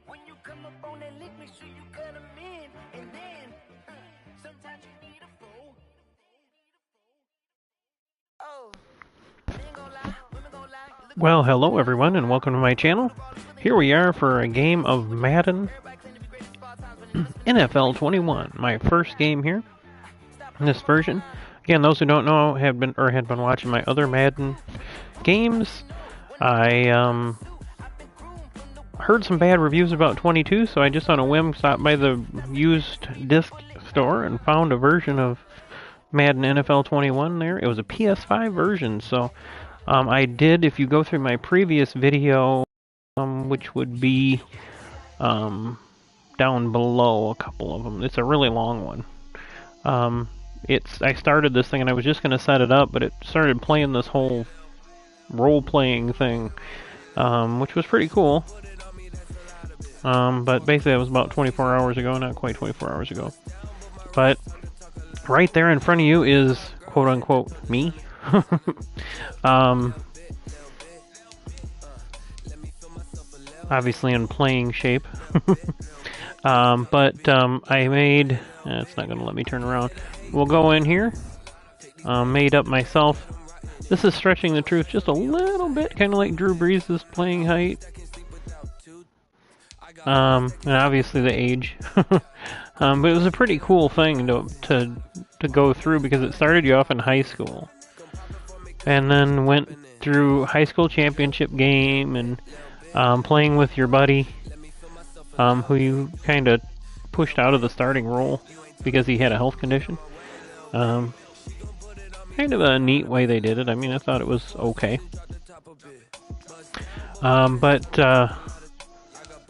When you come up on that lick, make sure you cut them in, and then sometimes you need a fool. Oh, well, hello everyone, and welcome to my channel. Here we are for a game of Madden NFL 21, my first game here in this version. Again, those who don't know had been watching my other Madden games. I heard some bad reviews about 22, so I just on a whim stopped by the used disc store and found a version of Madden NFL 21 there. It was a PS5 version, so I did, if you go through my previous video, which would be down below, a couple of them. It's a really long one. I started this thing and I was just going to set it up, but it started playing this whole role-playing thing, which was pretty cool. But basically it was about 24 hours ago, not quite 24 hours ago. But right there in front of you is, quote-unquote, me. Obviously in playing shape. But I made... it's not going to let me turn around. We'll go in here. Made up myself. This is stretching the truth just a little bit, kind of like Drew Brees' playing height. And obviously the age. But it was a pretty cool thing to go through, because it started you off in high school. And then went through high school championship game and playing with your buddy, who you kind of pushed out of the starting role because he had a health condition. Kind of a neat way they did it. I mean, I thought it was okay. But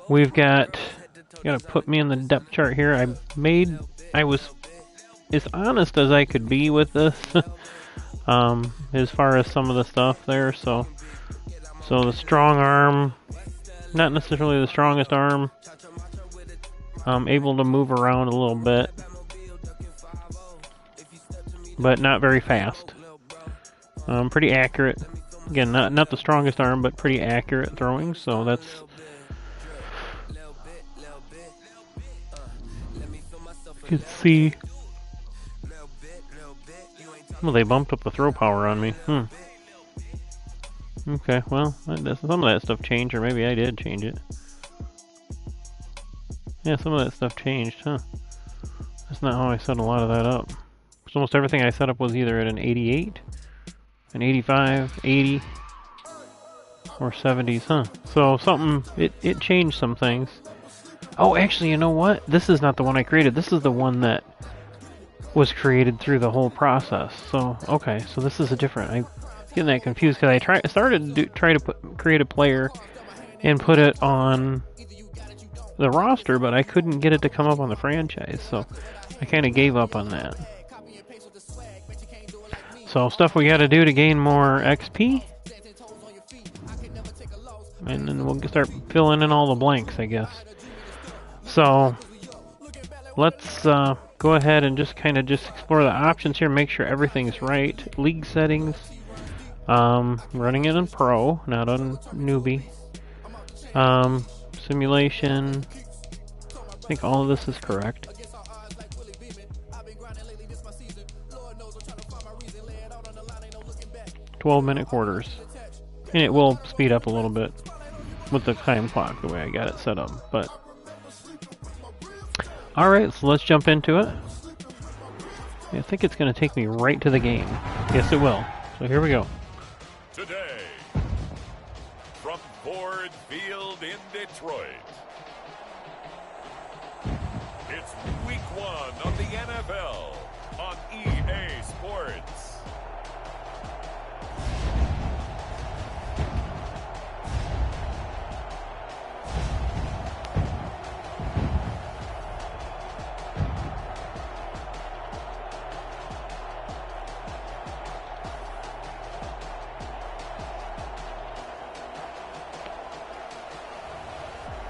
we've got... Gotta put me in the depth chart here. I was as honest as I could be with this, as far as some of the stuff there. So the strong arm, not necessarily the strongest arm. Able to move around a little bit, but not very fast. Pretty accurate. Again, not the strongest arm, but pretty accurate throwing. So that's... You can see... Well, they bumped up the throw power on me. Okay, well, some of that stuff changed, or maybe I did change it. Yeah, some of that stuff changed, huh? That's not how I set a lot of that up. So almost everything I set up was either at an 88, an 85, 80, or 70s, huh? So something, it changed some things. Oh, actually, you know what? This is not the one I created. This is the one that was created through the whole process. So, okay, so this is a different... I'm getting that confused because I started to create a player and put it on the roster, but I couldn't get it to come up on the franchise, so I kind of gave up on that. So, stuff we got to do to gain more XP. And then we'll start filling in all the blanks, I guess. So, let's go ahead and just explore the options here, make sure everything's right. League settings, running it in Pro, not on Newbie. Simulation, I think all of this is correct. "12-minute quarters," and it will speed up a little bit with the time clock the way I got it set up, but alright, so let's jump into it. I think it's going to take me right to the game. Yes, it will. So here we go. Today, from Ford Field in Detroit, it's week 1 of the NFL on EA Sports.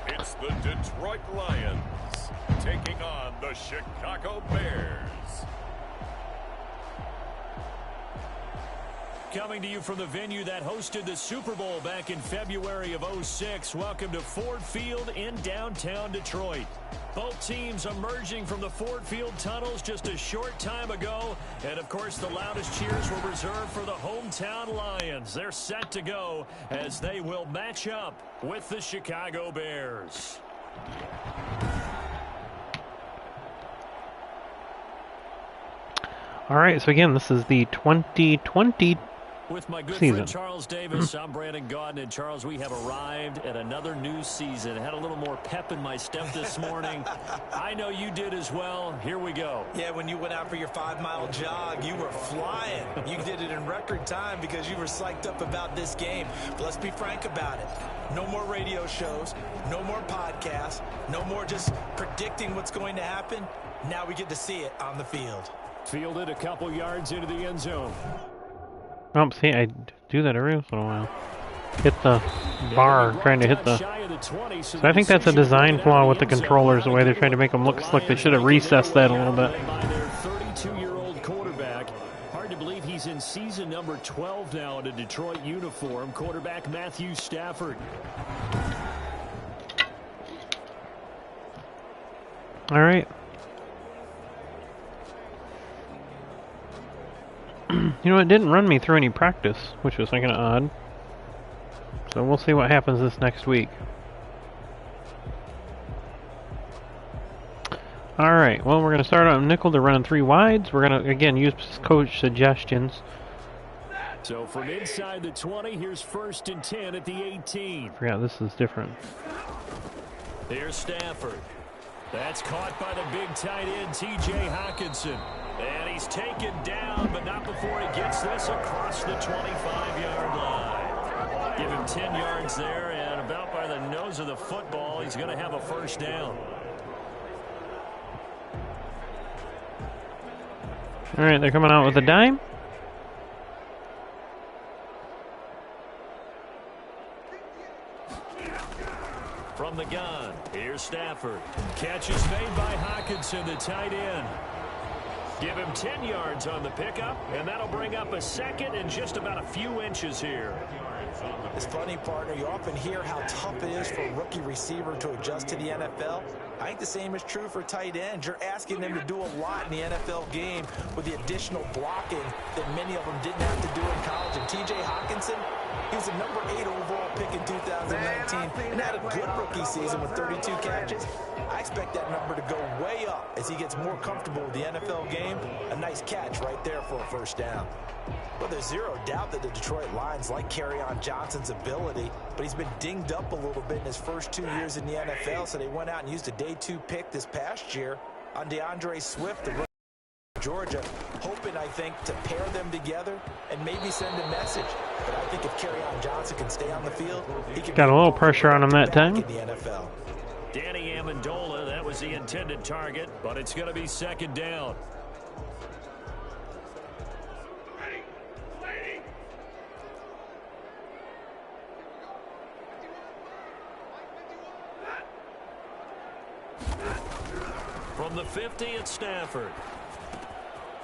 It's the Detroit Lions taking on the Chicago Bears. coming to you from the venue that hosted the Super Bowl back in February of '06. Welcome to Ford Field in downtown Detroit. Both teams emerging from the Ford Field tunnels just a short time ago. And, of course, the loudest cheers were reserved for the hometown Lions. They're set to go as they will match up with the Chicago Bears. All right, so again, this is the 2020 With my good season. friend Charles Davis, I'm Brandon Gaudin. And Charles, we have arrived at another new season. I had a little more pep in my step this morning. I know you did as well. Here we go. Yeah, when you went out for your 5-mile jog, you were flying. You did it in record time because you were psyched up about this game. But let's be frank about it. No more radio shows, no more podcasts, no more just predicting what's going to happen. Now we get to see it on the field. Fielded a couple yards into the end zone. Oh, see, I do that every once in a while. Hit the bar trying to hit the... So I think that's a design flaw with the controllers, the way they're trying to make them look slick. They should have recessed that a little bit. By their 32-year-old quarterback. Hard to believe he's in season number 12 now in a Detroit uniform. Quarterback Matthew Stafford. All right. You know, it didn't run me through any practice, which was kind of odd. So we'll see what happens this next week. Alright, well, we're going to start on nickel to run 3 wides. We're going to, again, use coach suggestions. So from inside the 20, here's 1st and 10 at the 18. Yeah, this is different. Here's Stafford. That's caught by the big tight end, T.J. Hawkinson. And he's taken down, but not before he gets this across the 25-yard line. Give him 10 yards there, and about by the nose of the football, he's going to have a 1st down. All right, they're coming out with a dime. From the gun, here's Stafford. Catch is made by Hawkinson, the tight end. Give him 10 yards on the pickup, and that'll bring up a 2nd and just about a few inches here. It's funny, partner. You often hear how tough it is for a rookie receiver to adjust to the NFL. I think the same is true for tight ends. You're asking them to do a lot in the NFL game with the additional blocking that many of them didn't have to do in college. And T.J. Hawkinson, he was a number 8 overall pick in 2019 and had a good rookie season with 32 catches. I expect that number to go way up as he gets more comfortable with the NFL game. A nice catch right there for a 1st down. Well, there's zero doubt that the Detroit Lions like Kerryon Johnson's ability, but he's been dinged up a little bit in his first 2 years in the NFL, so they went out and used a day 2 pick this past year on DeAndre Swift, the rookie from Georgia, hoping, I think, to pair them together and maybe send a message. But I think if Kerryon Johnson can stay on the field, he can got a little pressure on him that time. In the NFL. Danny Amendola, that was the intended target, but it's going to be 2nd down. From the 50, it's Stafford.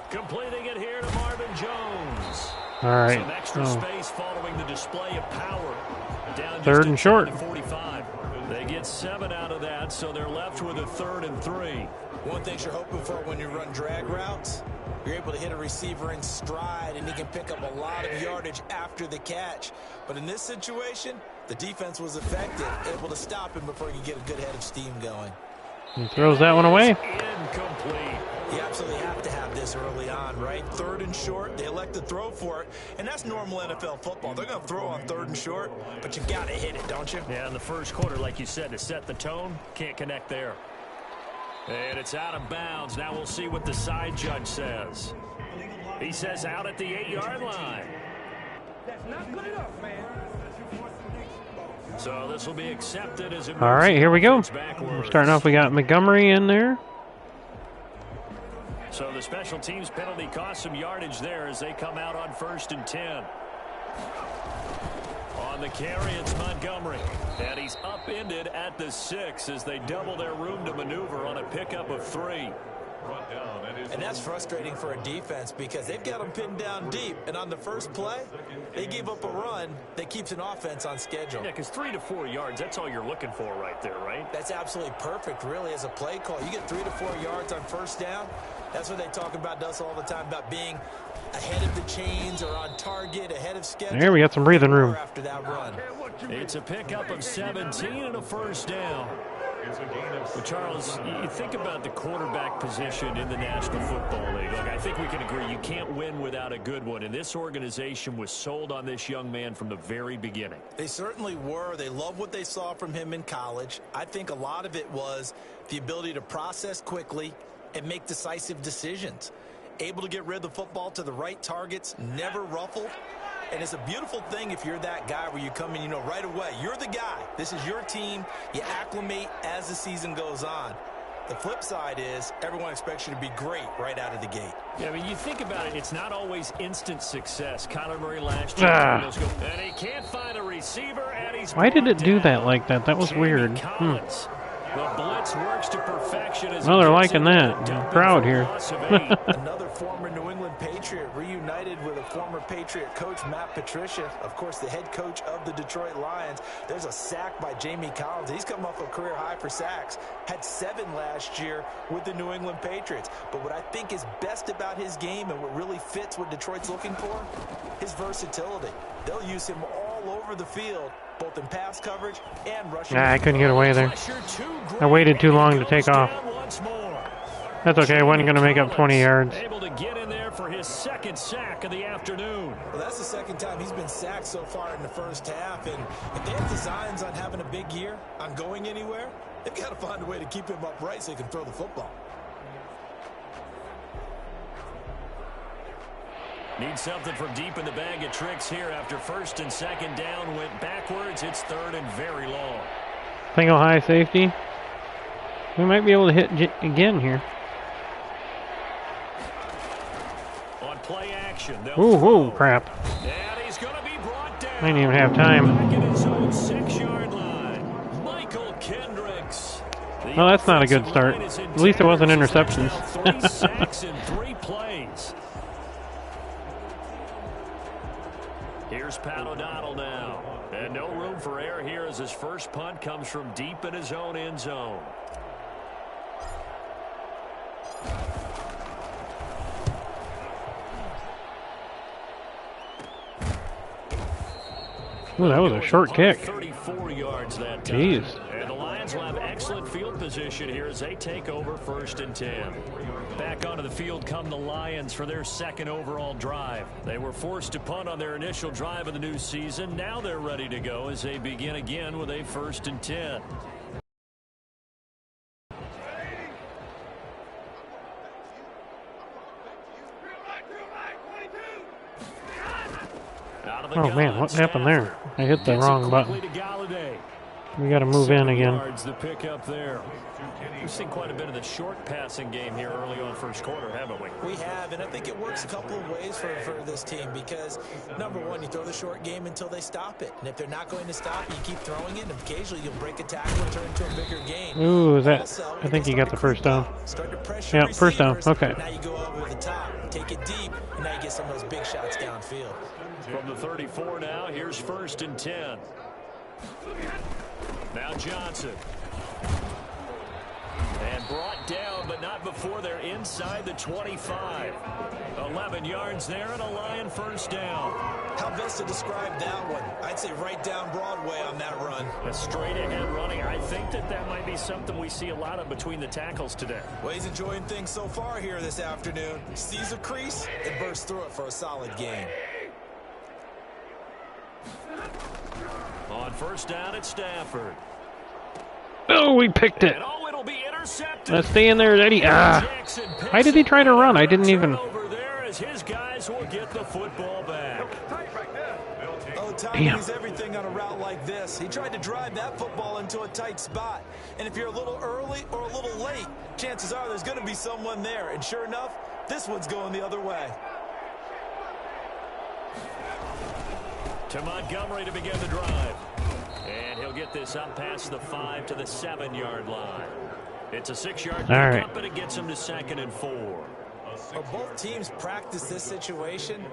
Completing it here to Marvin Jones. All right. Some extra space following the display of power. Down 3rd and short. 45. They get 7 out of that, so they're left with a 3rd and 3. One thing you're hoping for when you run drag routes, you're able to hit a receiver in stride, and he can pick up a lot of yardage after the catch. But in this situation, the defense was effective, able to stop him before he could get a good head of steam going. He throws that one away. Incomplete. You absolutely have to have this early on, right? 3rd and short, they elect to throw for it, and that's normal NFL football. They're going to throw on 3rd and short, but you got to hit it, don't you? Yeah, in the first quarter, like you said, to set the tone, can't connect there. And it's out of bounds. Now we'll see what the side judge says. He says out at the 8-yard line. That's not good enough, man. So this will be accepted as it All right, here we go. backwards. We're starting off, we got Montgomery in there. So the special teams penalty cost some yardage there as they come out on 1st and 10. On the carry, it's Montgomery. And he's upended at the 6 as they double their room to maneuver on a pickup of 3. And that's frustrating for a defense because they've got them pinned down deep. And on the first play, they give up a run that keeps an offense on schedule. Yeah, because 3 to 4 yards, that's all you're looking for right there, right? That's absolutely perfect, really, as a play call. You get 3 to 4 yards on first down. That's what they talk about to us all the time, about being ahead of the chains or on target, ahead of schedule. There, we got some breathing room. After that run. It's a pickup of 17 and a first down. Well, Charles, you think about the quarterback position in the National Football League. Look, I think we can agree you can't win without a good one, and this organization was sold on this young man from the very beginning. They certainly were. They loved what they saw from him in college. I think a lot of it was the ability to process quickly and make decisive decisions. Able to get rid of the football to the right targets, never ruffled. And it's a beautiful thing if you're that guy where you come in, you know, right away. You're the guy. This is your team. You acclimate as the season goes on. The flip side is everyone expects you to be great right out of the gate. Yeah, I mean, you think about it, it's not always instant success. Kyler Murray last year, and he can't find a receiver, and he's Why did it do that like that? That was weird. The blitz works to perfection. Well, they're liking that. Crowd here. Another former New England Patriot reunited with a former Patriot coach, Matt Patricia, of course, the head coach of the Detroit Lions. There's a sack by Jamie Collins. He's come off a career high for sacks. Had 7 last year with the New England Patriots. But what I think is best about his game and what really fits what Detroit's looking for, his versatility. They'll use him all over the field, both in pass coverage and rushing. Nah, I couldn't get away there. I waited too long to take off. That's okay. I wasn't going to make up 20 yards. Able to get in there for his second sack of the afternoon. Well, that's the second time he's been sacked so far in the first half. And if they have designs on having a big year, on going anywhere, they've got to find a way to keep him upright so he can throw the football. Need something from deep in the bag of tricks here after first and second down went backwards. It's third and very long. Single high safety. We might be able to hit again here. On play action. Ooh, crap. And he's going to be brought down. I didn't even have time. Back at his own 6-yard line. Michael Kendricks. Well, that's not a good start. At least it wasn't interceptions. 3 sacks in 3 plays. Here's Pat O'Donnell now. And no room for error here as his first punt comes from deep in his own end zone. Ooh, that was a short kick. 34 yards that time. Jeez. And the Lions will have excellent field position here as they take over first and 10. Back onto the field come the Lions for their second overall drive. They were forced to punt on their initial drive of the new season. Now they're ready to go as they begin again with a first and 10. Oh man, what happened there? I hit the wrong button. We got to move in again. The pick up there. We've seen quite a bit of the short passing game here early on first quarter, haven't we? We have, and I think it works a couple of ways for this team because, number one, you throw the short game until they stop it. And if they're not going to stop it, you keep throwing it, and occasionally you'll break a tackle and turn into a bigger gain. Ooh, is that? Also, I think you got the first down. Start to pressure Yeah, first down. Okay. Now you go over the top, take it deep, and now you get some of those big shots downfield. From the 34 now, here's first and 10. Now Johnson. And brought down, but not before they're inside the 25. 11 yards there and a Lion first down. How best to describe that one? I'd say right down Broadway on that run. A straight-ahead running. I think that might be something we see a lot of between the tackles today. Well, he's enjoying things so far here this afternoon. Sees a crease and bursts through it for a solid gain. On first down at Stafford. Oh, we picked it. And it'll be intercepted. Let's stay in there, Eddie. Why did he try to run? I didn't even. Over there as his guys will get the football back. Oh, timing is everything on a route like this. He tried to drive that football into a tight spot. And if you're a little early or a little late, chances are there's going to be someone there. And sure enough, this one's going the other way. To Montgomery to begin the drive. And he'll get this up past the 5 to the 7-yard line. It's a 6-yard All right. pickup, and it gets him to 2nd and 4. Well, both teams practice this situation,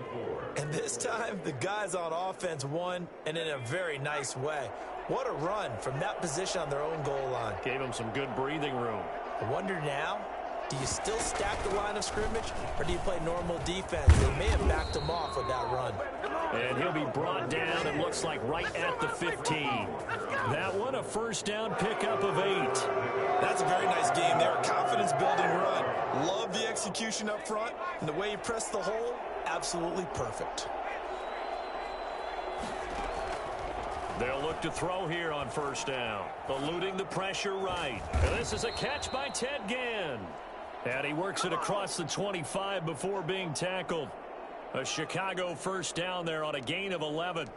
and this time the guys on offense won, and in a very nice way. What a run from that position on their own goal line. Gave him some good breathing room. I wonder now, do you still stack the line of scrimmage, or do you play normal defense? They may have backed him off with that run. And he'll be brought down, it looks like right at the 15. That one, a first down pickup of 8. That's a very nice game there. Confidence-building run. Love the execution up front, and the way he pressed the hole, absolutely perfect. They'll look to throw here on first down. Eluding the pressure right. And this is a catch by Ted Ginn. And he works it across the 25 before being tackled. A Chicago first down there on a gain of 11.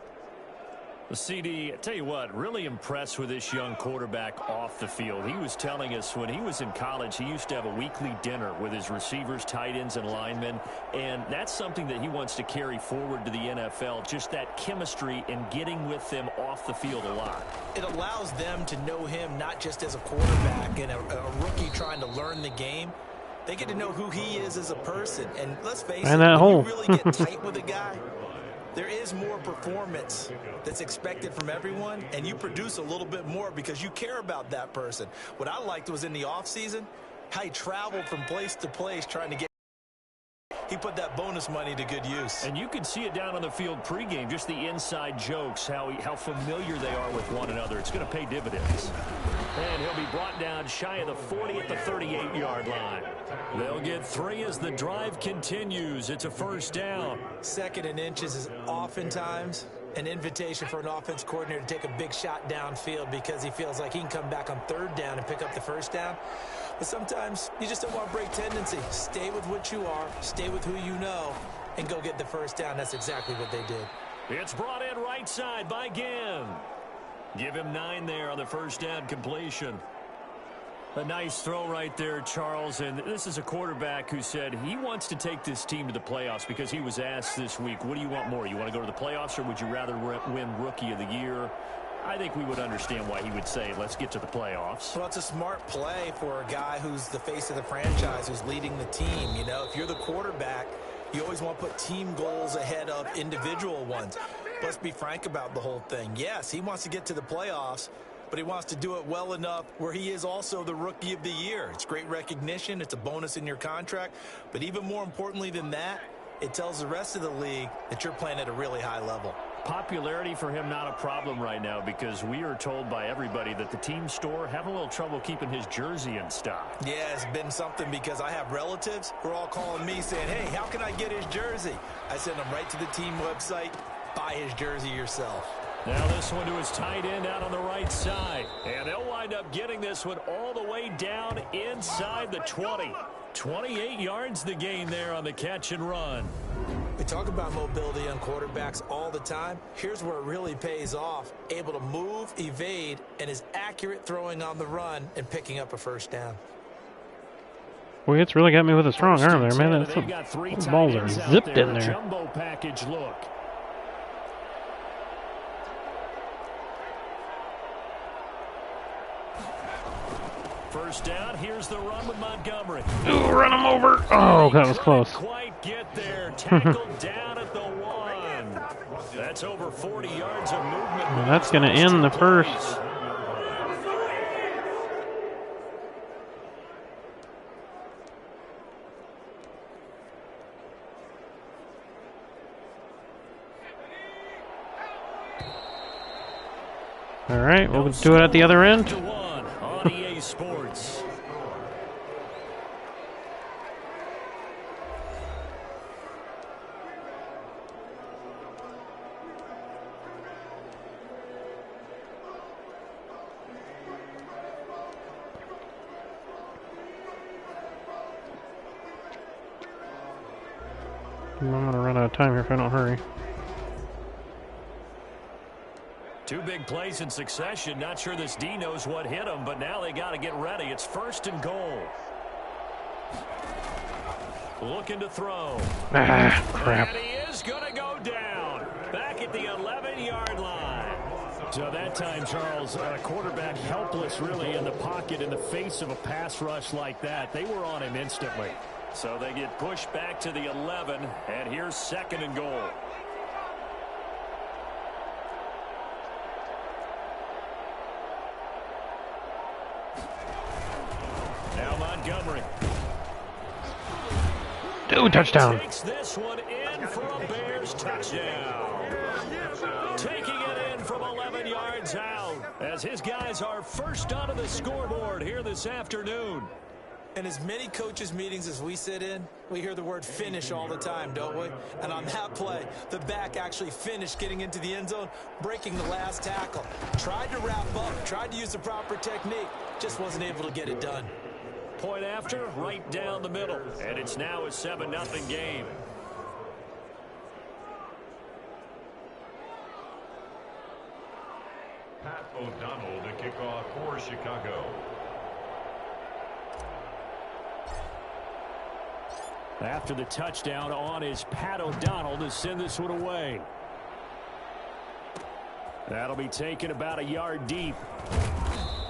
The CD, I tell you what, really impressed with this young quarterback off the field. He was telling us when he was in college, he used to have a weekly dinner with his receivers, tight ends, and linemen. And that's something that he wants to carry forward to the NFL, just that chemistry and getting with them off the field a lot. It allows them to know him not just as a quarterback and a rookie trying to learn the game. They get to know who he is as a person. And let's face it, when you really get tight with a guy, there is more performance that's expected from everyone, and you produce a little bit more because you care about that person. What I liked was in the offseason, how he traveled from place to place trying to get. He put that bonus money to good use. And you can see it down on the field pregame, just the inside jokes, how familiar they are with one another. It's going to pay dividends. And he'll be brought down shy of the 40 at the 38-yard line. They'll get 3 as the drive continues. It's a first down. 2nd and inches is oftentimes an invitation for an offense coordinator to take a big shot downfield because he feels like he can come back on 3rd down and pick up the first down. But sometimes you just don't want to break tendency. Stay with what you are, stay with who you know, and go get the first down. That's exactly what they did. It's brought in right side by Ginn. Give him 9 there on the first down completion. A nice throw right there, Charles. And this is a quarterback who said he wants to take this team to the playoffs because he was asked this week, what do you want more? You want to go to the playoffs, or would you rather win Rookie of the Year? I think we would understand why he would say, let's get to the playoffs. Well, it's a smart play for a guy who's the face of the franchise, who's leading the team. You know, if you're the quarterback, you always want to put team goals ahead of individual ones. Let's be frank about the whole thing. Yes, he wants to get to the playoffs, but he wants to do it well enough where he is also the Rookie of the Year. It's great recognition. It's a bonus in your contract. But even more importantly than that, it tells the rest of the league that you're playing at a really high level. Popularity for him not a problem right now because we are told by everybody that the team store having a little trouble keeping his jersey in stock. Yeah, it's been something because I have relatives who are all calling me saying, hey, how can I get his jersey? I send them right to the team website. Buy his jersey yourself. Now this one to his tight end out on the right side. And they'll wind up getting this one all the way down inside the 20. 28 yards the gain there on the catch and run. We talk about mobility on quarterbacks all the time. Here's where it really pays off. Able to move, evade, and is accurate throwing on the run and picking up a first down. Boy, it's really got me with a strong arm there, man. Those balls are zipped in there. Jumbo package look. First down, here's the run with Montgomery. Ooh, run him over. Oh, that was close. Quite get there. Tackled down at the 1. That's over 40 yards of movement. Well, that's going to end the first. All right, we'll do it at the other end. On EA Sports. I'm going to run out of time here if I don't hurry. 2 big plays in succession. Not sure this D knows what hit him, but now they got to get ready. It's 1st and goal. Looking to throw. Ah, crap. And he is going to go down. Back at the 11-yard line. So that time, Charles, quarterback helpless really in the pocket in the face of a pass rush like that. They were on him instantly. So they get pushed back to the 11, and here's 2nd and goal. Now Montgomery. Oh, touchdown. Takes this one in for a Bears touchdown. Taking it in from 11 yards out as his guys are first onto the scoreboard here this afternoon. In as many coaches' meetings as we sit in, we hear the word finish all the time, don't we? And on that play, the back actually finished getting into the end zone, breaking the last tackle. Tried to wrap up, tried to use the proper technique, just wasn't able to get it done. Point after, right down the middle. And it's now a 7-0 game. Pat O'Donnell to kick off for Chicago. After the touchdown on is Pat O'Donnell to send this one away. That'll be taken about a yard deep.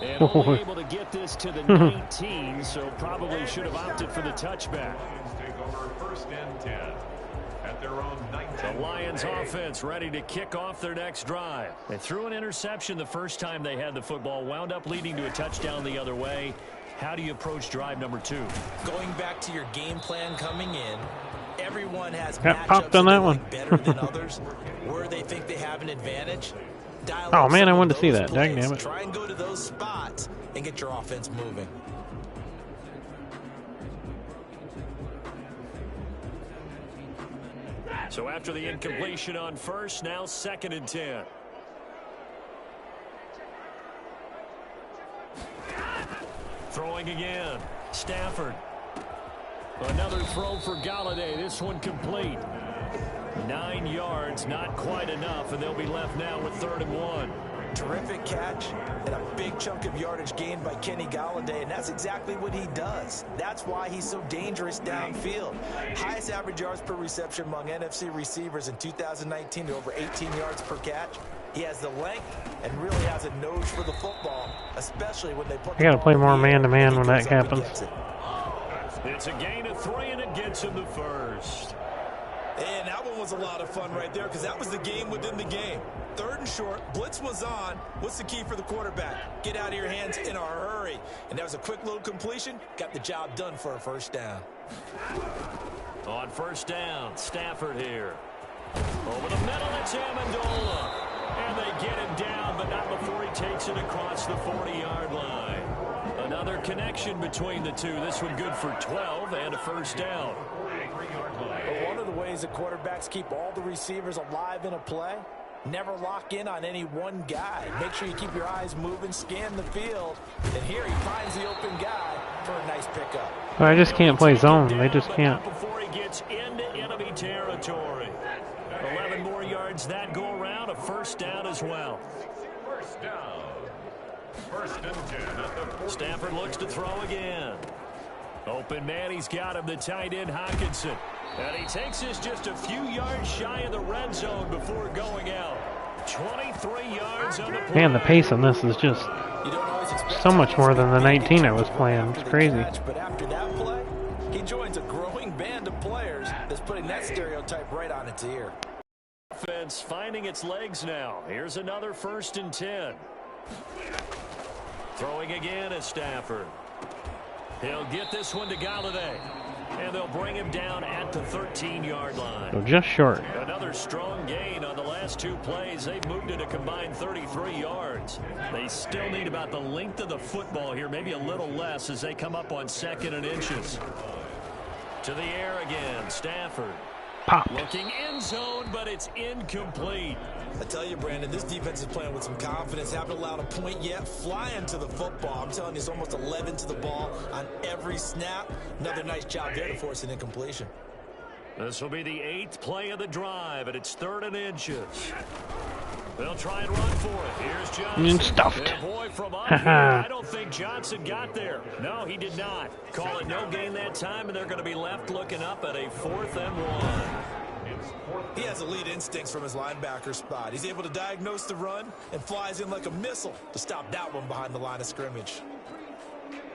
And only able to get this to the 19, so probably should have opted for the touchback. Take over 1st and 10 at their own 19. The Lions offense ready to kick off their next drive. They threw an interception the first time they had the football, wound up leading to a touchdown the other way. How do you approach drive number 2? Going back to your game plan coming in, everyone has Got popped on that one. better than others. Where they think they have an advantage, dial Oh up man, some I of wanted to see those that. plays. Dang it. Try and go to those spots and get your offense moving. So after the incompletion on first, now 2nd and 10. Throwing again. Stafford. Another throw for Galladay. This one complete. 9 yards, not quite enough, and they'll be left now with 3rd and 1. Terrific catch and a big chunk of yardage gained by Kenny Galladay, and that's exactly what he does. That's why he's so dangerous downfield. Highest average yards per reception among NFC receivers in 2019 to over 18 yards per catch. He has the length and really has a nose for the football, especially when they put I gotta play more man-to-man when that happens. It's a gain of 3, and it gets him the first. And that one was a lot of fun right there because that was the game within the game. 3rd and short, blitz was on. What's the key for the quarterback? Get out of your hands in a hurry. And that was a quick little completion. Got the job done for a 1st down. On 1st down, Stafford here. Over the middle, it's Amendola. And they get him down, but not before he takes it across the 40-yard line. Another connection between the two. This one good for 12 and a 1st down. But one of the ways that quarterbacks keep all the receivers alive in a play, never lock in on any one guy. Make sure you keep your eyes moving, scan the field. And here he finds the open guy for a nice pickup. I just can't play zone. They just can't. Before he gets into enemy territory. 11 more yards that go around, a 1st down as well. 1st down. 1st and 10 at the Stafford looks to throw again. Open man, he's got him, the tight end Hockenson. And he takes this just a few yards shy of the red zone before going out. 23 yards on the play. Man, the pace on this is just so much more than the 19 I was playing. It's crazy. But after that play, he joins a growing band of players that's putting that stereotype right on its ear. Offense finding its legs now. Here's another 1st and 10. Throwing again is Stafford. He'll get this one to Galladay. And they'll bring him down at the 13-yard line. So just short. Another strong gain on the last 2 plays. They've moved it a combined 33 yards. They still need about the length of the football here, maybe a little less as they come up on 2nd and inches. To the air again, Stafford. Popped. Looking end zone, but it's incomplete. I tell you, Brandon, this defense is playing with some confidence. Haven't allowed a point yet. Flying to the football. I'm telling you, it's almost 11 to the ball on every snap. Another nice job there to force an incompletion. This will be the 8th play of the drive, and it's 3rd and inches. They'll try and run for it. Here's Johnson. Stuffed. And boy, from up here, I don't think Johnson got there. No, he did not. Call it no gain that time, and they're going to be left looking up at a 4th and 1. He has elite instincts from his linebacker spot. He's able to diagnose the run and flies in like a missile to stop that one behind the line of scrimmage.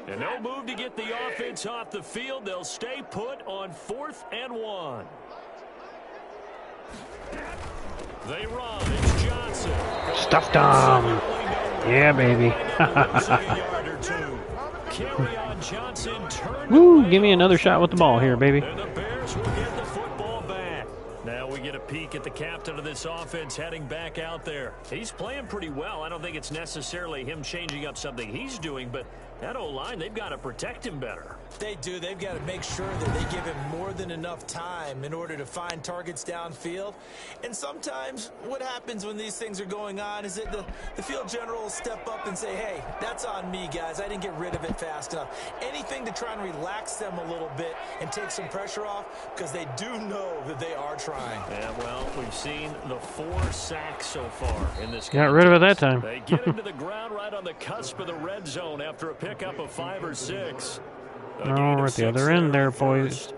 And no move to get the offense off the field. They'll stay put on 4th and 1. They run. It's Johnson. Stuffed him. Yeah, baby. Woo, give me another shot with the ball here, baby. And the Bears will get the football back. Now we get a peek at the captain of this offense heading back out there. He's playing pretty well. I don't think it's necessarily him changing up something he's doing, but that O-line, they've got to protect him better. They do. They've got to make sure that they give him more than enough time in order to find targets downfield. And sometimes what happens when these things are going on is that the field general will step up and say, hey, that's on me, guys. I didn't get rid of it fast enough. Anything to try and relax them a little bit and take some pressure off, because they do know that they are trying. Yeah, well, we've seen the 4 sacks so far in this game. Got rid of it that time. They get him to the ground right on the cusp of the red zone after a pickup of 5 or 6. Oh, we're at the other end there, boys.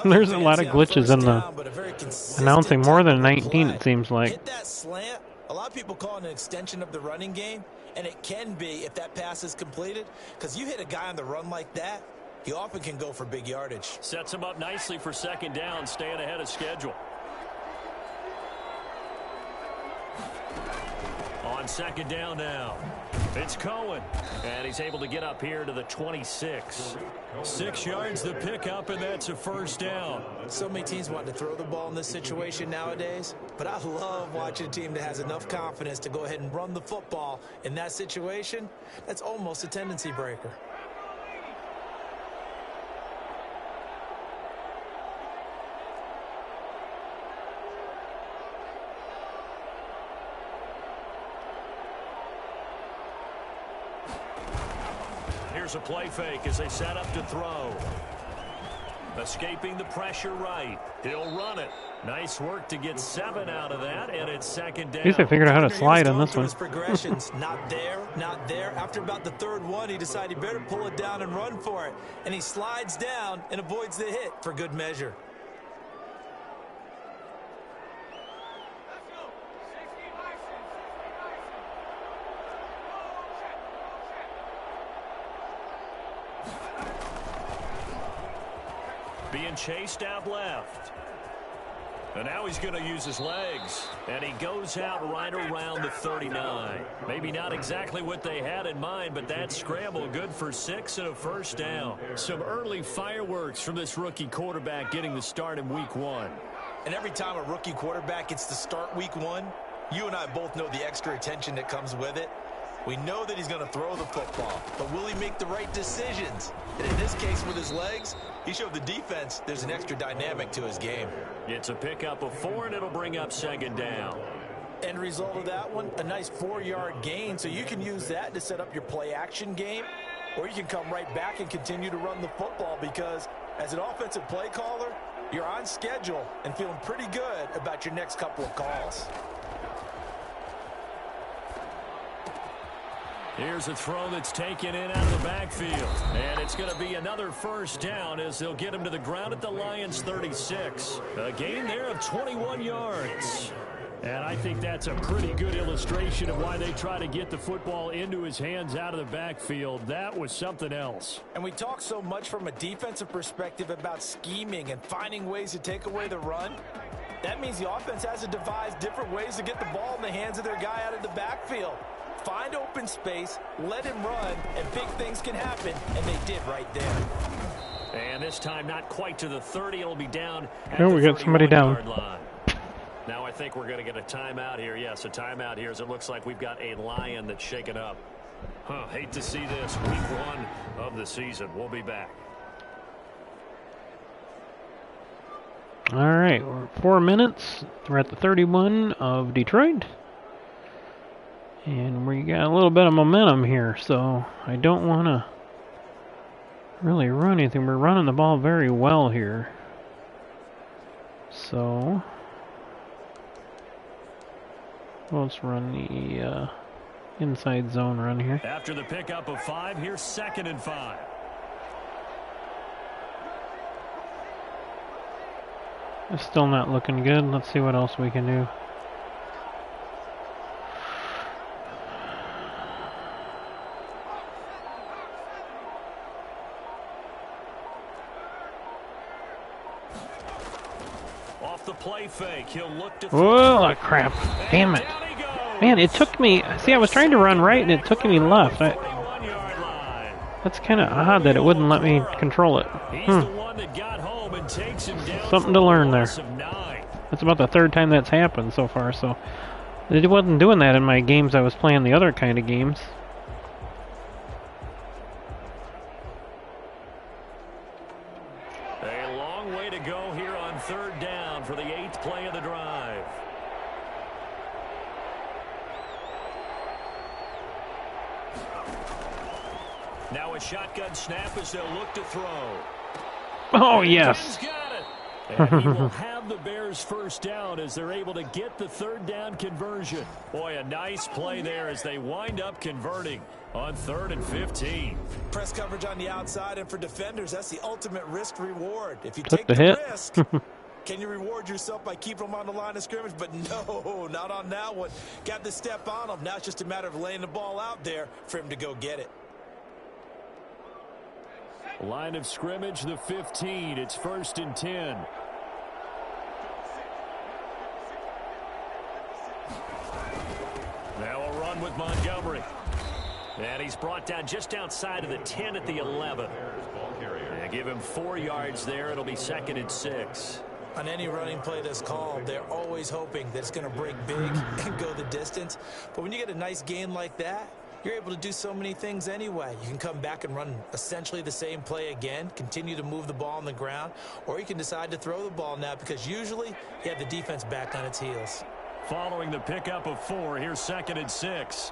There's a lot of glitches in the announcing. More than 19, it seems like. Hit that slant. A lot of people call it an extension of the running game, and it can be if that pass is completed, because you hit a guy on the run like that, he often can go for big yardage. Sets him up nicely for 2nd down, staying ahead of schedule. On 2nd down now, it's Cohen, and he's able to get up here to the 26. 6 yards the pickup, and that's a 1st down. So many teams want to throw the ball in this situation nowadays, but I love watching a team that has enough confidence to go ahead and run the football in that situation. That's almost a tendency breaker. Here's a play fake as they set up to throw. Escaping the pressure right. He'll run it. Nice work to get 7 out of that, and it's 2nd down. At least I figured out how to slide on this one. His progressions, not there, not there. After about the 3rd one, he decided he better pull it down and run for it. And he slides down and avoids the hit for good measure. Being chased out left. And now he's going to use his legs. And he goes out right around the 39. Maybe not exactly what they had in mind, but that scramble good for 6 and a 1st down. Some early fireworks from this rookie quarterback getting the start in week 1. And every time a rookie quarterback gets to start week 1, you and I both know the extra attention that comes with it. We know that he's going to throw the football, but will he make the right decisions? And in this case, with his legs, he showed the defense there's an extra dynamic to his game. It's a pickup of 4, and it'll bring up 2nd down. End result of that one, a nice 4-yard gain, so you can use that to set up your play-action game, or you can come right back and continue to run the football, because as an offensive play caller, you're on schedule and feeling pretty good about your next couple of calls. Here's a throw that's taken in out of the backfield. And it's going to be another 1st down as they'll get him to the ground at the Lions' 36. A gain there of 21 yards. And I think that's a pretty good illustration of why they try to get the football into his hands out of the backfield. That was something else. And we talk so much from a defensive perspective about scheming and finding ways to take away the run. That means the offense has to devise different ways to get the ball in the hands of their guy out of the backfield. Find open space, let him run, and big things can happen, and they did right there. And this time not quite to the 30. It'll be down at Oh, the we got somebody down. 31-yard line. Now I think we're going to get a timeout here. Yes, a timeout here as it looks like we've got a Lion that's shaken up. Hate to see this. Week 1 of the season. We'll be back. All right, we're 4 minutes. We're at the 31 of Detroit. And we got a little bit of momentum here, so I don't want to really run anything. We're running the ball very well here. So let's run the inside zone run here. After the pickup of 5, here's 2nd and 5. It's still not looking good. Let's see what else we can do. Off the play fake, he'll look to Oh, crap. Damn it. Man, it took me... See, I was trying to run right, and it took me left. That's kind of odd that it wouldn't let me control it. Something to learn there. That's about the third time that's happened so far, so... It wasn't doing that in my games I was playing the other kind of games. A long way to go here on third down for the 8th play of the drive. Now a shotgun snap as they'll look to throw. Oh, yes. And he will have the Bears first down as they're able to get the third down conversion. Boy, a nice play there as they wind up converting on 3rd and 15. Press coverage on the outside, and for defenders, that's the ultimate risk reward. If you Took take the the hit. risk, can you reward yourself by keeping them on the line of scrimmage? But no, not on that one. Got the step on them. Now it's just a matter of laying the ball out there for him to go get it. Line of scrimmage, the 15. It's 1st and 10. Now a run with Montgomery. And he's brought down just outside of the 10 at the 11. They give him 4 yards there. It'll be 2nd and 6. On any running play that's called, they're always hoping that it's going to break big and go the distance. But when you get a nice gain like that, you're able to do so many things anyway. You can come back and run essentially the same play again, continue to move the ball on the ground, or you can decide to throw the ball now because usually you have the defense back on its heels. Following the pickup of 4, here's 2nd and 6.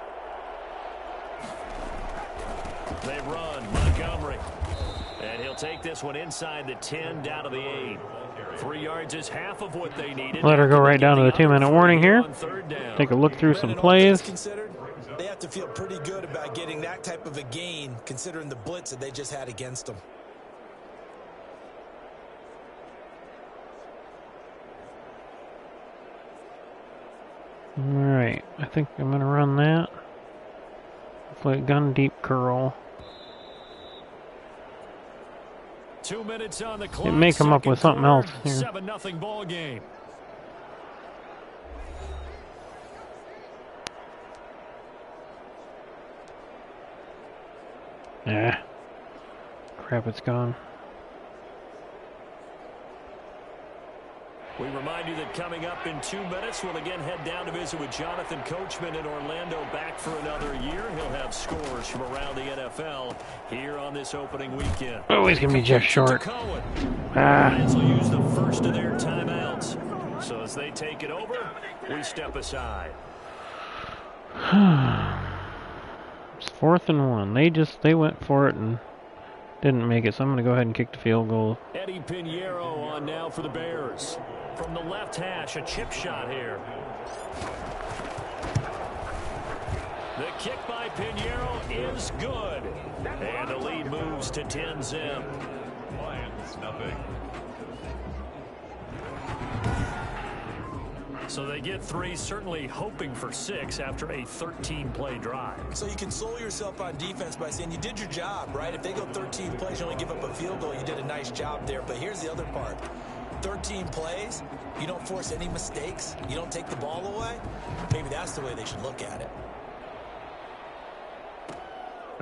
They run Montgomery. And he'll take this one inside the 10 down to the 8. 3 yards is half of what they needed. Let her go right down to the 2-minute warning here. Take a look through some plays. They have to feel pretty good about getting that type of a gain considering the blitz that they just had against them. Alright, I think I'm going to run that. Play gun deep curl. 2 minutes on the clock. It may come up with something else here. 7-0 ball game. Yeah. Crap, it's gone. We remind you that coming up in 2 minutes, we'll again head down to visit with Jonathan Coachman in Orlando, back for another year. He'll have scores from around the NFL here on this opening weekend. Oh, he's going to be just short. Lions will use the first of their timeouts. So as they take it over, we step aside. It's 4th and 1. They went for it and didn't make it, so I'm going to go ahead and kick the field goal. Eddie Pinheiro on now for the Bears. From the left hash, a chip shot here. The kick by Pinheiro is good. And the lead moves to 10-0. Lions, nothing. So they get 3, certainly hoping for 6 after a 13-play drive. So you console yourself on defense by saying you did your job, right? If they go 13 plays, you only give up a field goal, you did a nice job there. But here's the other part. 13 plays, you don't force any mistakes, you don't take the ball away. Maybe that's the way they should look at it.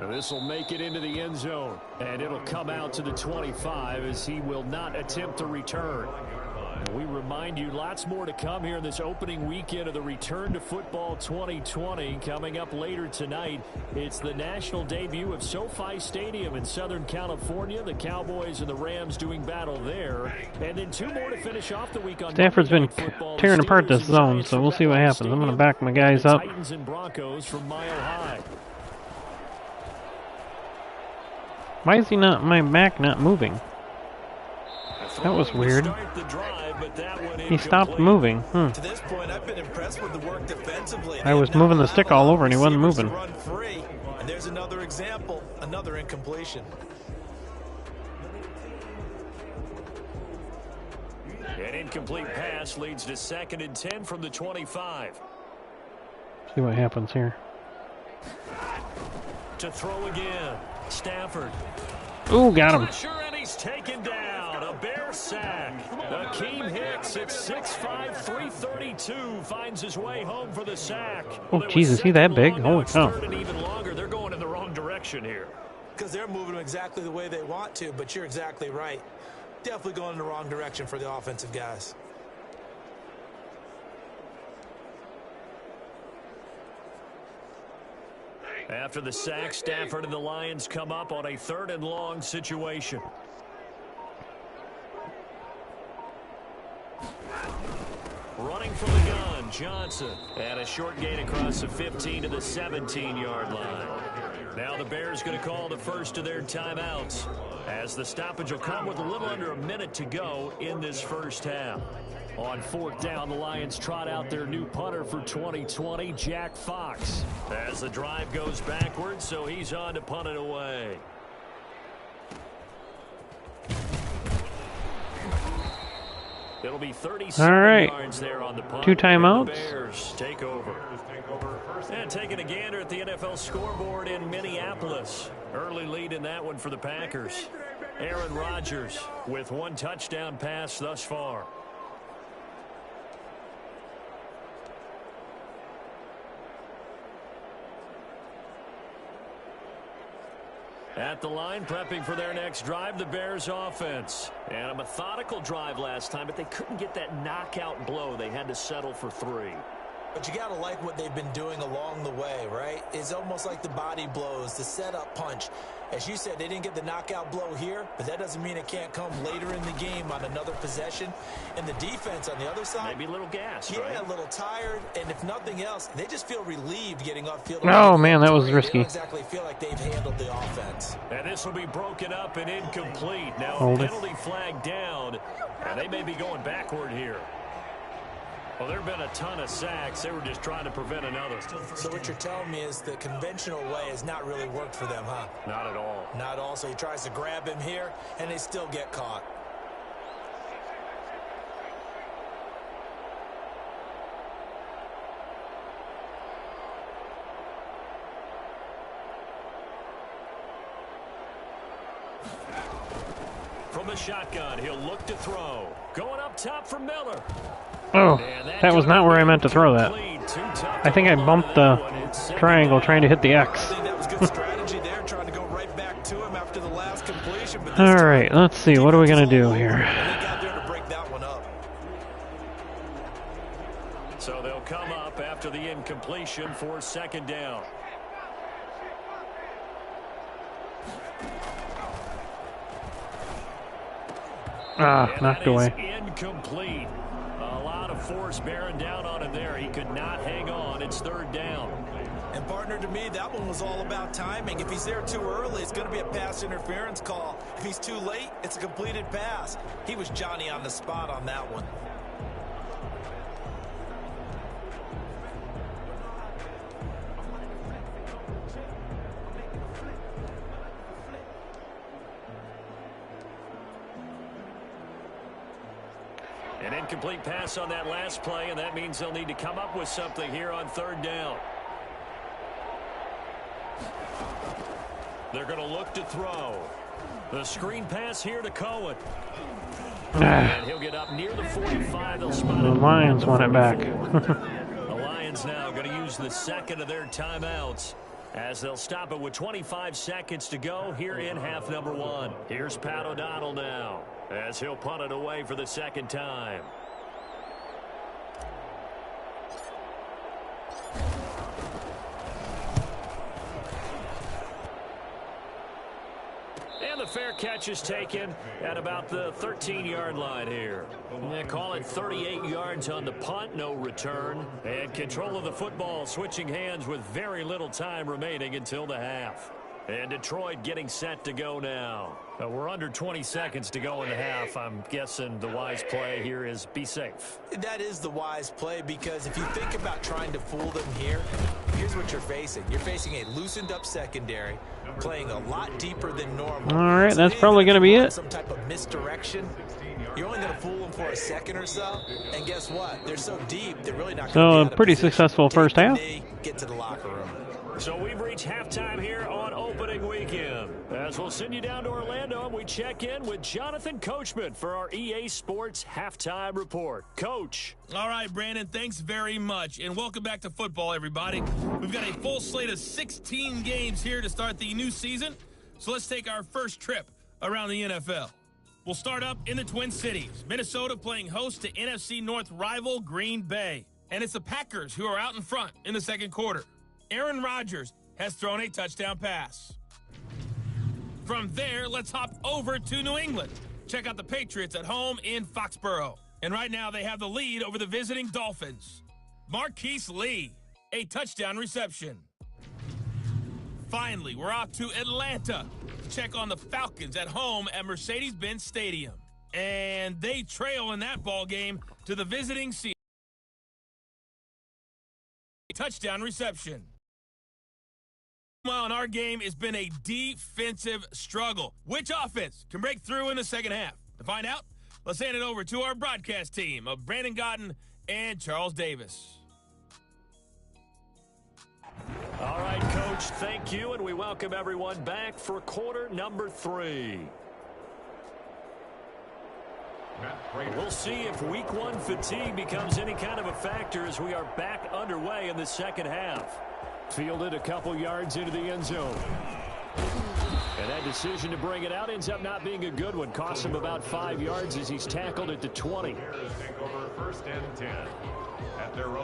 This will make it into the end zone, and it'll come out to the 25 as he will not attempt to return. We remind you, lots more to come here in this opening weekend of the Return to Football 2020. Coming up later tonight, it's the national debut of SoFi Stadium in Southern California. The Cowboys and the Rams doing battle there. And then 2 more to finish off the week on Stafford's been tearing apart this zone, so we'll see what happens. I'm going to back my guys up. Titans and Broncos from Mile High. Why is my back not moving? That was weird. He stopped moving. To this point, I've been impressed with the work defensively. I was moving the stick all over and he wasn't moving. Run free. And there's another example, another incompletion. An incomplete pass leads to 2nd and 10 from the 25. See what happens here. To throw again. Stafford. Ooh, got him. Pressure, and he's taken down. A Bear sack. Akeem Hicks at 6'5", 332 finds his way home for the sack. Oh, jeez, is he that big? Holy cow. And even longer. They're going in the wrong direction here. Because they're moving exactly the way they want to, but you're exactly right. Definitely going in the wrong direction for the offensive guys. After the sack, Stafford and the Lions come up on a 3rd and long situation. Running from the gun, Johnson. And a short gain across the 15 to the 17-yard line. Now the Bears going to call the first of their timeouts, as the stoppage will come with a little under a minute to go in this first half. On 4th down, the Lions trot out their new punter for 2020, Jack Fox. As the drive goes backwards, so he's on to punt it away. It'll be 37 yards there on the punt. 2 timeouts. The Bears take over. And taking a gander at the NFL scoreboard in Minneapolis. Early lead in that one for the Packers. Aaron Rodgers with 1 touchdown pass thus far. At the line, prepping for their next drive, the Bears offense. And a methodical drive last time, but they couldn't get that knockout blow. They had to settle for 3. But you got to like what they've been doing along the way, right? It's almost like the body blows, the setup punch. As you said, they didn't get the knockout blow here, but that doesn't mean it can't come later in the game on another possession. And the defense on the other side, maybe a little gas, yeah, right? A little tired. And if nothing else, they just feel relieved getting upfield. Oh, man, that was risky. They don't exactly feel like they've handled the offense. And this will be broken up and incomplete. Now Hold a it. penalty flag down, and they may be going backward here. Well, there have been a ton of sacks. They were just trying to prevent another. So what you're telling me is the conventional way has not really worked for them, huh? Not at all. Not at all. So he tries to grab him here, and they still get caught. From the shotgun, he'll look to throw. Going up top for Miller. Oh, that was not where I meant to throw that. I think I bumped the triangle trying to hit the X. I think that was good strategy there, trying to go right back to him after the last completion. All right, let's see. What are we going to do here? He got there to break that one up. So they'll come up after the incompletion for 2nd down. Knocked away. Incomplete. A lot of force bearing down on him there. He could not hang on. It's 3rd down. And partner, to me, that one was all about timing. If he's there too early, it's going to be a pass interference call. If he's too late, it's a completed pass. He was Johnny on the spot on that one. An incomplete pass on that last play, and that means they'll need to come up with something here on 3rd down. They're going to look to throw. The screen pass here to Cohen. And he'll get up near the 45. They'll spot The him. Lions want it back. The Lions now going to use the 2nd of their timeouts, as they'll stop it with 25 seconds to go here in half number 1. Here's Pat O'Donnell now, as he'll punt it away for the 2nd time. And the fair catch is taken at about the 13-yard line here. They call it 38 yards on the punt, no return. And control of the football switching hands with very little time remaining until the half. And Detroit getting set to go now. We're under 20 seconds to go in the half. I'm guessing the wise play here is be safe. That is the wise play, because if you think about trying to fool them here, here's what you're facing. You're facing a loosened up secondary, playing a lot deeper than normal. All right, So that's even probably if going to you be want it. Some type of misdirection. You're only going to fool them for a second or so, and guess what? They're so deep, they're really not going to be So, out a pretty of position. successful first half. Get to the locker room. So we've reached halftime here on opening weekend. As we'll send you down to Orlando, and we check in with Jonathan Coachman for our EA Sports Halftime Report. Coach. All right, Brandon, thanks very much. And welcome back to football, everybody. We've got a full slate of 16 games here to start the new season. So let's take our first trip around the NFL. We'll start up in the Twin Cities. Minnesota playing host to NFC North rival Green Bay. And it's the Packers who are out in front in the second quarter. Aaron Rodgers has thrown a touchdown pass. From there, let's hop over to New England. Check out the Patriots at home in Foxborough. And right now they have the lead over the visiting Dolphins. Marquise Lee, a touchdown reception. Finally, we're off to Atlanta. Check on the Falcons at home at Mercedes-Benz Stadium. And they trail in that ball game to the visiting Seahawks. Touchdown reception. Meanwhile, in our game, has been a defensive struggle. Which offense can break through in the second half? To find out, let's hand it over to our broadcast team of Brandon Gotten and Charles Davis. All right, Coach, thank you, and we welcome everyone back for quarter number 3. We'll see if week 1 fatigue becomes any kind of a factor as we are back underway in the second half. Fielded a couple yards into the end zone. And that decision to bring it out ends up not being a good one. Costs him about 5 yards as he's tackled at the 20.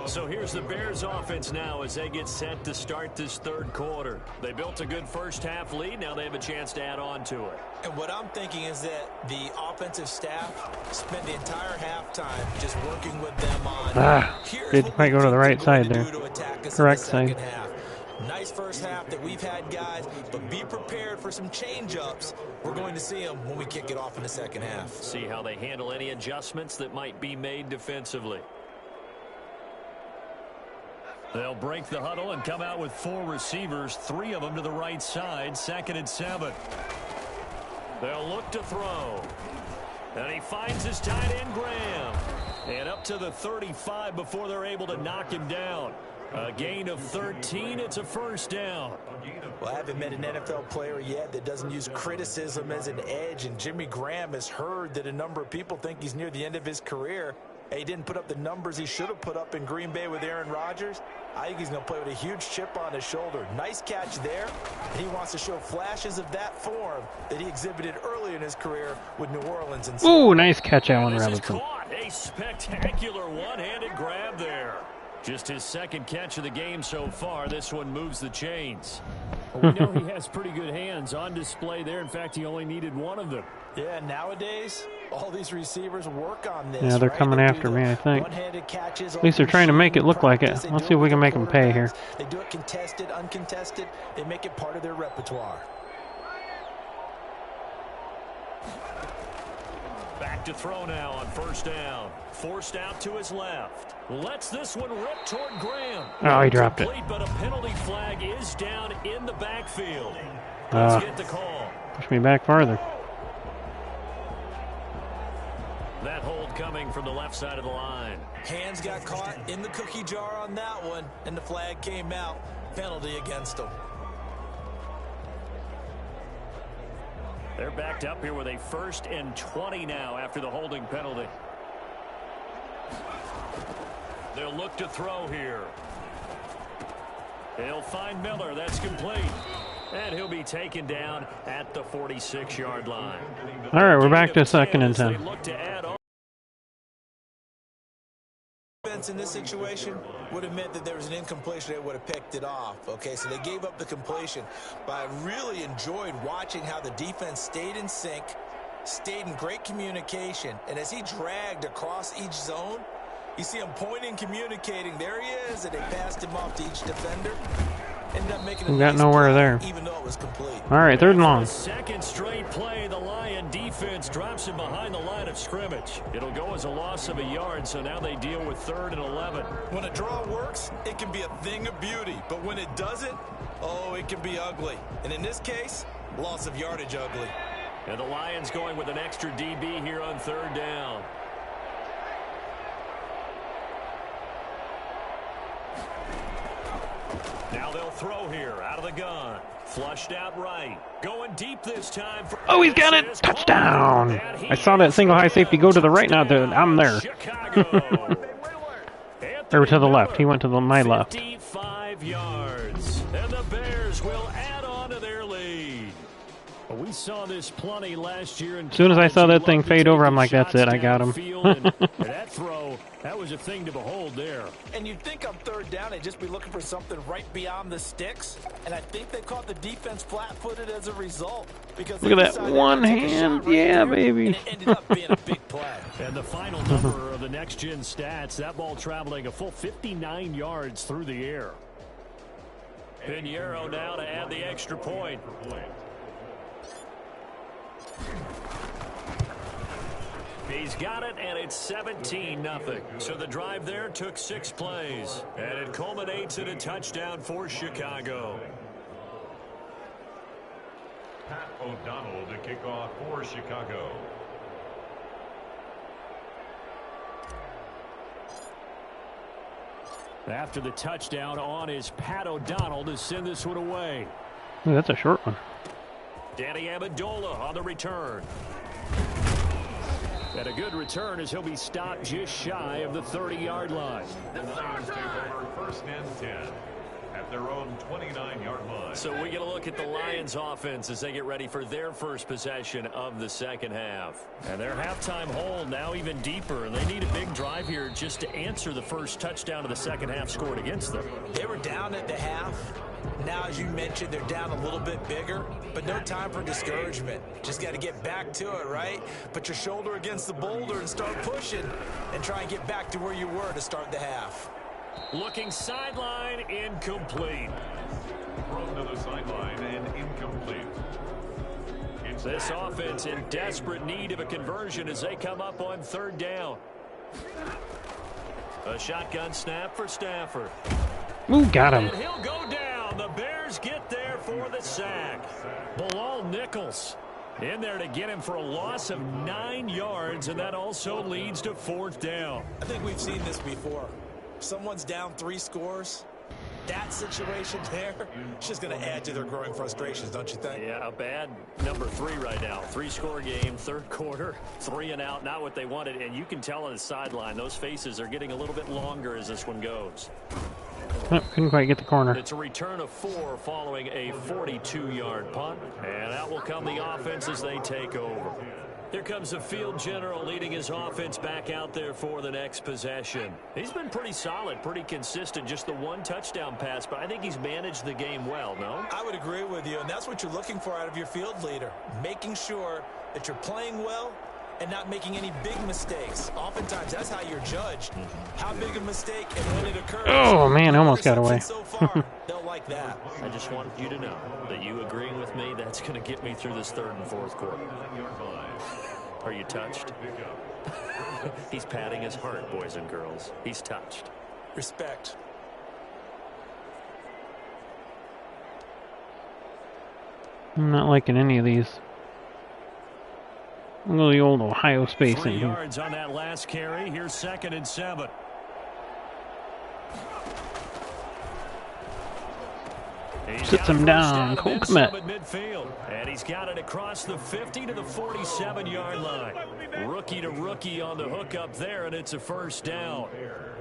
So here's the Bears offense now as they get set to start this third quarter. They built a good first half lead. Now they have a chance to add on to it. And what I'm thinking is that the offensive staff spent the entire halftime just working with them on. It might go to the right side there. Correct side. Nice first half that we've had, guys, but be prepared for some change-ups. We're going to see them when we kick it off in the second half. See how they handle any adjustments that might be made defensively. They'll break the huddle and come out with 4 receivers, 3 of them to the right side, 2nd and 7. They'll look to throw. And he finds his tight end, Graham. And up to the 35 before they're able to knock him down. A gain of 13, it's a first down. Well, I haven't met an NFL player yet that doesn't use criticism as an edge, and Jimmy Graham has heard that a number of people think he's near the end of his career. He didn't put up the numbers he should have put up in Green Bay with Aaron Rodgers. I think he's going to play with a huge chip on his shoulder. Nice catch there, and he wants to show flashes of that form that he exhibited early in his career with New Orleans. And ooh, nice catch, Allen Robinson. Robinson. Caught a spectacular one-handed grab there. Just his 2nd catch of the game so far. This one moves the chains. Well, we know he has pretty good hands on display there. In fact, he only needed 1 of them. Yeah, nowadays, all these receivers work on this. Yeah, they're coming after me, I think. At least they're trying to make it look like it. Let's see if we can make them pay here. They do it contested, uncontested. They make it part of their repertoire. Back to throw now on first down. Forced out to his left. Lets this one rip toward Graham. Oh, he dropped it. But a penalty flag is down in the backfield. Let's get the call. Push me back farther. That hold coming from the left side of the line. Hands got caught in the cookie jar on that one, and the flag came out. Penalty against them. They're backed up here with a 1st and 20 now after the holding penalty. They'll look to throw here. They'll find Miller. That's complete. And he'll be taken down at the 46-yard line. All right, we're back to 2nd and 10. Look to add on. In this situation would have meant that there was an incompletion. They would have picked it off. Okay, so they gave up the completion. But I really enjoyed watching how the defense stayed in sync, stayed in great communication, and as he dragged across each zone, you see him pointing, communicating. There he is, and they passed him off to each defender. Ended up making we got nowhere there. Even though it was complete. All right, 3rd and long. Second straight play, the Lion defense drops him behind the line of scrimmage. It'll go as a loss of a yard, so now they deal with 3rd and 11. When a draw works, it can be a thing of beauty. But when it doesn't, oh, it can be ugly. And in this case, loss of yardage ugly. And the Lions going with an extra DB here on third down. Now they'll throw here out of the gun. Flushed out right. Going deep this time. Oh, he's got it! Touchdown! I saw that single high safety go to the right. Now I'm there. Or to the left. He went to my left. 55 yards. And the Bears will add on to their lead. We saw this plenty last year. As soon as I saw that thing fade over, I'm like, that's it. I got him. That throw, that was a thing to behold there. And you'd think on third down, they'd just be looking for something right beyond the sticks. And I think they caught the defense flat-footed as a result. Because look at that one hand. Yeah, baby. And it ended up being a big play. And the final number of the next-gen stats, that ball traveling a full 59 yards through the air. Pinheiro now to add the extra point. He's got it, and it's 17-0. So the drive there took 6 plays, and it culminates in a touchdown for Chicago. Pat O'Donnell to kick off for Chicago. After the touchdown on is Pat O'Donnell to send this one away. Ooh, that's a short one. Danny Amendola on the return. And a good return as he'll be stopped just shy of the 30-yard line. The Lions take over first and 10 at their own 29-yard line. So we get a look at the Lions offense as they get ready for their first possession of the second half. And their halftime hole now even deeper, and they need a big drive here just to answer the first touchdown of the second half scored against them. They were down at the half. Now, as you mentioned, they're down a little bit bigger, but no time for discouragement. Just got to get back to it, right? Put your shoulder against the boulder and start pushing and try and get back to where you were to start the half. Looking sideline, incomplete. Thrown to the sideline and incomplete. This offense in desperate need of a conversion as they come up on third down. A shotgun snap for Stafford. Ooh, got him. And he'll go down. The Bears get there for the sack. Bilal Nichols in there to get him for a loss of 9 yards, and that also leads to fourth down. I think we've seen this before. Someone's down 3 scores. That situation there, it's just going to add to their growing frustrations, don't you think? Yeah, a bad number 3 right now. 3-score game, third quarter, 3 and out, not what they wanted. And you can tell on the sideline, those faces are getting a little bit longer as this one goes. Oh, couldn't quite get the corner. It's a return of 4 following a 42-yard punt. And out will come the offense as they take over. Here comes the field general leading his offense back out there for the next possession. He's been pretty solid, pretty consistent, just the 1 touchdown pass, but I think he's managed the game well, no? I would agree with you, and that's what you're looking for out of your field leader, making sure that you're playing well and not making any big mistakes. Oftentimes, that's how you're judged. How big a mistake and when it occurs. Oh, man, almost got away. So far, they'll like that. I just want you to know that you agreeing with me, that's going to get me through this third and fourth quarter. Are you touched? He's patting his heart, boys and girls. He's touched. Respect. I'm not liking any of these. Look at the old Ohio spacing. 3 yards on that last carry. Here's 2nd and 7. Sits him down. Cole Kmet. And he's got it across the 50 to the 47-yard line. Rookie to rookie on the hook up there, and it's a first down.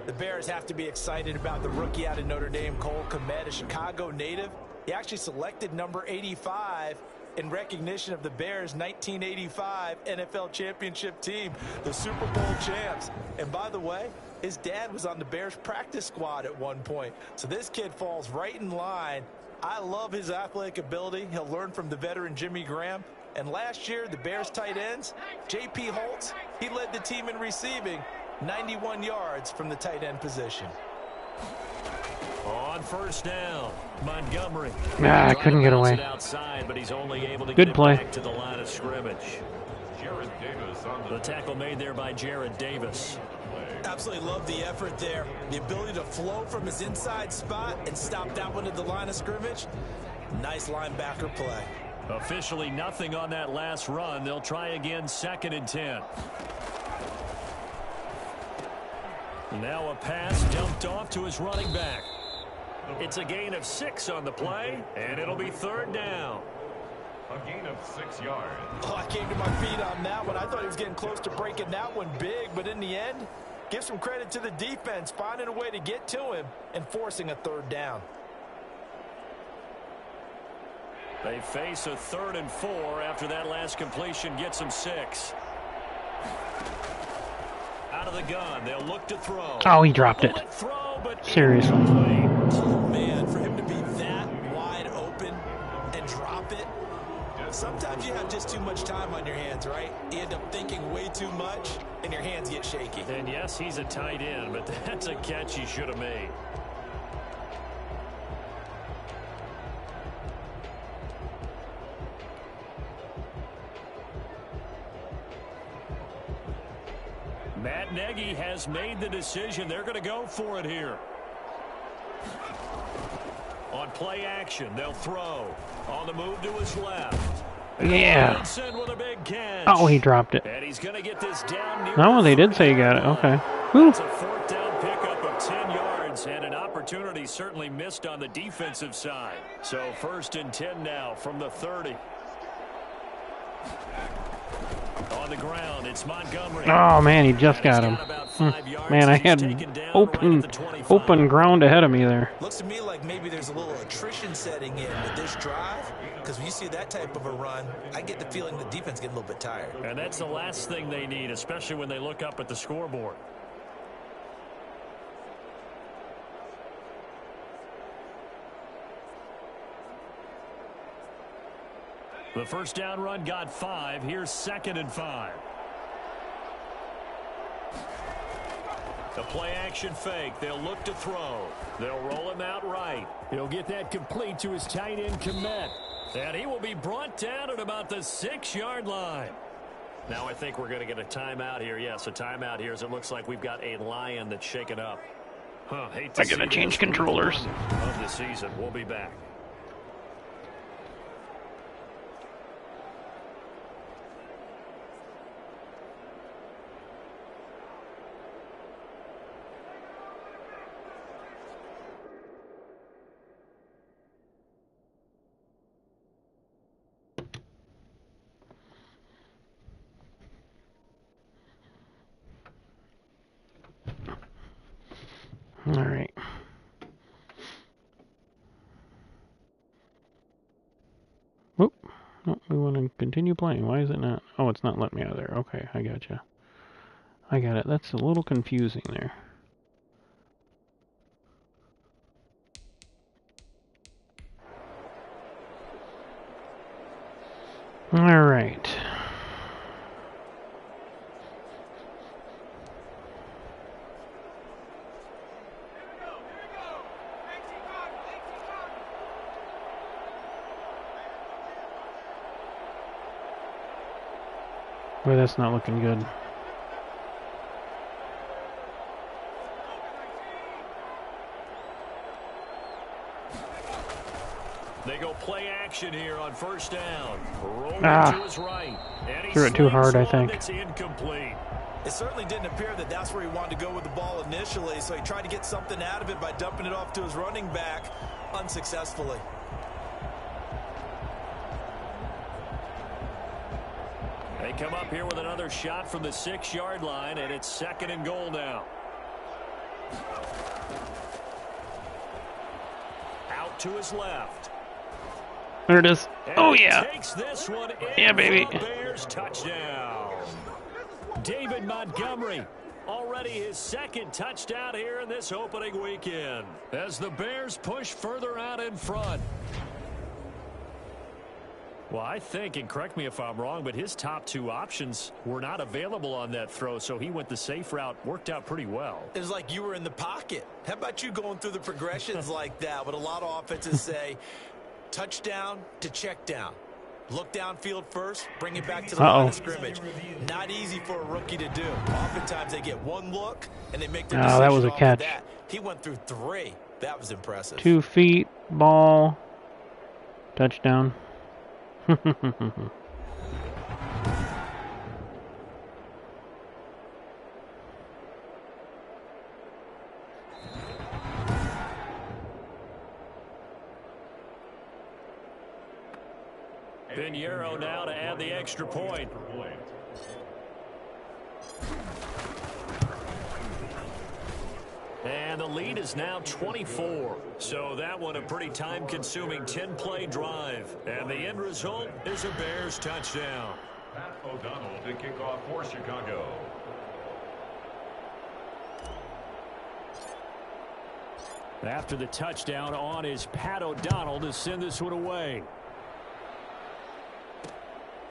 The Bears have to be excited about the rookie out of Notre Dame, Cole Kmet, a Chicago native. He actually selected number 85 in recognition of the Bears' 1985 NFL championship team, the Super Bowl champs. And by the way, his dad was on the Bears practice squad at one point. So this kid falls right in line. I love his athletic ability. He'll learn from the veteran Jimmy Graham. And last year, the Bears tight ends, J.P. Holtz, he led the team in receiving 91 yards from the tight end position. On first down, Montgomery. I couldn't get away. Outside, but he's only able to Good get play. It back to the line of scrimmage. Jared Davis on The tackle made there by Jared Davis. Absolutely love the effort there. The ability to flow from his inside spot and stop that one at the line of scrimmage. Nice linebacker play. Officially nothing on that last run. They'll try again 2nd and 10. Now a pass dumped off to his running back. It's a gain of 6 on the play, and it'll be 3rd down. A gain of 6 yards. Oh, I came to my feet on that one. I thought he was getting close to breaking that one big, but in the end, give some credit to the defense, finding a way to get to him and forcing a 3rd down. They face a 3rd and 4 after that last completion gets them 6. Out of the gun, they'll look to throw. Oh, he dropped it. Throw, but Seriously. Oh, man, for him to be that wide open and drop it. Sometimes you have just too much time on your hands, right? You end up thinking way too much, and your hands get shaky. And yes, he's a tight end, but that's a catch he should have made. Matt Nagy has made the decision. They're going to go for it here. On play action, they'll throw. On the move to his left. Yeah. With a big catch. Oh, he dropped it. And he's going to get this down near Oh, they did say he got it. Okay. Whew. It's a 4th down pickup of 10 yards and an opportunity certainly missed on the defensive side. So 1st and 10 now from the 30. On the ground, it's Montgomery. Oh, man, he just got him. Man, I had open ground ahead of me there. Looks to me like maybe there's a little attrition setting in with this drive, because when you see that type of a run, I get the feeling the defense getting a little bit tired. And that's the last thing they need, especially when they look up at the scoreboard. The 1st down run got 5. Here's 2nd and 5. The play action fake. They'll look to throw. They'll roll him out right. He'll get that complete to his tight end Kmet. And he will be brought down at about the 6-yard line. Now I think we're going to get a timeout here. Yes, a timeout here as it looks like we've got a lion that's shaken up. I got to change controllers. Of the season. We'll be back. All right. Oop. Oh, we want to continue playing. Why is it not? Oh, it's not letting me out of there. Okay, I gotcha. I got it. That's a little confusing there. All right. Boy, that's not looking good. They go play action here on 1st down. Rolling to his right. And threw it too hard, I think. It's incomplete. It certainly didn't appear that that's where he wanted to go with the ball initially, so he tried to get something out of it by dumping it off to his running back unsuccessfully. They come up here with another shot from the 6-yard line, and it's 2nd and goal now. Out to his left. There it is. And oh, yeah. Takes this one in. Yeah, baby. Bears touchdown. David Montgomery, already his 2nd touchdown here in this opening weekend, as the Bears push further out in front. Well, I think, and correct me if I'm wrong, but his top 2 options were not available on that throw, so he went the safe route. Worked out pretty well. It was like you were in the pocket. How about you going through the progressions like that? What a lot of offenses say, touchdown to check down. Look downfield first, bring it back to the line of scrimmage. Not easy for a rookie to do. Oftentimes they get one look, and they make their decision that was a off catch. of that. He went through 3. That was impressive. 2 feet, ball, touchdown. Pinheiro now to add the extra point. And the lead is now 24. So that one a pretty time-consuming 10-play drive. And the end result is a Bears touchdown. Pat O'Donnell to kick off for Chicago. After the touchdown on is Pat O'Donnell to send this one away.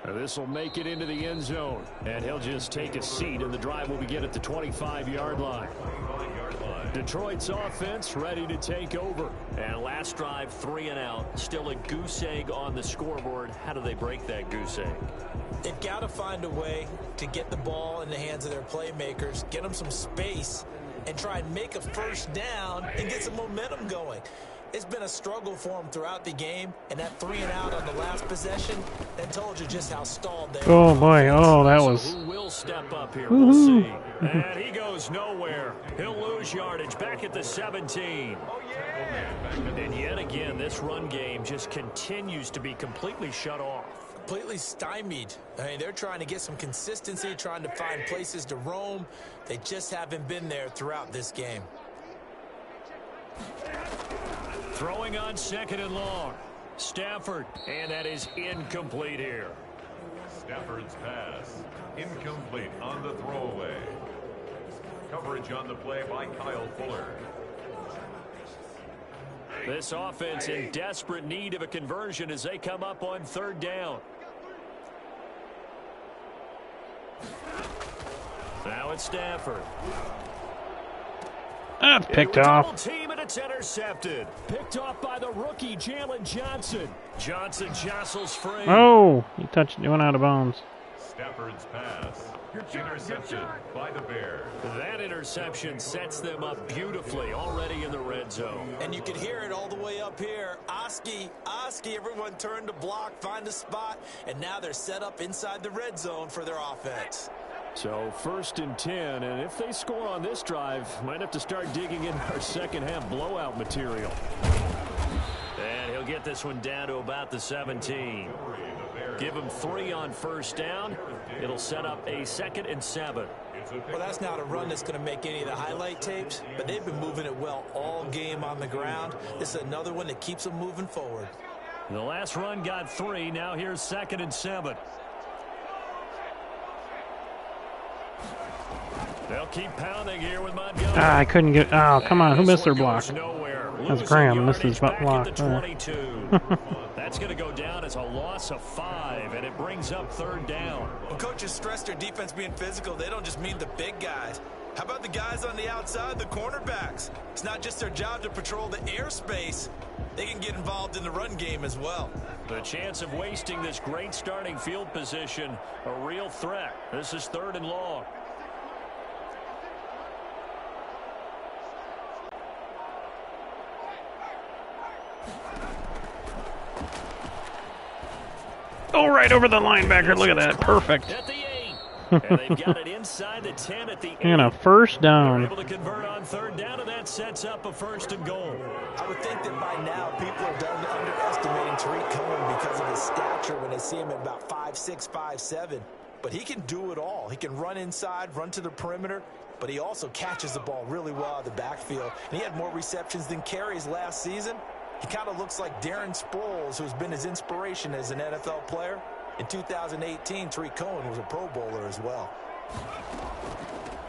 This will make it into the end zone. And he'll just take a seat, and the drive will begin at the 25-yard line. Detroit's offense ready to take over. And last drive, 3 and out. Still a goose egg on the scoreboard. How do they break that goose egg? They've got to find a way to get the ball in the hands of their playmakers, get them some space, and try and make a first down and get some momentum going. It's been a struggle for them throughout the game, and that 3 and out on the last possession, that told you just how stalled they are. Oh boy, oh that was. So who will step up here? We'll see. And he goes nowhere. He'll lose yardage back at the 17. And yet again, this run game just continues to be completely shut off. Completely stymied. I mean, they're trying to get some consistency, trying to find places to roam. They just haven't been there throughout this game. Throwing on 2nd and long. Stafford, and that is incomplete here. Stafford's pass. Incomplete on the throwaway. Coverage on the play by Kyle Fuller. This offense in desperate need of a conversion as they come up on 3rd down. Now it's Stafford. That's picked off. Double team, and it's intercepted. Picked off by the rookie, Jalen Johnson. Johnson jostles free. Oh, he went out of bounds. Stafford's pass. Intercepted by the Bears. That interception sets them up beautifully already in the red zone. And you can hear it all the way up here. Oski, everyone turned to block, find a spot, and now they're set up inside the red zone for their offense. So 1st and 10, and if they score on this drive, might have to start digging in our second-half blowout material. And he'll get this one down to about the 17. Give him 3 on 1st down. It'll set up a 2nd and 7. Well, that's not a run that's going to make any of the highlight tapes, but they've been moving it well all game on the ground. This is another one that keeps them moving forward. The last run got 3. Now here's 2nd and 7. They'll keep pounding here with Montgomery. Ah, I couldn't get. Oh, come on. Who missed their block? That's Graham. Missed his block. That's going to go down as a loss of 5, and it brings up 3rd down. When coaches stress their defense being physical, they don't just mean the big guys. How about the guys on the outside, the cornerbacks? It's not just their job to patrol the airspace. They can get involved in the run game as well. The chance of wasting this great starting field position, a real threat. This is 3rd and long. Oh, right over the linebacker. Look at that. Perfect. At the 8. And they've got it inside the 10 at the 8. And a first down. They're able to convert on 3rd down, and that sets up a 1st and goal. I would think that by now people are done underestimating Tariq Cohen because of his stature when they see him at about 5'6", 5'7". But he can do it all. He can run inside, run to the perimeter, but he also catches the ball really well out of the backfield. And he had more receptions than carries last season. He kind of looks like Darren Sproles, who's been his inspiration as an NFL player. In 2018, Tariq Cohen was a Pro Bowler as well.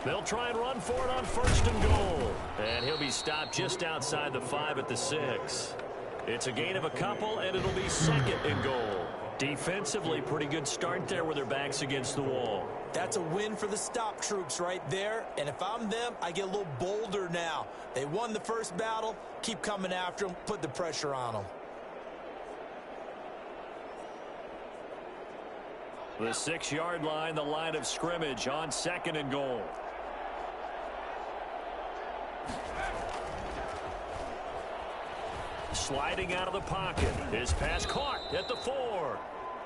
They'll try and run for it on 1st and goal. And he'll be stopped just outside the 5 at the 6. It's a gain of a couple, and it'll be 2nd and goal. Defensively, pretty good start there with their backs against the wall. That's a win for the stop troops right there. And if I'm them, I get a little bolder now. They won the first battle. Keep coming after them. Put the pressure on them. The 6-yard line, the line of scrimmage on 2nd and goal. Sliding out of the pocket. His pass caught at the 4.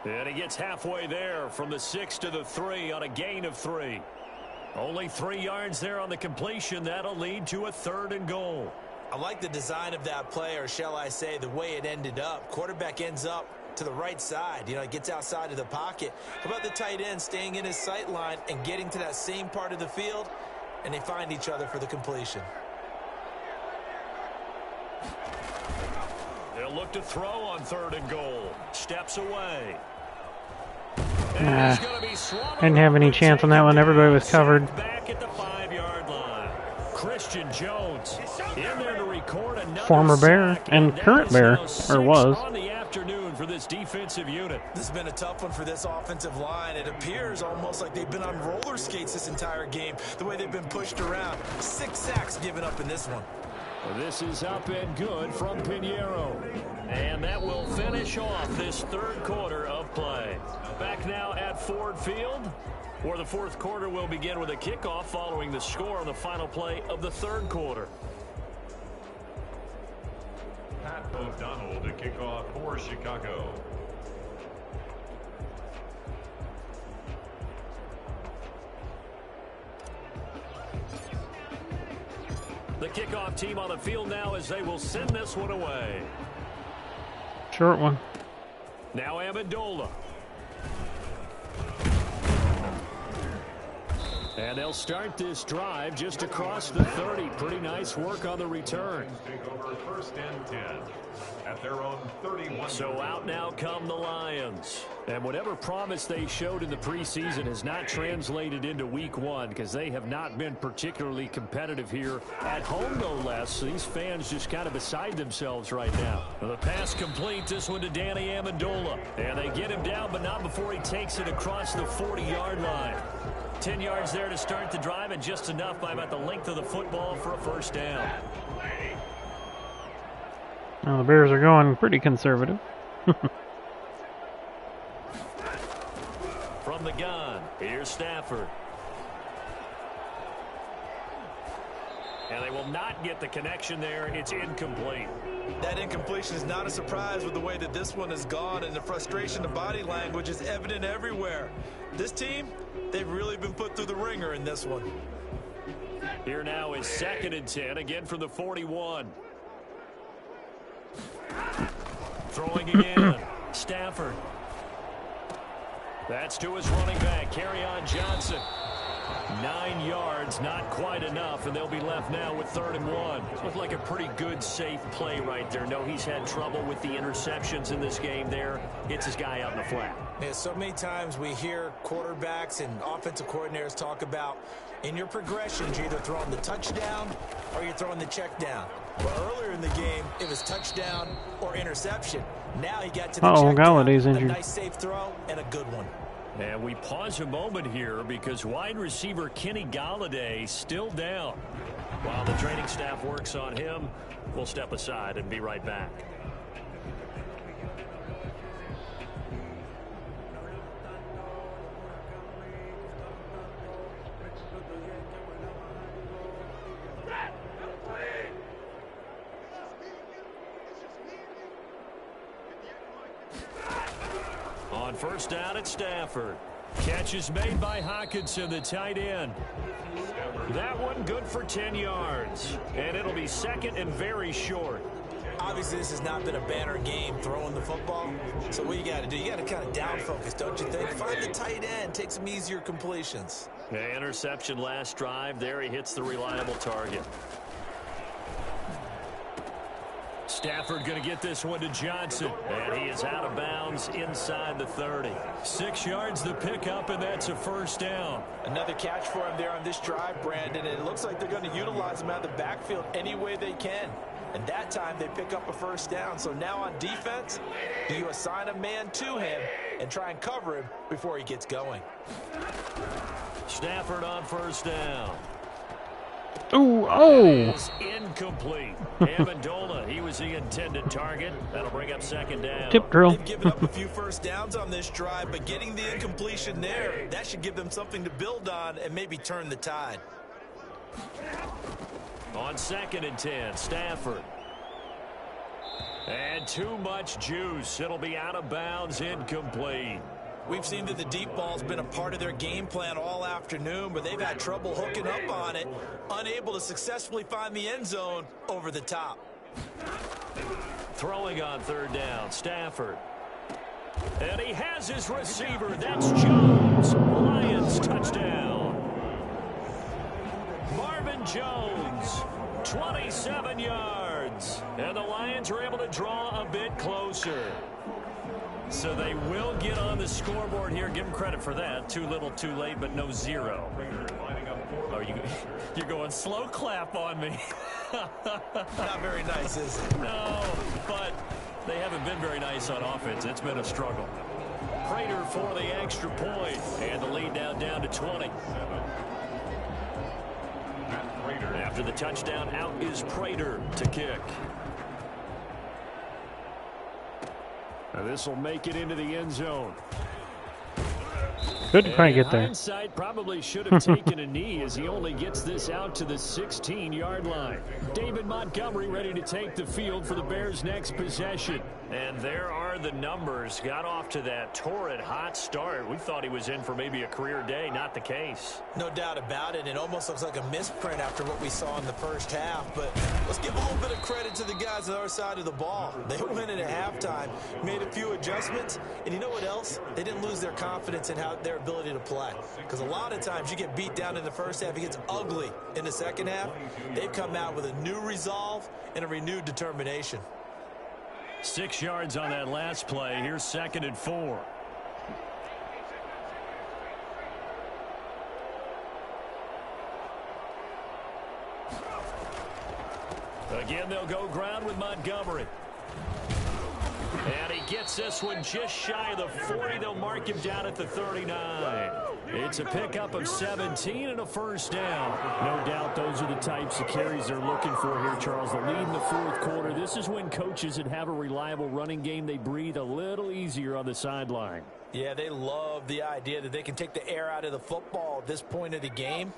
And he gets halfway there from the 6 to the 3 on a gain of 3. Only 3 yards there on the completion. That'll lead to a 3rd and goal. I like the design of that play, or shall I say the way it ended up. Quarterback ends up to the right side. You know, it gets outside of the pocket. How about the tight end staying in his sight line and getting to that same part of the field, and they find each other for the completion. They'll look to throw on 3rd and goal. Steps away. Didn't have any chance on that one. Everybody was covered. Back at the 5-yard line. Christian Jones in there to record another Former Bear sack, and current Bear, or was. On the afternoon for this defensive unit. This has been a tough one for this offensive line. It appears almost like they've been on roller skates this entire game, the way they've been pushed around. 6 sacks given up in this one. Well, this is up and good from Pinheiro. And that will finish off this 3rd quarter of play. Back now at Ford Field, where the 4th quarter will begin with a kickoff following the score on the final play of the 3rd quarter. Pat O'Donnell to kick off for Chicago. The kickoff team on the field now as they will send this one away. Short one. Now Amendola. And they'll start this drive just across the 30. Pretty nice work on the return. Take over 1st and 10 at their own 31. So out now come the Lions. And whatever promise they showed in the preseason has not translated into week 1 because they have not been particularly competitive here at home, no less. So these fans just kind of beside themselves right now. The pass complete, this one to Danny Amendola. And they get him down, but not before he takes it across the 40-yard line. 10 yards there to start the drive, and just enough by about the length of the football for a 1st down. Well, the Bears are going pretty conservative. From the gun, here's Stafford. And they will not get the connection there. It's incomplete. That incompletion is not a surprise with the way that this one has gone, and the frustration of body language is evident everywhere. This team, they've really been put through the ringer in this one. Here now is 2nd and 10, again from the 41. Throwing again, Stafford. That's to his running back, Kerryon Johnson. 9 yards, not quite enough, and they'll be left now with 3rd and 1. Looked like a pretty good, safe play right there. No, he's had trouble with the interceptions in this game there. Hits his guy out in the flat. Yeah, so many times we hear quarterbacks and offensive coordinators talk about in your progressions, you're either throwing the touchdown or you're throwing the check down. Well, earlier in the game, it was touchdown or interception. Now he got to the check down. Galladay's injured. A nice safe throw and a good one. And we pause a moment here because wide receiver Kenny Galladay still down. While the training staff works on him, we'll step aside and be right back. On 1st down at Stafford. Catch is made by Hockenson, the tight end. That one good for 10 yards. And it'll be 2nd and very short. Obviously, this has not been a banner game throwing the football. So what you got to do, you got to kind of down focus, don't you think? Find the tight end, take some easier completions. Yeah, interception last drive. There he hits the reliable target. Stafford going to get this one to Johnson. And he is out of bounds inside the 30. 6 yards the pickup, and that's a 1st down. Another catch for him there on this drive, Brandon. And it looks like they're going to utilize him out of the backfield any way they can. And that time they pick up a 1st down. So now on defense, you assign a man to him and try and cover him before he gets going. Stafford on 1st down. Ooh, oh! Is incomplete. Amendola, he was the intended target. That'll bring up 2nd down. Tip drill. They've given up a few 1st downs on this drive, but getting the incompletion there, that should give them something to build on and maybe turn the tide. On 2nd and 10, Stafford. And too much juice. It'll be out of bounds, incomplete. We've seen that the deep ball's been a part of their game plan all afternoon, but they've had trouble hooking up on it, unable to successfully find the end zone over the top. Throwing on third down, Stafford. And he has his receiver. That's Jones. Lions touchdown. Marvin Jones, 27 yards. And the Lions are able to draw a bit closer. So they will get on the scoreboard here. Give them credit for that. Too little, too late, but no zero. Oh, you're going slow clap on me. Not very nice, is it? No, but they haven't been very nice on offense. It's been a struggle. Prater for the extra point, and the lead now down to 20. After the touchdown, out is Prater to kick. Now this will make it into the end zone. Couldn't quite get there. Hindsight probably should have taken a knee as he only gets this out to the 16-yard line. David Montgomery ready to take the field for the Bears' next possession. And there are the numbers. Got off to that torrid hot start. We thought he was in for maybe a career day. Not the case. No doubt about it. It almost looks like a misprint after what we saw in the first half. But let's give a little bit of credit to the guys on our side of the ball. They went in at halftime, made a few adjustments, and you know what else? They didn't lose their confidence in their ability to play. Because a lot of times you get beat down in the first half, it gets ugly in the second half. They've come out with a new resolve and a renewed determination. 6 yards on that last play. Here's 2nd and 4. Again, they'll go ground with Montgomery. And he gets this one just shy of the 40. They'll mark him down at the 39. It's a pickup of 17 and a first down. No doubt those are the types of carries they're looking for here, Charles. The lead in the fourth quarter. This is when coaches that have a reliable running game, they breathe a little easier on the sideline. Yeah, they love the idea that they can take the air out of the football at this point of the game.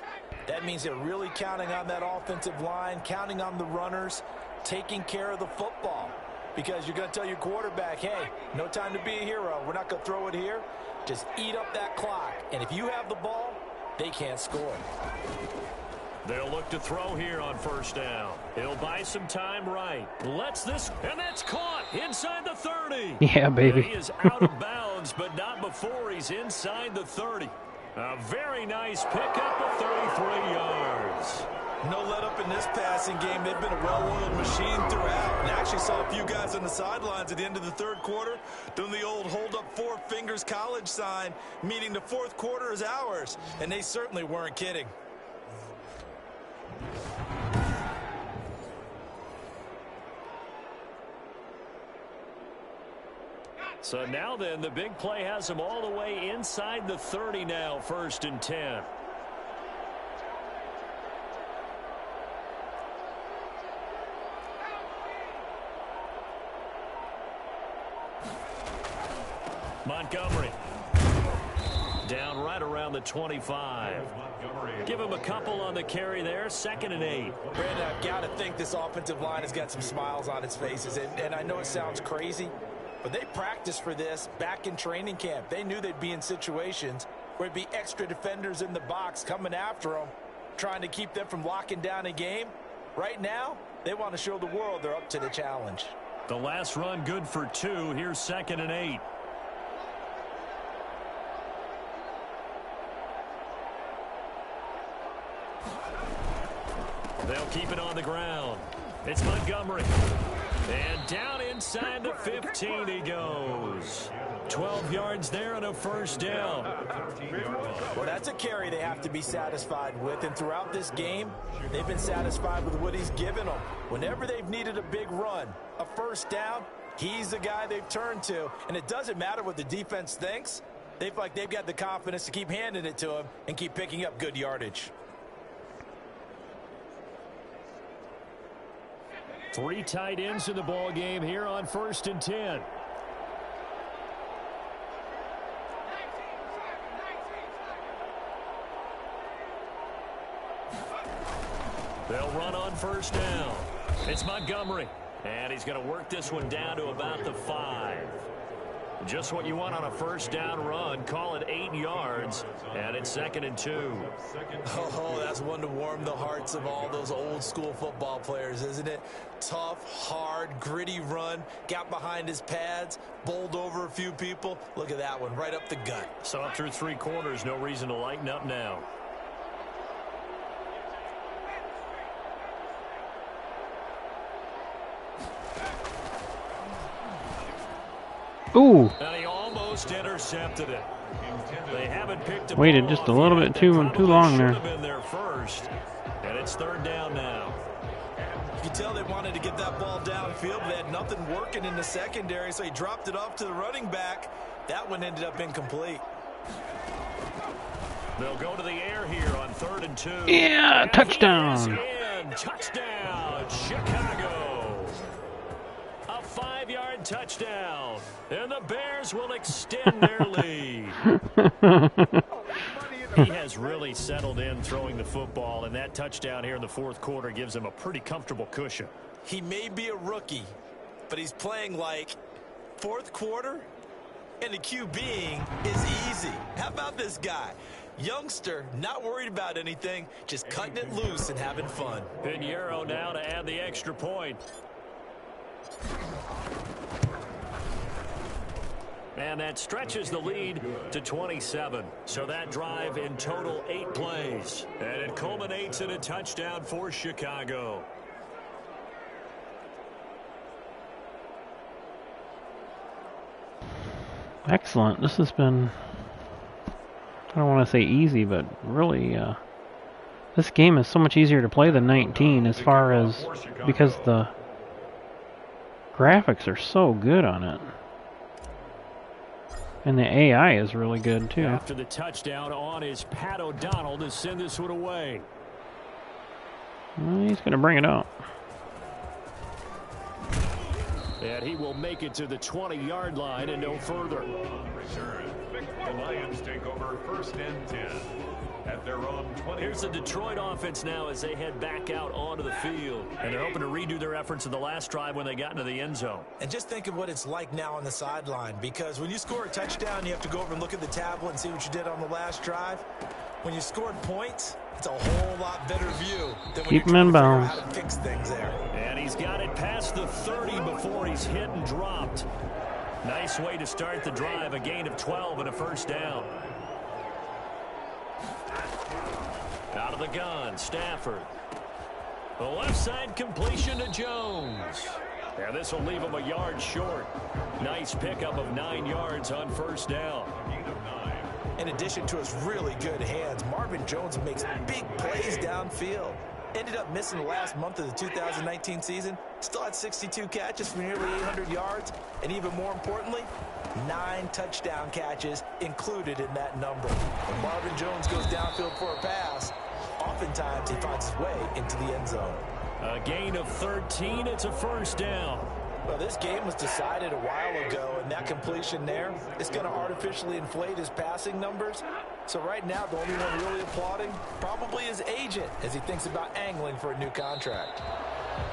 That means they're really counting on that offensive line, counting on the runners, taking care of the football. Because you're going to tell your quarterback, hey, no time to be a hero. We're not going to throw it here. Just eat up that clock. And if you have the ball, they can't score. They'll look to throw here on first down. He'll buy some time right. Let's this, and that's caught inside the 30. Yeah, baby. He is out of bounds, but not before he's inside the 30. A very nice pickup of 33 yards. No let up in this passing game. They've been a well-oiled machine throughout. And actually saw a few guys on the sidelines at the end of the third quarter doing the old hold up 4 fingers college sign, meaning the fourth quarter is ours. And they certainly weren't kidding. So now then, the big play has them all the way inside the 30 now, 1st and 10. Montgomery down right around the 25. Give him a couple on the carry there. 2nd and 8. Brandon, I've got to think this offensive line has got some smiles on its faces. And I know it sounds crazy, but they practiced for this back in training camp. They knew they'd be in situations where it'd be extra defenders in the box coming after them, trying to keep them from locking down a game. Right now, they want to show the world they're up to the challenge. The last run good for 2. Here's 2nd and 8. They'll keep it on the ground. It's Montgomery. And down inside the 15 he goes. 12 yards there and a first down. Well, that's a carry they have to be satisfied with. And throughout this game, they've been satisfied with what he's given them. Whenever they've needed a big run, a first down, he's the guy they've turned to. And it doesn't matter what the defense thinks. They've got the confidence to keep handing it to him and keep picking up good yardage. 3 tight ends in the ball game here on 1st and 10. They'll run on first down. It's Montgomery. And he's going to work this one down to about the 5. Just what you want on a first down run. Call it 8 yards, and it's 2nd and 2. Oh, that's one to warm the hearts of all those old school football players, isn't it? Tough, hard, gritty run. Got behind his pads, bowled over a few people. Look at that one, right up the gut. So up through 3 quarters, no reason to lighten up now. Ooh. And he almost intercepted it. They haven't picked up. Waited just a little bit too long there. Should have been there first. And it's 3rd down now. You can tell they wanted to get that ball downfield, but they had nothing working in the secondary, so he dropped it off to the running back. That one ended up incomplete. They'll go to the air here on 3rd and 2. Yeah, and touchdown. Touchdown, Chicago. A 5-yard touchdown. And the Bears will extend their lead. He has really settled in throwing the football, and that touchdown here in the 4th quarter gives him a pretty comfortable cushion. He may be a rookie, but he's playing like 4th quarter, and the QBing is easy. How about this guy? Youngster, not worried about anything, just cutting it loose and having fun. Pinheiro now to add the extra point. And that stretches the lead to 27. So that drive in total 8 plays. And it culminates in a touchdown for Chicago. Excellent. This has been, I don't want to say easy, but really, this game is so much easier to play than 19 as far as, because the graphics are so good on it. And the AI is really good, too. After the touchdown on is Pat O'Donnell to send this one away. Well, he's going to bring it out. And he will make it to the 20-yard line and no further. Return. The Lions take over 1st and 10 at their own 20. Here's the Detroit offense now as they head back out onto the field. And they're hoping to redo their efforts in the last drive when they got into the end zone. And just think of what it's like now on the sideline, because when you score a touchdown, you have to go over and look at the tablet and see what you did on the last drive. When you scored points, it's a whole lot better view than when Keep you're him in trying to bounds. figure out how to fix things there. And he's got it past the 30 before he's hit and dropped. Nice way to start the drive, a gain of 12 and a first down. Out of the gun, Stafford. The left side completion to Jones. And this will leave him a yard short. Nice pickup of 9 yards on first down. In addition to his really good hands, Marvin Jones makes big plays downfield. Ended up missing the last month of the 2019 season. Still had 62 catches for nearly 800 yards. And even more importantly, 9 touchdown catches included in that number. When Marvin Jones goes downfield for a pass, oftentimes he finds his way into the end zone. A gain of 13. It's a first down. Well, this game was decided a while ago, and that completion there is going to artificially inflate his passing numbers. So right now, the only one really applauding probably his agent as he thinks about angling for a new contract.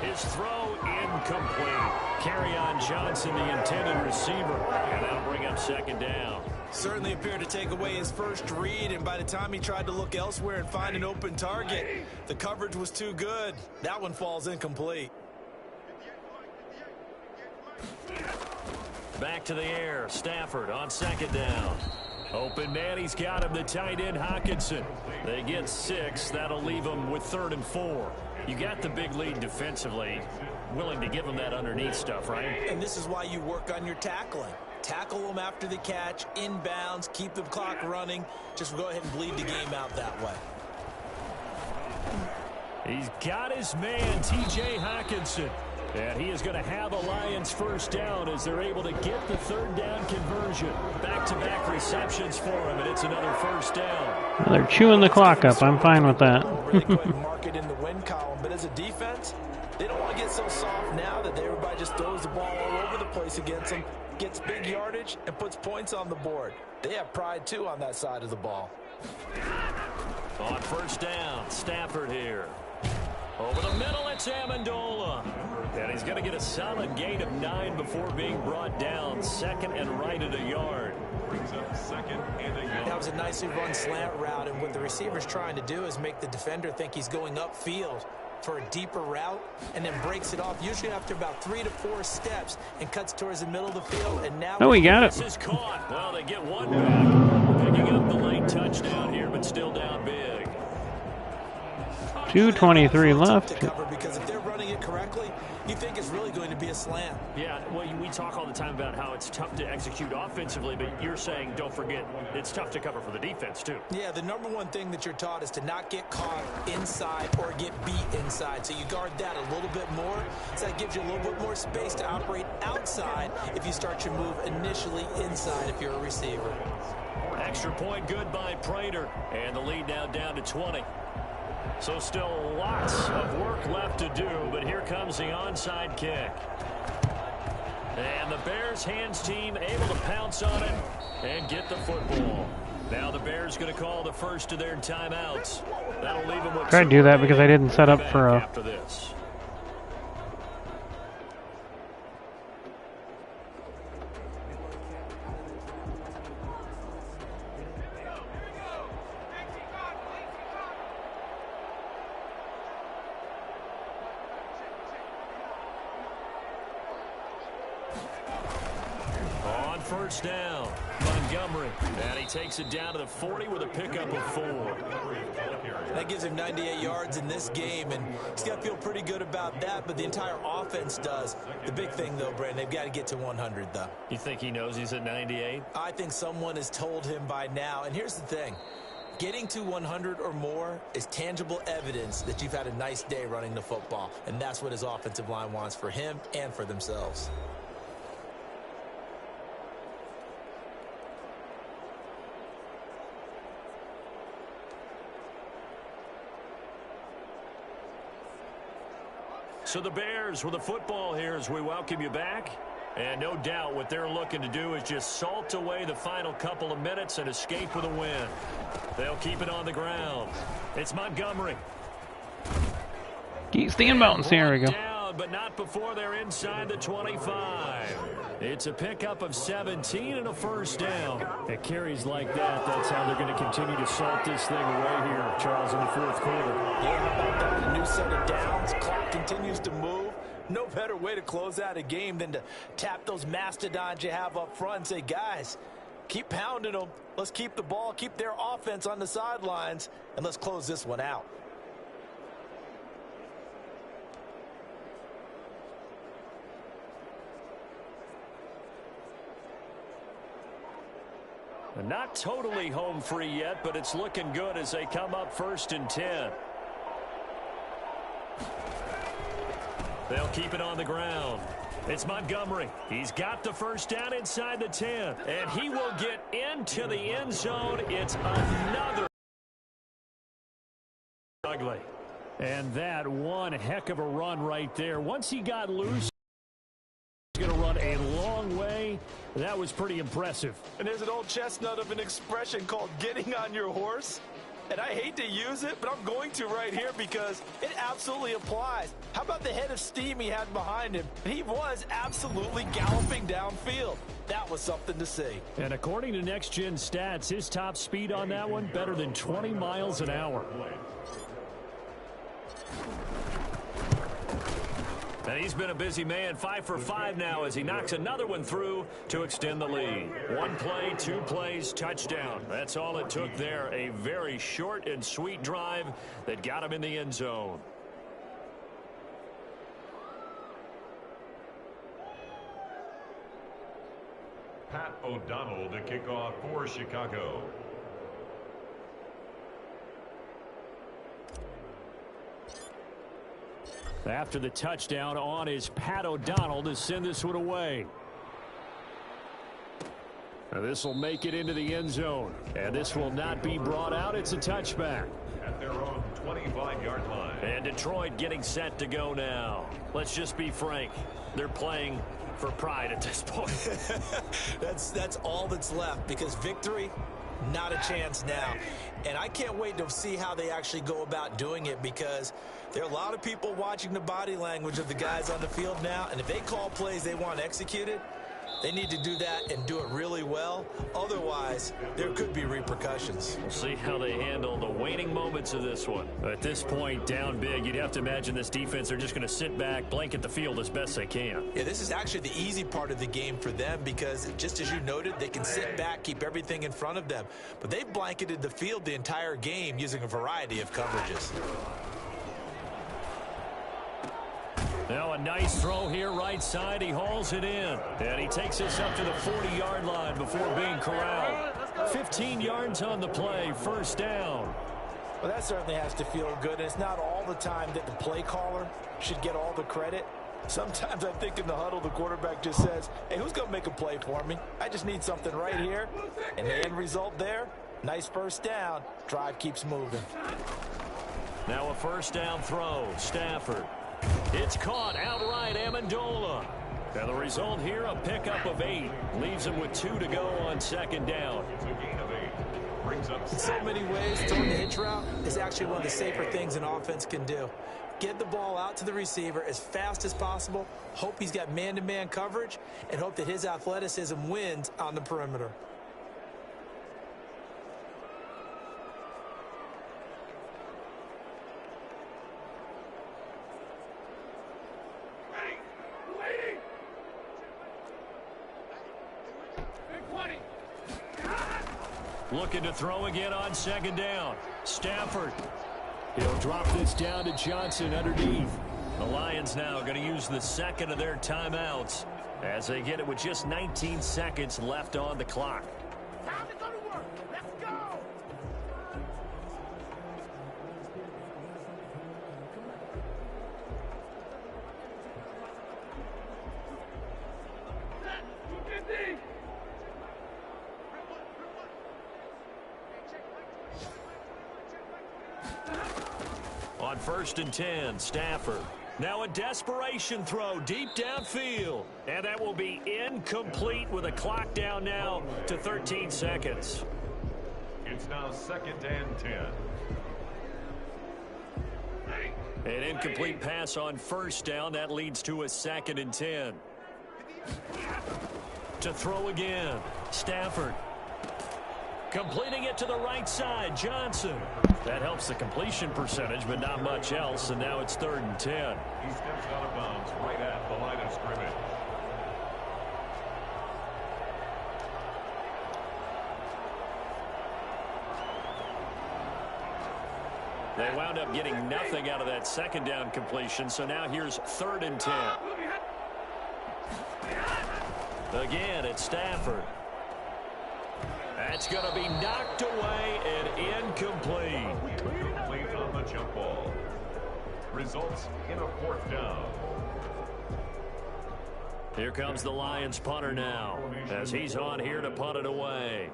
His throw incomplete. Kerryon Johnson, the intended receiver, and that'll bring up second down. Certainly appeared to take away his first read, and by the time he tried to look elsewhere and find an open target, the coverage was too good. That one falls incomplete. Back to the air. Stafford on second down. Open man, he's got him, the tight end Hockenson. They get 6. That'll leave them with 3rd and 4. You got the big lead defensively. Willing to give them that underneath stuff, right? And this is why you work on your tackling. Tackle them after the catch, inbounds, keep the clock running. Just go ahead and bleed the game out that way. He's got his man, T.J. Hockenson. And he is going to have a Lions first down as they're able to get the 3rd down conversion. Back-to-back receptions for him, and it's another first down. Well, they're chewing the clock up. I'm fine with that. Really couldn't mark it in the win column, but as a defense, they don't want to get so soft now that everybody just throws the ball all over the place against them, gets big yardage, and puts points on the board. They have pride, too, on that side of the ball. On first down, Stafford here. Over the middle, it's Amendola. And he's going to get a solid gain of 9 before being brought down. 2nd and right at a yard. Brings up 2nd and a yard. That was a nicely run slant route, and what the receiver's trying to do is make the defender think he's going upfield for a deeper route, and then breaks it off, usually after about 3 to 4 steps, and cuts towards the middle of the field. And now we got it. This is caught. Well, they get one back. Picking up the late touchdown here, but still down big. 2:23 left. Because if they're running it correctly, you think it's really going to be a slant. Yeah, well, we talk all the time about how it's tough to execute offensively, but you're saying, don't forget, it's tough to cover for the defense, too. Yeah, the number one thing that you're taught is to not get caught inside or get beat inside. So you guard that a little bit more. So that gives you a little bit more space to operate outside if you start your move initially inside if you're a receiver. Extra point good by Prater, and the lead now down to 20. So still lots of work left to do, but here comes the onside kick. And the Bears hands team able to pounce on it and get the football. Now the Bears going to call the first of their timeouts. That'll leave them with Tried to do that because I didn't set up for a after this. First down, Montgomery, and he takes it down to the 40 with a pickup of 4. That gives him 98 yards in this game, and he's got to feel pretty good about that, but the entire offense does. The big thing, though, Brandon, they've got to get to 100, though. You think he knows he's at 98? I think someone has told him by now, and here's the thing. Getting to 100 or more is tangible evidence that you've had a nice day running the football, and that's what his offensive line wants for him and for themselves. So the Bears with the football here as we welcome you back. And no doubt what they're looking to do is just salt away the final couple of minutes and escape with a win. They'll keep it on the ground. It's Montgomery. Keep the inbounds. There we go. Down, but not before they're inside the 25. It's a pickup of 17 and a first down. At carries like that, that's how they're going to continue to salt this thing away here, Charles, in the fourth quarter. Yeah, how about that? A new set of downs. Clock continues to move. No better way to close out a game than to tap those mastodons you have up front and say, guys, keep pounding them. Let's keep the ball, keep their offense on the sidelines, and let's close this one out. Not totally home free yet, but it's looking good as they come up 1st and 10. They'll keep it on the ground. It's Montgomery. He's got the first down inside the 10, and he will get into the end zone. It's another ugly. And that one heck of a run right there. Once he got loose, he's going to run a long way. That was pretty impressive. And there's an old chestnut of an expression called getting on your horse. And I hate to use it, but I'm going to right here because it absolutely applies. How about the head of steam he had behind him? He was absolutely galloping downfield. That was something to see. And according to Next Gen Stats, his top speed on that one, better than 20 miles an hour. And he's been a busy man, 5 for 5 now as he knocks another one through to extend the lead. 1 play, 2 plays, touchdown. That's all it took there. A very short and sweet drive that got him in the end zone. Pat O'Donnell to kick off for Chicago. After the touchdown on is Pat O'Donnell to send this one away. Now this will make it into the end zone. And this will not be brought out. It's a touchback. At their own 25-yard line. And Detroit getting set to go now. Let's just be frank. They're playing for pride at this point. That's all that's left because victory Not a chance now. And I can't wait to see how they actually go about doing it, because there are a lot of people watching the body language of the guys on the field now, and if they call plays they want executed, they need to do that and do it really well. Otherwise, there could be repercussions. We'll see how they handle the waning moments of this one. At this point, down big, you'd have to imagine this defense, they're just going to sit back, blanket the field as best they can. Yeah, this is actually the easy part of the game for them, because just as you noted, they can sit back, keep everything in front of them. But they've blanketed the field the entire game using a variety of coverages. Now a nice throw here right side. He hauls it in. And he takes us up to the 40-yard line before being corralled. 15 yards on the play. First down. Well, that certainly has to feel good. And it's not all the time that the play caller should get all the credit. Sometimes I think in the huddle, the quarterback just says, hey, who's going to make a play for me? I just need something right here. And the end result there, nice first down. Drive keeps moving. Now a first down throw. Stafford. It's caught outright, Amendola. And the result here, a pickup of 8. Leaves him with 2 to go on second down. It's a gain of 8. Brings up In so many ways, throwing the hitch route is actually one of the safer things an offense can do. Get the ball out to the receiver as fast as possible, hope he's got man-to-man coverage, and hope that his athleticism wins on the perimeter. Looking to throw again on second down. Stafford. He'll drop this down to Johnson underneath. The Lions now going to use the second of their timeouts as they get it with just 19 seconds left on the clock. Time to go to work. Let's go. On first and 10, Stafford. Now a desperation throw deep downfield. And that will be incomplete with a clock down now to 13 seconds. It's now second and 10. An incomplete pass on first down. That leads to a second and 10. To throw again. Stafford. Completing it to the right side. Johnson. That helps the completion percentage, but not much else. And now it's third and 10. He steps out of bounds right at the line of scrimmage. They wound up getting nothing out of that second down completion, so now here's third and 10. Again, it's Stafford. That's going to be knocked away and incomplete. Complete on the jump ball. Results in a fourth down. Here comes the Lions punter now, as he's on here to punt it away.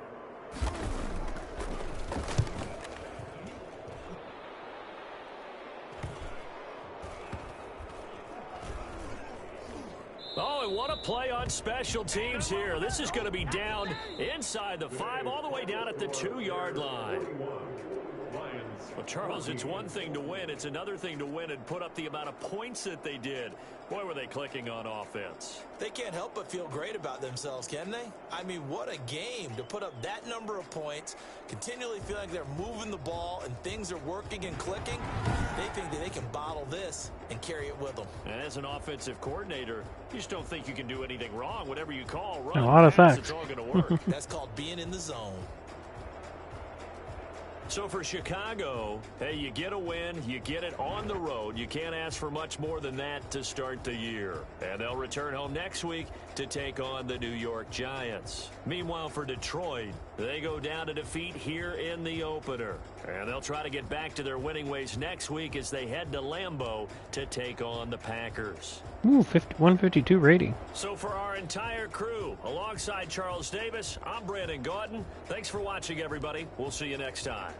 Oh, and what a play on special teams here. This is going to be down inside the 5, all the way down at the 2-yard line. Well, Charles, it's one thing to win. It's another thing to win and put up the amount of points that they did. Boy, were they clicking on offense. They can't help but feel great about themselves, can they? I mean, what a game to put up that number of points, continually feeling like they're moving the ball and things are working and clicking. They think that they can bottle this and carry it with them. And as an offensive coordinator, you just don't think you can do anything wrong. Whatever you call, run, A lot of pass, sacks. it's all going to work. That's called being in the zone. So for Chicago, hey, you get a win, you get it on the road. You can't ask for much more than that to start the year. And they'll return home next week to take on the New York Giants. Meanwhile, for Detroit, they go down to defeat here in the opener. And they'll try to get back to their winning ways next week as they head to Lambeau to take on the Packers. Ooh, 152 rating. So for our entire crew, alongside Charles Davis, I'm Brandon Gaudin. Thanks for watching, everybody. We'll see you next time.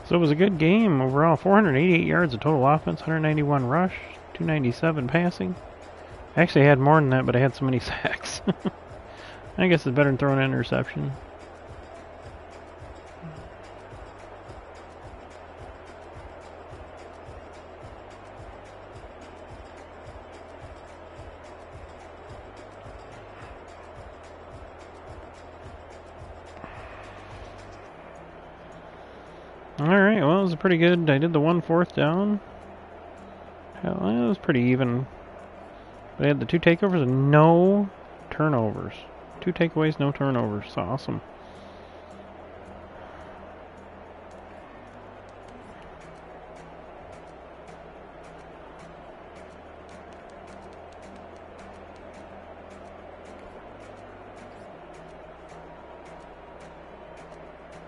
So it was a good game overall. 488 yards of total offense, 191 rush, 297 passing. I actually had more than that, but I had so many sacks. I guess it's better than throwing an interception. Alright, well, it was pretty good. I did the 1 4th down. Hell, it was pretty even. But I had the 2 takeovers and no turnovers. 2 takeaways, no turnovers. Awesome.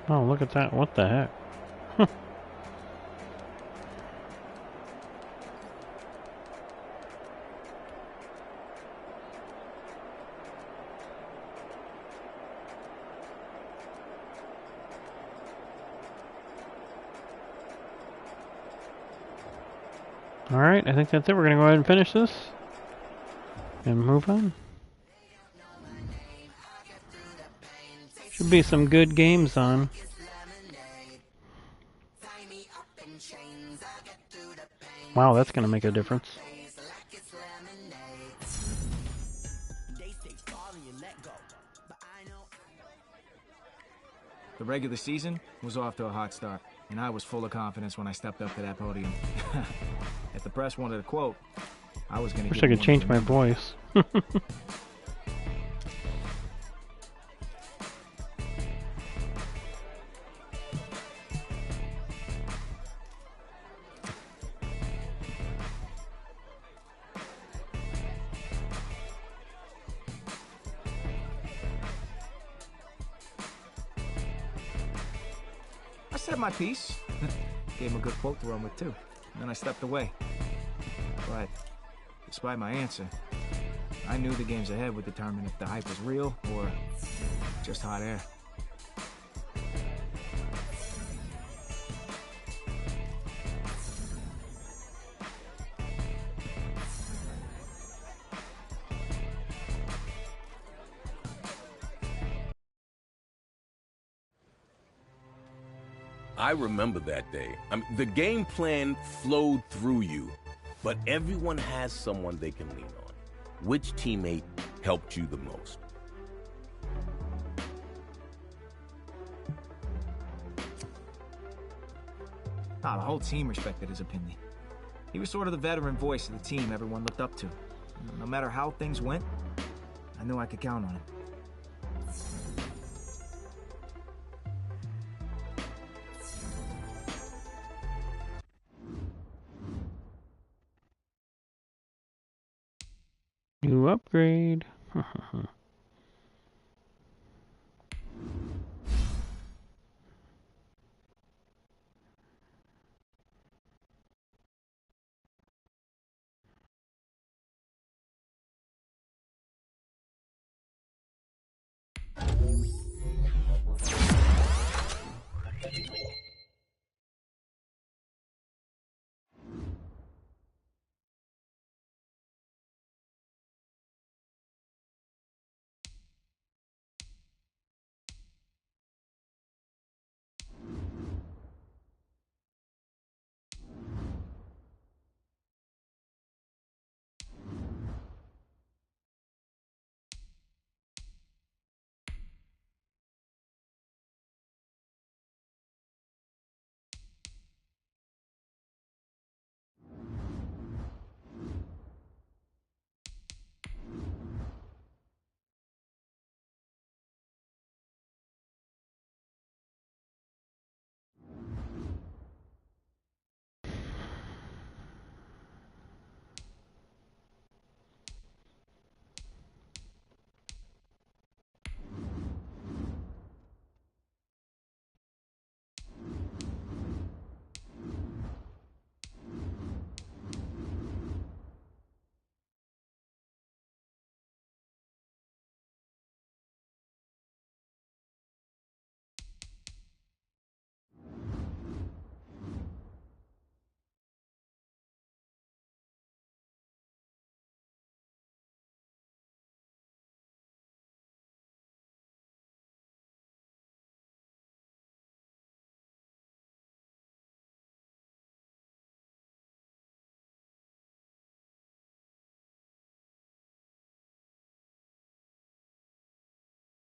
Oh, look at that. What the heck? Alright, I think that's it. We're going to go ahead and finish this. And move on. Should be some good games on. Wow, that's going to make a difference. The regular season was off to a hot start, and I was full of confidence when I stepped up to that podium. If the press wanted a quote, I was going to Wish I could change my voice. I said my piece. Gave him a good quote to run with, too. And then I stepped away. But, despite my answer, I knew the games ahead would determine if the hype was real or just hot air. I remember that day. I mean, the game plan flowed through you, but everyone has someone they can lean on. Which teammate helped you the most? The whole team respected his opinion. He was sort of the veteran voice of the team everyone looked up to. No matter how things went, I knew I could count on him. New upgrade.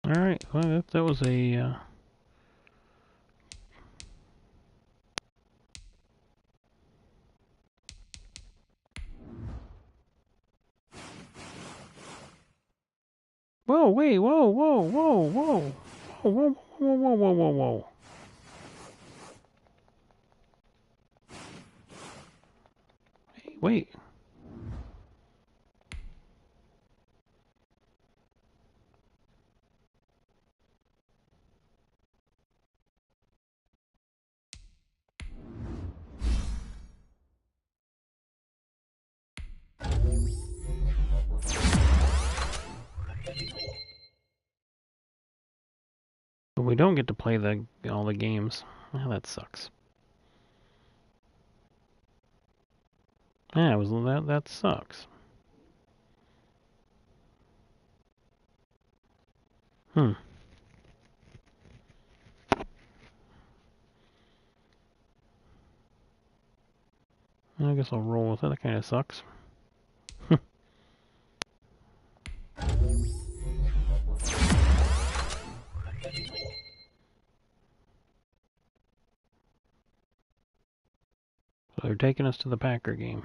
Alright, well, that was a... Whoa, wait, whoa, whoa, whoa, whoa. Whoa, whoa, whoa, whoa, whoa, whoa, whoa. Hey, wait. But we don't get to play all the games. Oh, that sucks. Yeah, that sucks. I guess I'll roll with it. That kind of sucks. So they're taking us to the Packer game.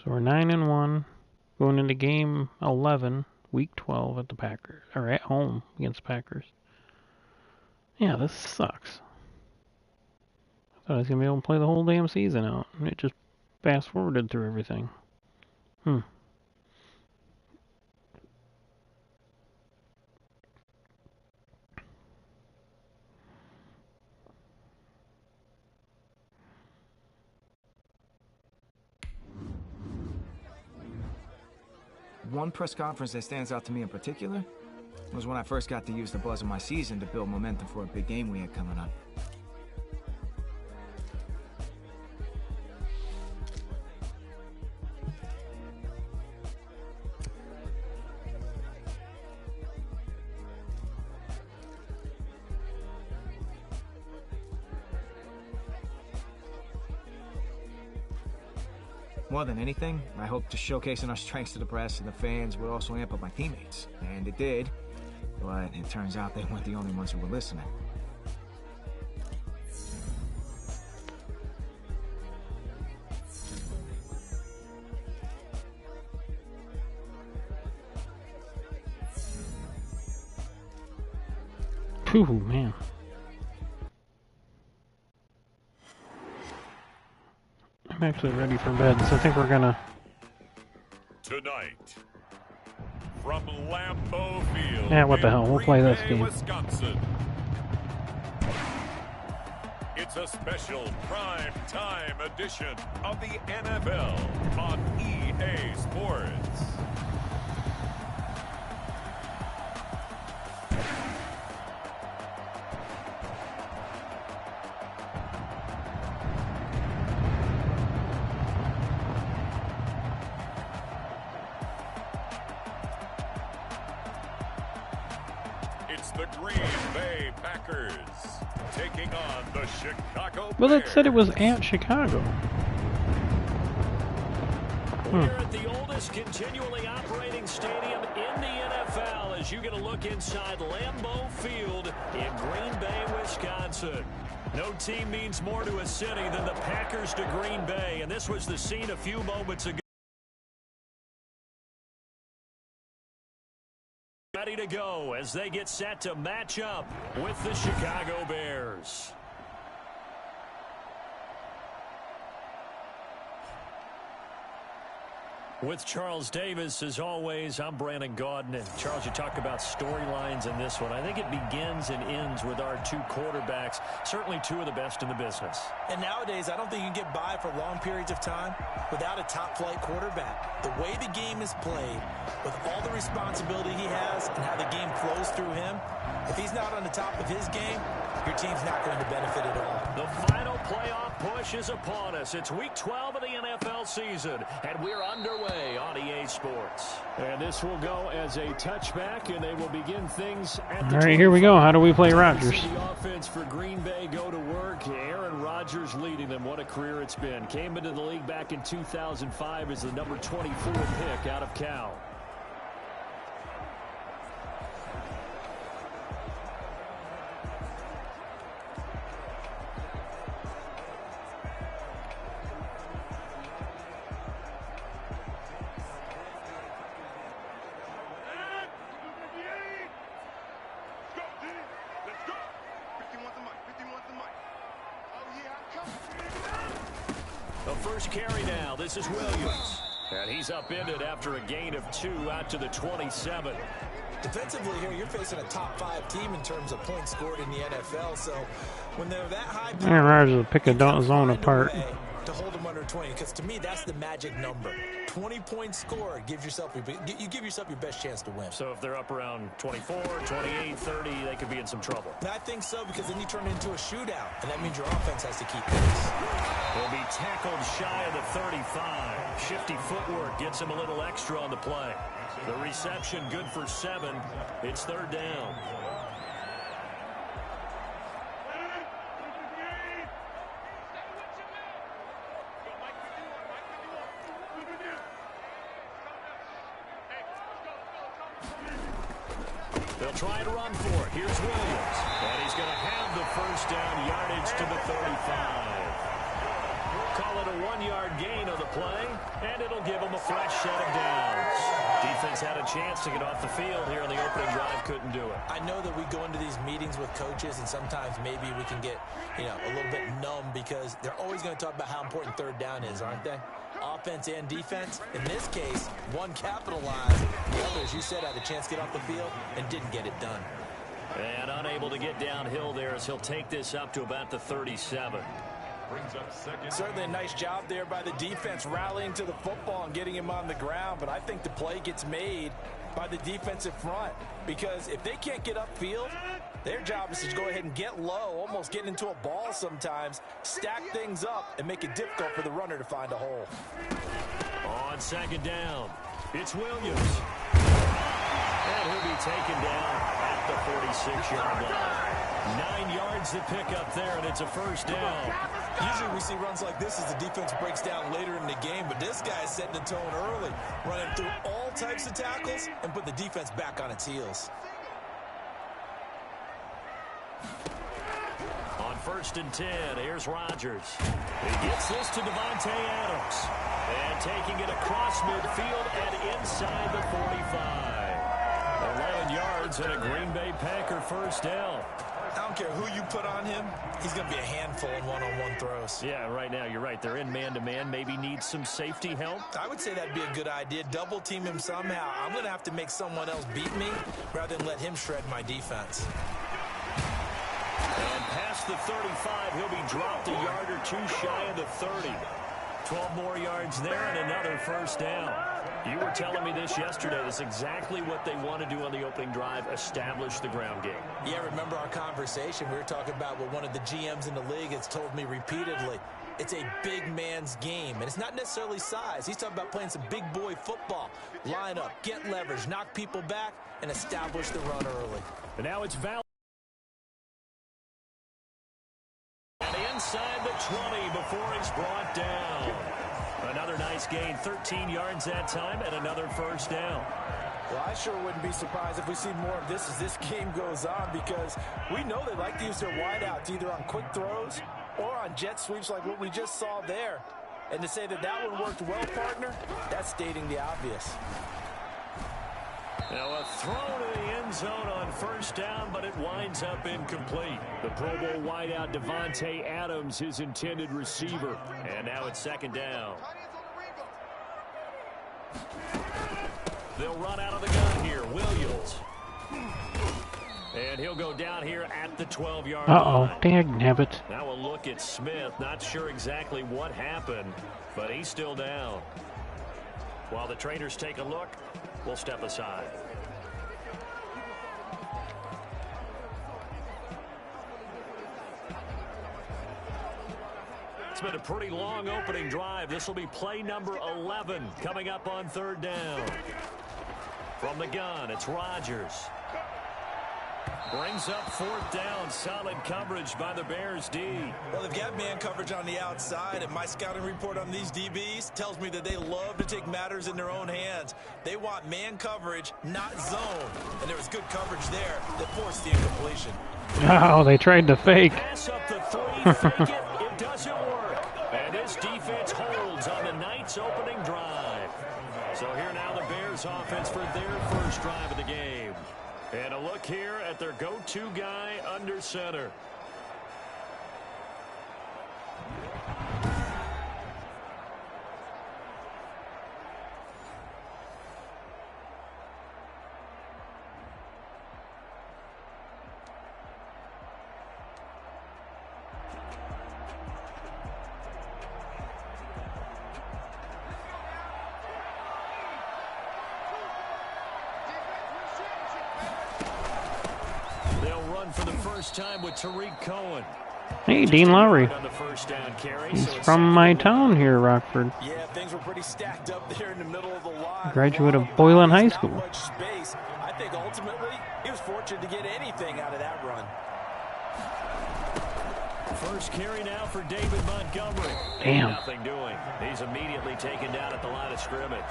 So we're 9-1, going into game 11, week 12 at the Packers, or at home against the Packers. Yeah, this sucks. I thought I was gonna be able to play the whole damn season out, and it just fast forwarded through everything. One press conference that stands out to me in particular was when I first got to use the buzz of my season to build momentum for a big game we had coming up. More than anything, I hoped just showcasing our strengths to the press and the fans would also amp up my teammates. And it did, but it turns out they weren't the only ones who were listening. Phew, man. I'm actually ready for bed, so I think we're gonna... Tonight, from Lambeau Field, Yeah, what the hell, we'll play this game. Wisconsin. It's a special prime time edition of the NFL on EA Sports. It's the Green Bay Packers taking on the Chicago Well, it Bears. said it was at Chicago. We're at the oldest continually operating stadium in the NFL as you get a look inside Lambeau Field in Green Bay, Wisconsin. No team means more to a city than the Packers to Green Bay, and this was the scene a few moments ago. ready to go as they get set to match up with the Chicago Bears. With Charles Davis, as always, I'm Brandon Gaudin. And Charles, you talk about storylines in this one. I think it begins and ends with our two quarterbacks, certainly two of the best in the business. And nowadays, I don't think you can get by for long periods of time without a top-flight quarterback. The way the game is played, with all the responsibility he has and how the game flows through him, if he's not on the top of his game, your team's not going to benefit at all. The final playoff push is upon us. It's week 12 of the NFL season, and we're underway on EA Sports. And this will go as a touchback, and they will begin things at the All right, here we go. How do we play Rodgers? The offense for Green Bay go to work. Aaron Rodgers leading them. What a career it's been. Came into the league back in 2005 as the number 24 pick out of Cal. First carry now. This is Williams. And he's upended after a gain of 2 out to the 27. Defensively here, you're facing a top-5 team in terms of points scored in the NFL. So when they're that high, Aaron Rodgers will pick a zone apart. To hold them under 20, because to me that's the magic number. 20 points scored gives yourself you give yourself your best chance to win. So if they're up around 24, 28, 30, they could be in some trouble. And I think so, because then you turn it into a shootout, and that means your offense has to keep pace. He'll be tackled shy of the 35. Shifty footwork gets him a little extra on the play. The reception good for 7. It's third down. They'll try to run for it. Here's Williams. And he's going to have the first down, yardage to the 35. Call it a 1-yard gain on the play, and it'll give them a fresh set of downs. Defense had a chance to get off the field here in the opening drive, couldn't do it. I know that we go into these meetings with coaches, and sometimes maybe we can get, a little bit numb, because they're always going to talk about how important third down is, aren't they? Offense and defense. In this case, one capitalized. The other, as you said, had a chance to get off the field and didn't get it done. And unable to get downhill there as he'll take this up to about the 37. Certainly a nice job there by the defense, rallying to the football and getting him on the ground. But I think the play gets made by the defensive front, because if they can't get upfield, their job is to go ahead and get low, almost get into a ball sometimes, stack things up, and make it difficult for the runner to find a hole. On second down, it's Williams. And he'll be taken down at the 46-yard line. 9 yards to pick up there, and it's a first down. Usually we see runs like this as the defense breaks down later in the game, but this guy is setting the tone early, running through all types of tackles and put the defense back on its heels. On 1st and 10, here's Rodgers. He gets this to Devontae Adams. And taking it across midfield and inside the 45. 11 yards and a Green Bay Packer first down. I don't care who you put on him, he's going to be a handful in one-on-one throws. Yeah, right now, you're right. They're in man-to-man. Maybe needs some safety help. I would say that'd be a good idea. Double team him somehow. I'm going to have to make someone else beat me rather than let him shred my defense. And past the 35, he'll be dropped a yard or 2 shy of the 30. 12 more yards there and another first down. You were telling me this yesterday. That's exactly what they want to do on the opening drive, establish the ground game. Yeah, remember our conversation? We were talking about what one of the GMs in the league has told me repeatedly. It's a big man's game, and it's not necessarily size. He's talking about playing some big boy football. Line up, get leverage, knock people back, and establish the run early. And now it's Val. And inside the 20 before he's brought down. Another nice gain, 13 yards that time, and another first down. Well, I sure wouldn't be surprised if we see more of this as this game goes on, because we know they like to use their wideouts either on quick throws or on jet sweeps like what we just saw there. And to say that that one worked well, partner, that's stating the obvious. Now a throw to the end zone on first down, but it winds up incomplete. The Pro Bowl wideout Devontae Adams, his intended receiver. And now it's second down. They'll run out of the gun here. Williams. And he'll go down here at the 12-yard line. Dagnabbit. Now we'll look at Smith. Not sure exactly what happened, but he's still down. While the trainers take a look, we'll step aside. It's been a pretty long opening drive. This will be play number 11 coming up on third down. From the gun, it's Rodgers. Brings up fourth down. Solid coverage by the Bears D. Well, they've got man coverage on the outside, and my scouting report on these DBs tells me that they love to take matters in their own hands. They want man coverage, not zone. And there was good coverage there that forced the incompletion. Oh, they tried to fake. Pass up the three, fake it. It doesn't work. And this defense holds on the Knights' opening drive. So here now the Bears offense for their first drive of the game. And a look here at their go-to guy under center. For the first time with Tariq Cohen. Hey, Dean Lowry. On the first down carry, He's from my town here, Rockford. Yeah, things were pretty stacked up there in the middle of the line. Graduate of Boylan High School. Not much space. I think ultimately he was fortunate to get anything out of that run. First carry now for David Montgomery. Damn. Nothing doing. He's immediately taken down at the line of scrimmage.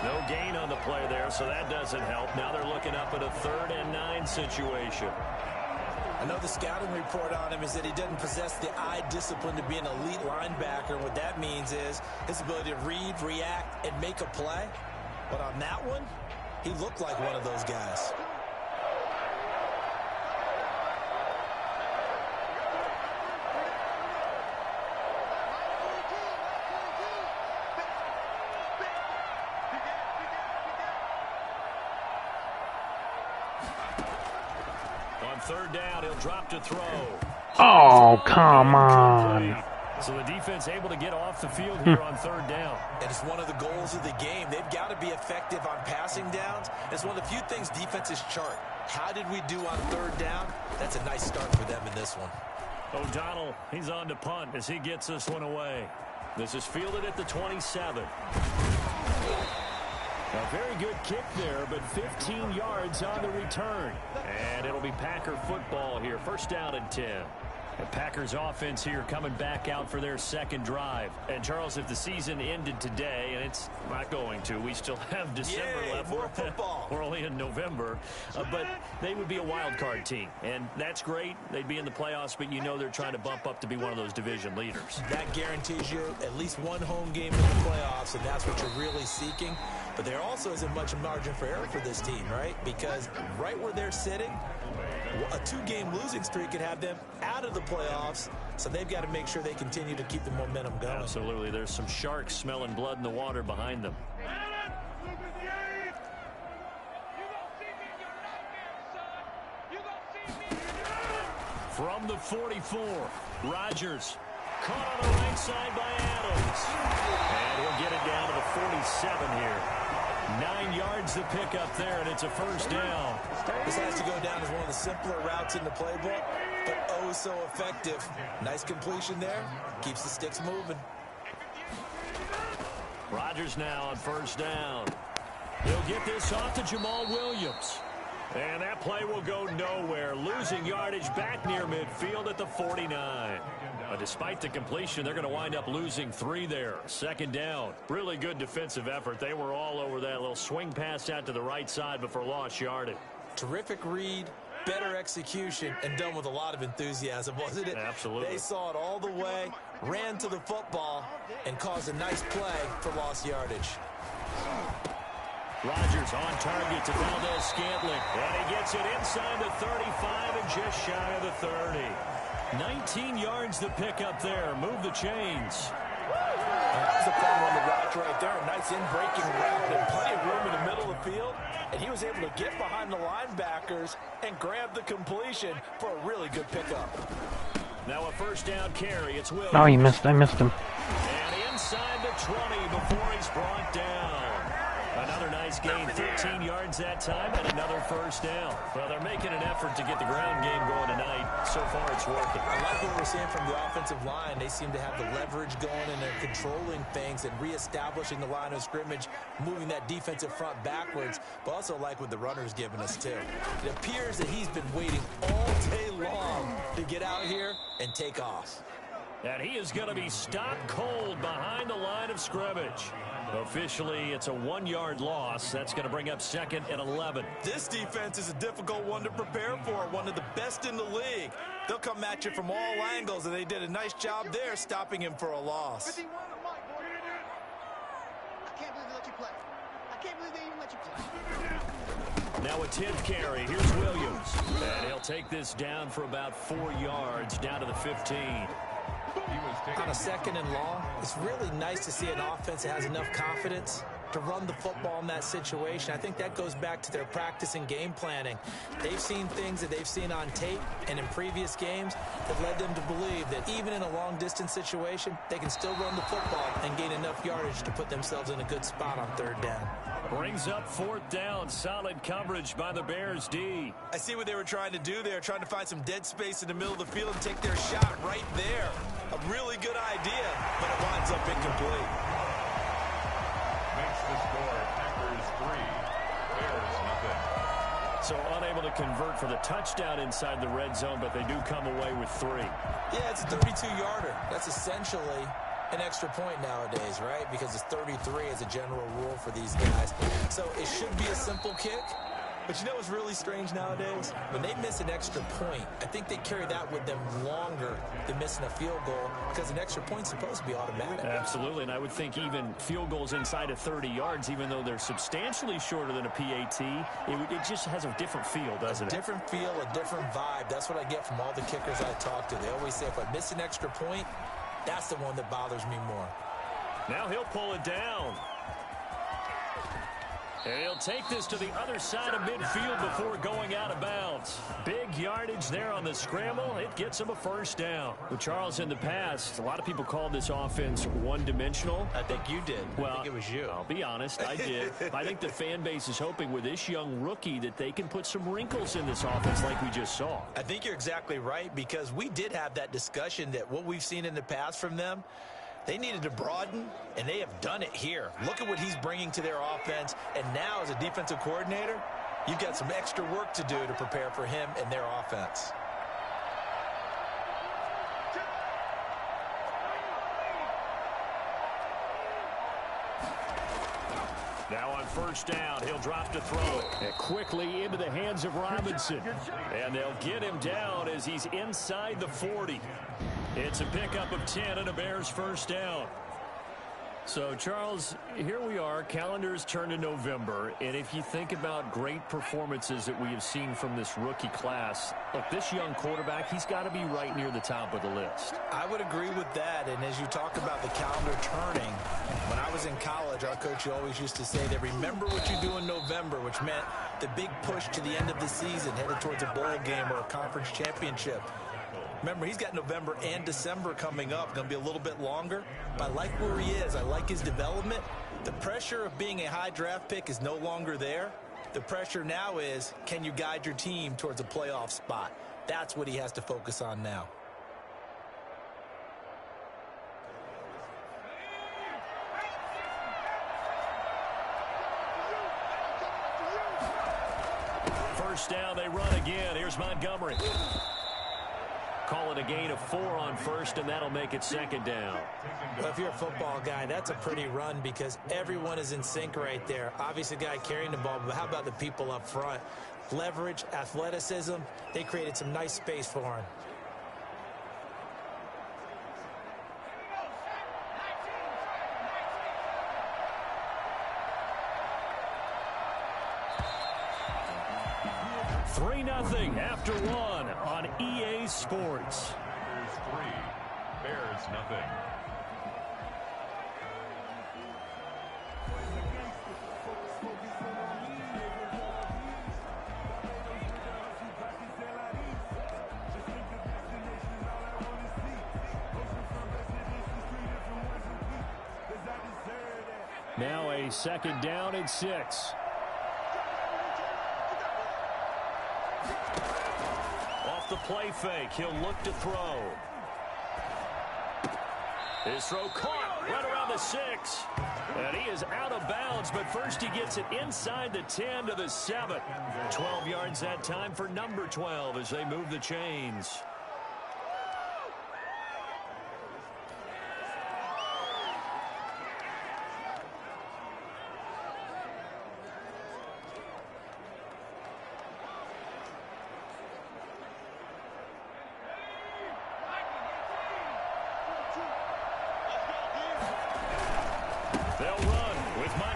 No gain on the play there, so that doesn't help. Now they're looking up at a 3rd and 9 situation. I know the scouting report on him is that he doesn't possess the eye discipline to be an elite linebacker. What that means is his ability to read, react, and make a play. But on that one, he looked like one of those guys. Third down, he'll drop to throw. Oh, come on. So the defense able to get off the field here on third down. And it's one of the goals of the game. They've got to be effective on passing downs. It's one of the few things defenses chart. How did we do on third down? That's a nice start for them in this one. O'Donnell, he's on to punt as he gets this one away. This is fielded at the 27. A very good kick there, but 15 yards on the return. And it'll be Packer football here. First down and 10. The Packers offense here coming back out for their second drive. And Charles, if the season ended today, and it's not going to, we still have December left. More football. We're only in November. But they would be a wild card team. And that's great. They'd be in the playoffs, but you know they're trying to bump up to be one of those division leaders. That guarantees you at least one home game in the playoffs, and that's what you're really seeking. But there also isn't much margin for error for this team, right? Because right where they're sitting, a 2-game losing streak could have them out of the playoffs, so they've got to make sure they continue to keep the momentum going. Absolutely. There's some sharks smelling blood in the water behind them. From the 44, Rodgers caught on the right side by Adams. And he'll get it down to the 47 here. 9 yards to pick up there, and it's a first down. This has to go down as one of the simpler routes in the playbook, but oh so effective. Nice completion there. Keeps the sticks moving. Rodgers now on first down. He'll get this off to Jamal Williams. And that play will go nowhere. Losing yardage back near midfield at the 49. Despite the completion, they're going to wind up losing 3 there. Second down. Really good defensive effort. They were all over that little swing pass out to the right side before lost yardage. Terrific read, better execution, and done with a lot of enthusiasm, wasn't it? Absolutely. They saw it all the way, ran to the football, and caused a nice play for lost yardage. Rodgers on target to Valdez-Scantling. And he gets it inside the 35 and just shy of the 30. 19 yards to pick up there. Move the chains. That was a fun one to watch right there. A nice in-breaking route and plenty of room in the middle of the field. And he was able to get behind the linebackers and grab the completion for a really good pickup. Now a first down carry. It's Williams. Oh, he missed. I missed him. And inside the 20 before he's brought down. Another nice gain, 13 yards that time, and another first down. Well, they're making an effort to get the ground game going tonight. So far, it's working. I like what we're seeing from the offensive line. They seem to have the leverage going, and they're controlling things and reestablishing the line of scrimmage, moving that defensive front backwards, but also like what the runner's giving us, too. It appears that he's been waiting all day long to get out here and take off. And he is going to be stopped cold behind the line of scrimmage. Officially, it's a 1-yard loss. That's going to bring up 2nd and 11. This defense is a difficult one to prepare for, one of the best in the league. They'll come at you from all angles, and they did a nice job there stopping him for a loss. I can't believe they let you play. I can't believe they even let you play. Now a 10th carry. Here's Williams. And he'll take this down for about 4 yards, down to the 15. On a 2nd and long, it's really nice to see an offense that has enough confidence to run the football in that situation. I think that goes back to their practice and game planning. They've seen things that they've seen on tape and in previous games that led them to believe that even in a long-distance situation, they can still run the football and gain enough yardage to put themselves in a good spot on 3rd down. Brings up 4th down. Solid coverage by the Bears D. I see what they were trying to do there, trying to find some dead space in the middle of the field and take their shot right there. A really good idea, but it winds up incomplete. Makes the score Packers 3, Bears nothing. So unable to convert for the touchdown inside the red zone, but they do come away with 3. Yeah, it's a 32-yarder. That's essentially an extra point nowadays, right? Because it's 33 as a general rule for these guys. So it should be a simple kick. But you know what's really strange nowadays? When they miss an extra point, I think they carry that with them longer than missing a field goal because an extra point's supposed to be automatic. Absolutely, and I would think even field goals inside of 30 yards, even though they're substantially shorter than a PAT, it just has a different feel, doesn't it? A different feel, a different vibe. That's what I get from all the kickers I talk to. They always say if I miss an extra point, that's the one that bothers me more. Now he'll pull it down. And he'll take this to the other side of midfield before going out of bounds. Big yardage there on the scramble. It gets him a first down. With Charles in the past, a lot of people called this offense one-dimensional. I think you did. Well, I think it was you. I'll be honest, I did. I think the fan base is hoping with this young rookie that they can put some wrinkles in this offense like we just saw. I think you're exactly right because we did have that discussion that what we've seen in the past from them, they needed to broaden, and they have done it here. Look at what he's bringing to their offense, and now as a defensive coordinator, you've got some extra work to do to prepare for him and their offense. Now on first down, he'll drop to throw it. And quickly into the hands of Robinson. And they'll get him down as he's inside the 40. It's a pickup of 10 and a Bears first down. So, Charles, here we are. Calendars turn to November. And if you think about great performances that we have seen from this rookie class, look, this young quarterback, he's got to be right near the top of the list. I would agree with that. And as you talk about the calendar turning, when I was in college, our coach always used to say that remember what you do in November, which meant the big push to the end of the season, headed towards a bowl game or a conference championship. Remember, he's got November and December coming up. Going to be a little bit longer. But I like where he is. I like his development. The pressure of being a high draft pick is no longer there. The pressure now is, can you guide your team towards a playoff spot? That's what he has to focus on now. First down, they run again. Here's Montgomery. Call it a gain of 4 on first, and that'll make it second down. Well, if you're a football guy, that's a pretty run because everyone is in sync right there. Obviously, the guy carrying the ball, but how about the people up front? Leverage, athleticism, they created some nice space for him. 3-0 after one on EA Sports. Bears 3, Bears nothing. Now a second down and 6. Off the play fake, he'll look to throw. His throw caught right around the 6. And he is out of bounds, but first he gets it inside the 10 to the 7. 12 yards that time for number 12 as they move the chains.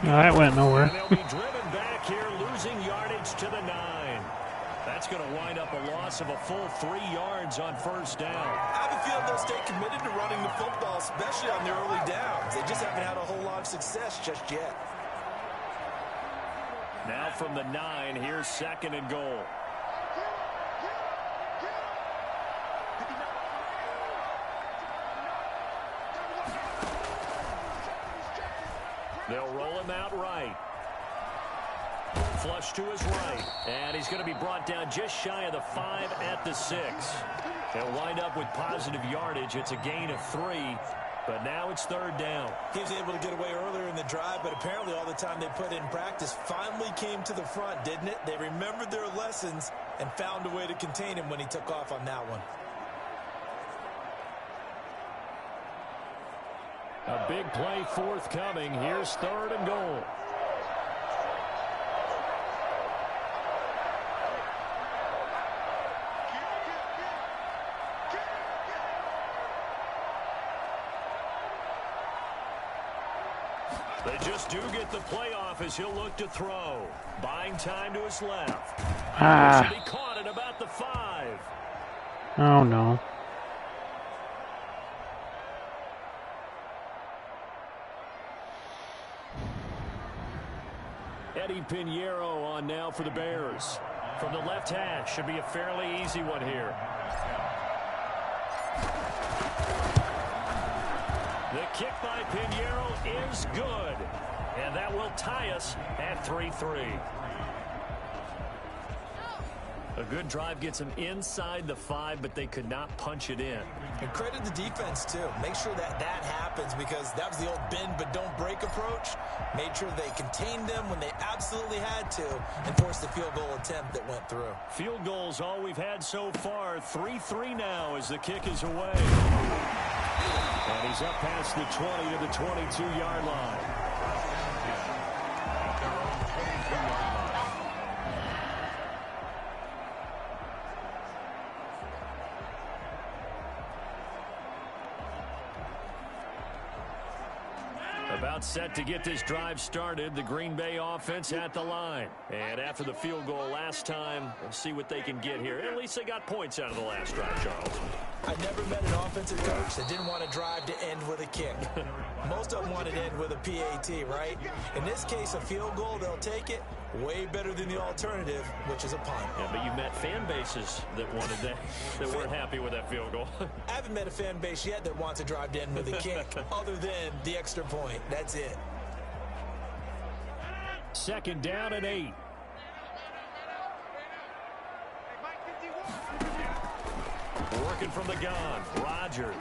No, that went nowhere. They'll be driven back here, losing yardage to the 9. That's going to wind up a loss of a full 3 yards on first down. I have a feeling they'll stay committed to running the football, especially on the early downs. They just haven't had a whole lot of success just yet. Now from the 9, here's 2nd and goal. They'll roll him out right. Flush to his right. And he's going to be brought down just shy of the 5 at the 6. They'll wind up with positive yardage. It's a gain of 3. But now it's 3rd down. He was able to get away earlier in the drive, but apparently all the time they put in practice finally came to the front, didn't it? They remembered their lessons and found a way to contain him when he took off on that one. A big play forthcoming. Here's 3rd and goal. They just do get the playoff as he'll look to throw. Buying time to his left. Should be caught at about the 5. Oh, no. Eddie Pinheiro on now for the Bears. From the left hash, should be a fairly easy one here. The kick by Pinheiro is good. And that will tie us at 3-3. A good drive gets them inside the 5, but they could not punch it in. And credit the defense, too. Make sure that happens because that was the old bend but don't break approach. Made sure they contained them when they absolutely had to and forced the field goal attempt that went through. Field goals all we've had so far. 3-3 now as the kick is away. And he's up past the 20 to the 22-yard line. About set to get this drive started. The Green Bay offense at the line. And after the field goal last time, we'll see what they can get here. At least they got points out of the last drive, Charles. I never met an offensive coach that didn't want a drive to end with a kick. Most of them want it to end with a PAT, right? In this case, a field goal, they'll take it. Way better than the alternative, which is a punt. Yeah, but you met fan bases that wanted that weren't happy with that field goal. I haven't met a fan base yet that wants a drive to end with a kick, other than the extra point. That's it. 2nd down and 8. Working from the gun, Rodgers.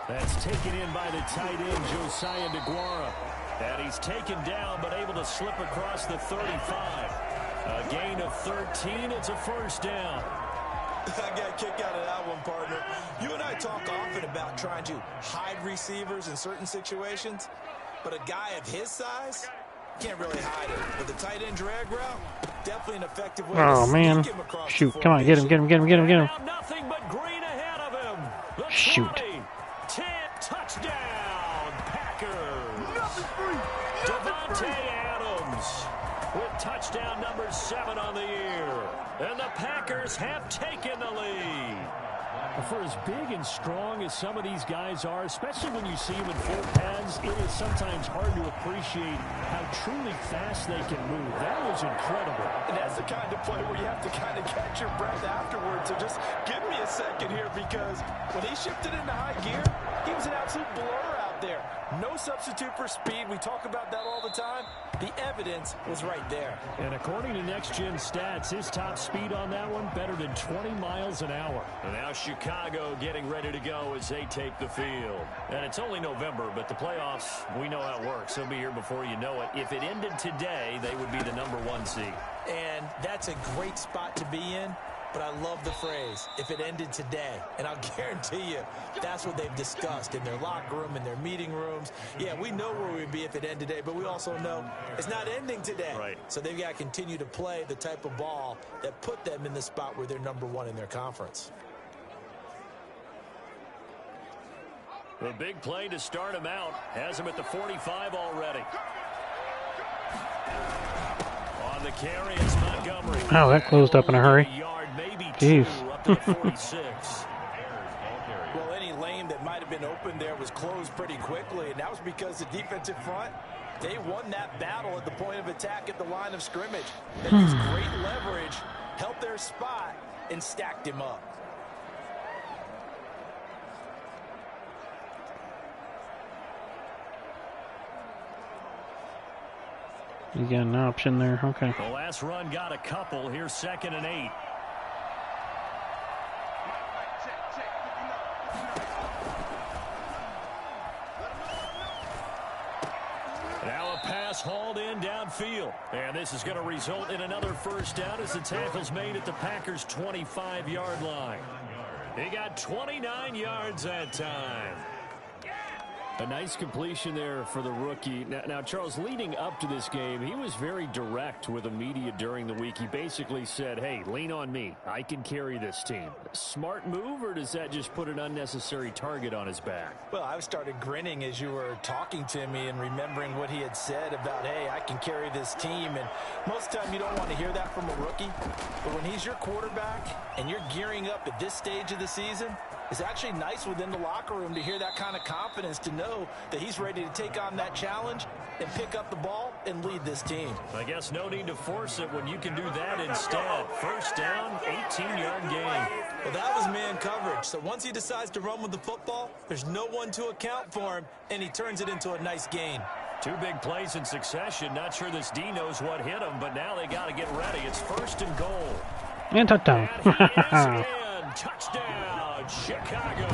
That's taken in by the tight end, Josiah DeGuara. And he's taken down, but able to slip across the 35. A gain of 13. It's a 1st down. I got a kick out of that one, partner. You and I talk often about trying to hide receivers in certain situations, but a guy of his size can't really hide it. With the tight end drag route, definitely an effective way to man. sneak him across. Shoot, come on, get him. Nothing but green ahead of him. The Shoot. 20, 10, touchdown, Packers. Devontae Adams with touchdown number 7 on the year. And the Packers have taken the lead. For as big and strong as some of these guys are, especially when you see them in full pads, it is sometimes hard to appreciate how truly fast they can move. That was incredible. And that's the kind of play where you have to kind of catch your breath afterwards. So just give me a second here, because when he shifted into high gear, he was an absolute blur out there. No substitute for speed. We talk about that all the time. The evidence was right there. And according to Next Gen Stats, his top speed on that one, better than 20 miles an hour. And now Chicago getting ready to go as they take the field. And it's only November, but the playoffs, we know how it works. They'll be here before you know it. If it ended today, they would be the #1 seed. And that's a great spot to be in. But I love the phrase, if it ended today. And I'll guarantee you, that's what they've discussed in their locker room, in their meeting rooms. Yeah, we know where we'd be if it ended today, but we also know it's not ending today. Right. So they've got to continue to play the type of ball that put them in the spot where they're #1 in their conference. The big play to start him out has him at the 45 already. On the carry, it's Montgomery. Oh, that closed up in a hurry. Jeez. Up to the 46. Well, any lane that might have been open there was closed pretty quickly, and that was because the defensive front, they won that battle at the point of attack at the line of scrimmage. They used great leverage, held their spot, and stacked him up. You got an option there. Okay. The last run got a couple. Here's 2nd and 8. Now a pass hauled in downfield. And this is going to result in another first down as the tackle's made at the Packers' 25-yard line. He got 29 yards that time. A nice completion there for the rookie. Now, Charles, leading up to this game, he was very direct with the media during the week. He basically said, hey, lean on me. I can carry this team. Smart move, or does that just put an unnecessary target on his back? Well, I started grinning as you were talking to me and remembering what he had said about, hey, I can carry this team. And most of the time you don't want to hear that from a rookie. But when he's your quarterback and you're gearing up at this stage of the season, it's actually nice within the locker room to hear that kind of confidence, to know that he's ready to take on that challenge and pick up the ball and lead this team. I guess no need to force it when you can do that instead. First down, 18-yard gain. Well, that was man coverage. So once he decides to run with the football, there's no one to account for him, and he turns it into a nice gain. 2 big plays in succession. Not sure this D knows what hit him, but now they got to get ready. It's 1st and goal. And touchdown. And he is in. Touchdown, Chicago.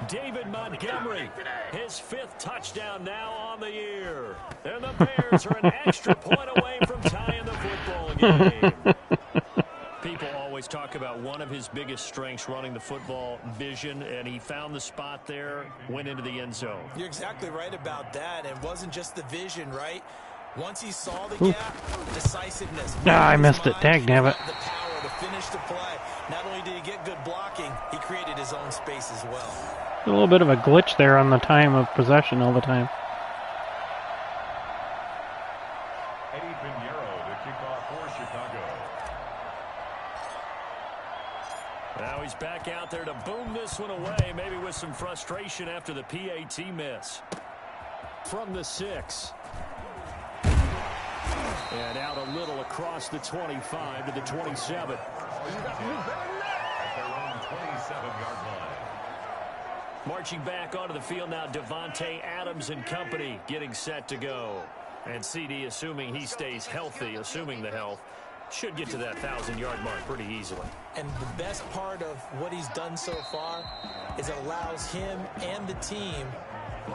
David Montgomery, his 5th touchdown now on the year. And the Bears are an extra point away from tying the football game. People always talk about one of his biggest strengths, running the football, vision, and he found the spot there, went into the end zone. You're exactly right about that. It wasn't just the vision, right? Once he saw the gap, decisiveness. I missed it. Dang, damn it. The power to finish the play. Not only did he get good blocking, he created his own space as well. A little bit of a glitch there on the time of possession all the time. Eddie Pinheiro to kick off for Chicago. Now he's back out there to boom this one away, maybe with some frustration after the PAT miss. From the 6. And out a little across the 25 to the 27. Marching back onto the field now, Devontae Adams and company getting set to go. And CD, assuming he stays healthy, assuming the health, should get to that 1,000-yard mark pretty easily. And the best part of what he's done so far is it allows him and the team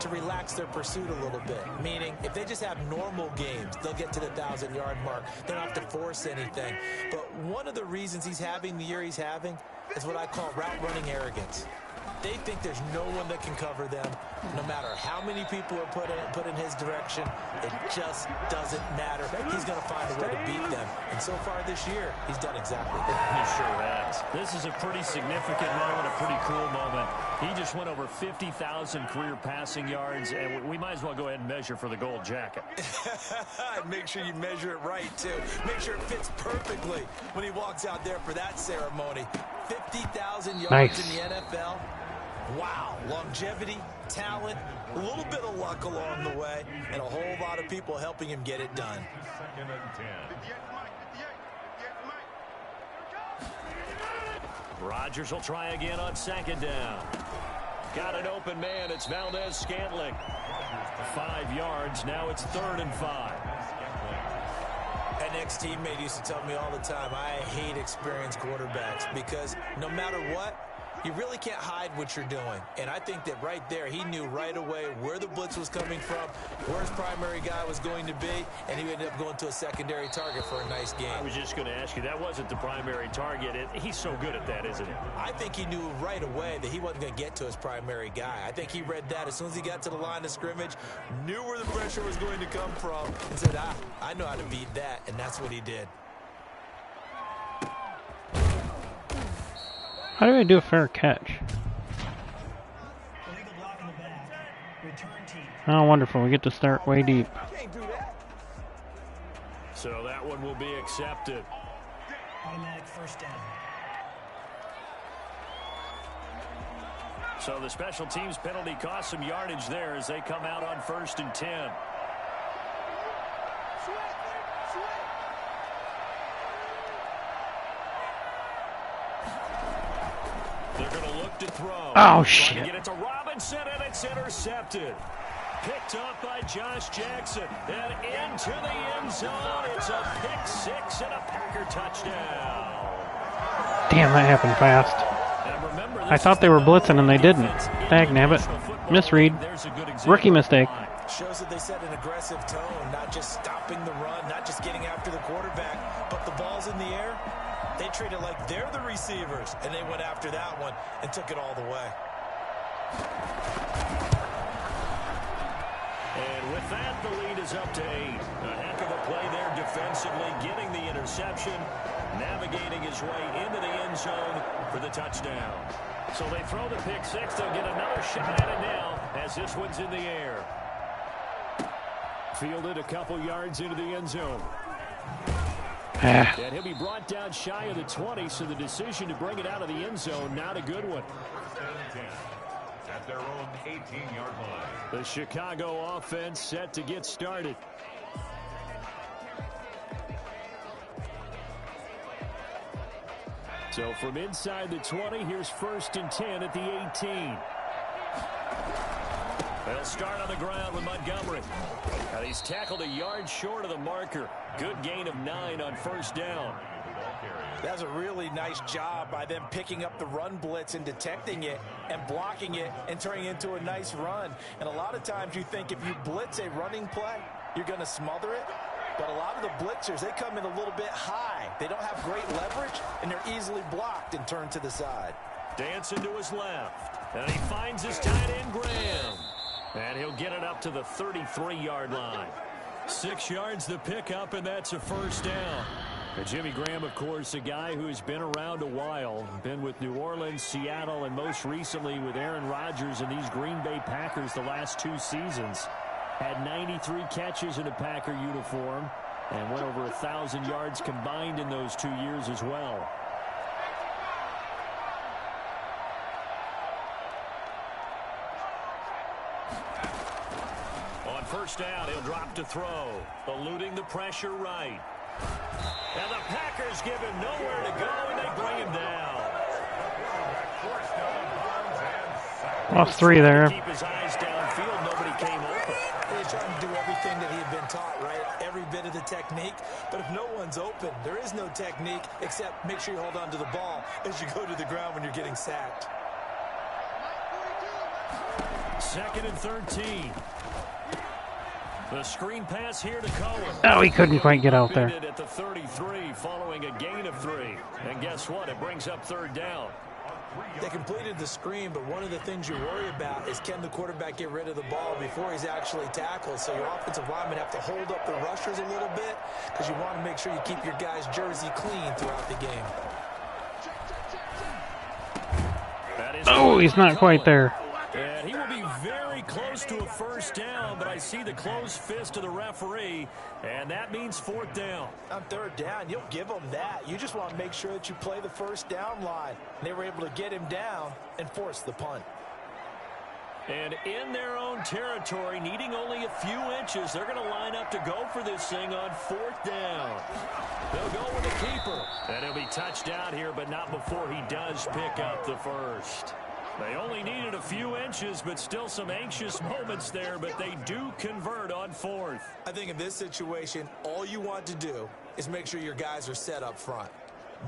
to relax their pursuit a little bit. Meaning, if they just have normal games, they'll get to the 1,000-yard mark. They don't have to force anything. But one of the reasons he's having the year he's having is what I call route running arrogance. They think there's no one that can cover them. No matter how many people are put in his direction, it just doesn't matter. He's going to find a way to beat them. And so far this year, he's done exactly that. He sure has. This is a pretty significant moment, a pretty cool moment. He just went over 50,000 career passing yards, and we might as well go ahead and measure for the gold jacket. Make sure you measure it right, too. Make sure it fits perfectly when he walks out there for that ceremony. 50,000 yards in the NFL. Wow. Longevity, talent, a little bit of luck along the way, and a whole lot of people helping him get it done. 2nd and 10. Rodgers will try again on 2nd down. Got an open man. It's Valdez-Scantling. 5 yards. Now it's 3rd and 5. An ex-teammate used to tell me all the time, I hate experienced quarterbacks because no matter what, you really can't hide what you're doing. And I think that right there, he knew right away where the blitz was coming from, where his primary guy was going to be, and he ended up going to a secondary target for a nice game. I was just going to ask you, that wasn't the primary target. He's so good at that, isn't he? I think he knew right away that he wasn't going to get to his primary guy. I think he read that as soon as he got to the line of scrimmage, knew where the pressure was going to come from, and said, I know how to beat that, and that's what he did. How do I do a fair catch? Oh, wonderful. We get to start way deep. So that one will be accepted. Automatic 1st down. So the special teams penalty cost some yardage there as they come out on 1st and 10. They're going to look to throw. Oh, shit. Get it to Robinson, and it's intercepted. Picked up by Josh Jackson. And into the end zone. It's a pick 6 and a Packer touchdown. Damn, that happened fast. Remember, I thought they were blitzing, and they didn't. Dagnabbit. Misread. Rookie mistake. Shows that they set an aggressive tone, not just stopping the run, not just getting after the quarterback, but the ball's in the air. They treat it like they're the receivers, and they went after that one and took it all the way. And with that, the lead is up to 8. A heck of a play there defensively, getting the interception, navigating his way into the end zone for the touchdown. So they throw the pick 6. They'll get another shot at it now as this one's in the air. Fielded a couple yards into the end zone. And he'll be brought down shy of the 20, so the decision to bring it out of the end zone, not a good one. 10 at their own 18-yard line. The Chicago offense set to get started. So from inside the 20, here's 1st and 10 at the 18. They'll start on the ground with Montgomery. And he's tackled a yard short of the marker. Good gain of 9 on 1st down. That's a really nice job by them picking up the run blitz and detecting it and blocking it and turning it into a nice run. And a lot of times you think if you blitz a running play, you're going to smother it. But a lot of the blitzers, they come in a little bit high. They don't have great leverage, and they're easily blocked and turned to the side. Dancing to his left. And he finds his tight end, Graham. And he'll get it up to the 33-yard line. 6 yards the pickup, and that's a 1st down. And Jimmy Graham, of course, a guy who's been around a while. Been with New Orleans, Seattle, and most recently with Aaron Rodgers and these Green Bay Packers the last 2 seasons. Had 93 catches in a Packer uniform and went over 1,000 yards combined in those 2 years as well. On 1st down, he'll drop to throw, eluding the pressure right. And the Packers give him nowhere to go, and they bring him down. Lost 3 there. Keep his eyes downfield. Nobody came open. He's trying to do everything that he had been taught, right? Every bit of the technique. But if no one's open, there is no technique except make sure you hold on to the ball as you go to the ground when you're getting sacked. 2nd and 13. The screen pass here to Cohen. Oh, he couldn't quite get out there. At the 33 following a gain of 3. And guess what? It brings up 3rd down. They completed the screen, but one of the things you worry about is can the quarterback get rid of the ball before he's actually tackled? So your offensive linemen have to hold up the rushers a little bit because you want to make sure you keep your guy's jersey clean throughout the game. Oh, he's not quite there. And he will be very close to a first down, but I see the closed fist of the referee, and that means 4th down. On 3rd down, you'll give them that. You just want to make sure that you play the first down line. They were able to get him down and force the punt. And in their own territory, needing only a few inches, they're going to line up to go for this thing on 4th down. They'll go with the keeper. And he'll be touched out here, but not before he does pick up the first. They only needed a few inches, but still some anxious moments there, but they do convert on 4th. I think in this situation, all you want to do is make sure your guys are set up front.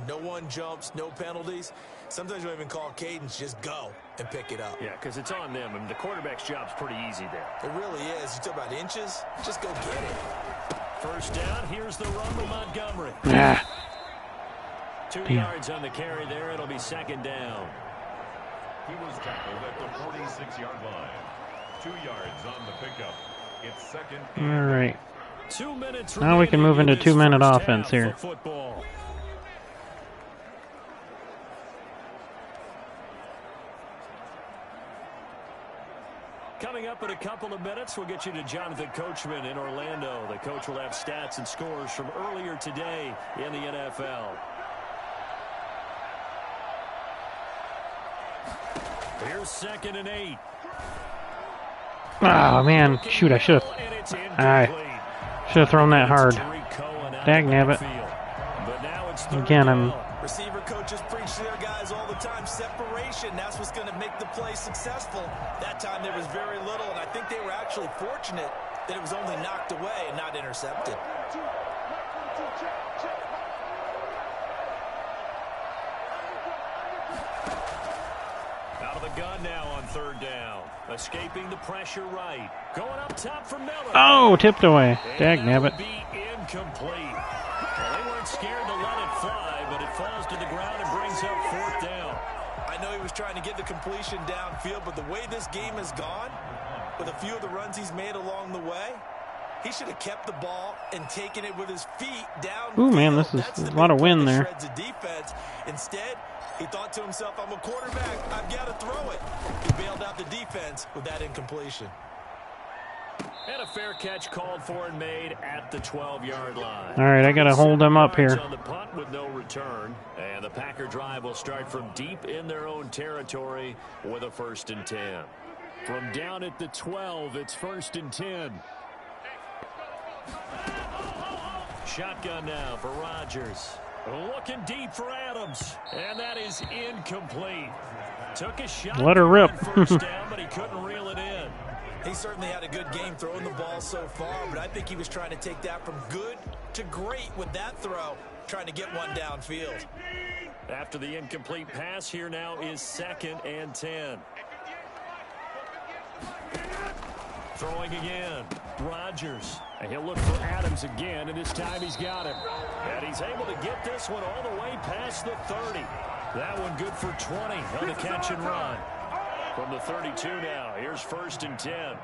No one jumps, no penalties. Sometimes you don't even call cadence, just go and pick it up. Yeah, because it's on them, and the quarterback's job's pretty easy there. It really is. You talk about inches, just go get it. First down, here's the run to Montgomery. Yeah. 2 yards on the carry there. It'll be 2nd down. He was tackled at the 46-yard line. 2 yards on the pickup. It's 2nd. All right. 2 minutes. Now we can move into 2-minute offense here. Football. Coming up in a couple of minutes, we'll get you to Jonathan Coachman in Orlando. The coach will have stats and scores from earlier today in the NFL. Here's 2nd and 8. Oh, man. Shoot, I should have thrown that hard. Dagnabbit. Again, I'm... Receiver coaches preach to their guys all the time. Separation, that's what's going to make the play successful. That time there was very little, and I think they were actually fortunate that it was only knocked away and not intercepted. Out of the gun now on 3rd down. Escaping the pressure right. Going up top for Miller. Oh, tipped away. Dagnabbit. Be incomplete. Well, they weren't scared to let it fly, but it falls to the ground and brings up 4th down. I know he was trying to get the completion downfield, but the way this game has gone, with a few of the runs he's made along the way, he should have kept the ball and taken it with his feet down. Ooh, man, this is a lot of wind there. Defense. Instead, he thought to himself, I'm a quarterback. I've got to throw it. He bailed out the defense with that incompletion. And a fair catch called for and made at the 12-yard line. All right, I got to hold them up here. On the punt with no return. And the Packer drive will start from deep in their own territory with a 1st and 10. From down at the 12, it's 1st and 10. Shotgun now for Rodgers. Looking deep for Adams. And that is incomplete. Took a shot. Let her rip. First down, but he couldn't reel it in. He certainly had a good game throwing the ball so far, but I think he was trying to take that from good to great with that throw, trying to get one downfield. After the incomplete pass, here now is 2nd and 10. Throwing again. Rodgers. And he'll look for Adams again, and this time he's got him. And he's able to get this one all the way past the 30. That one good for 20 on the catch and run. From the 32 now, here's 1st and 10.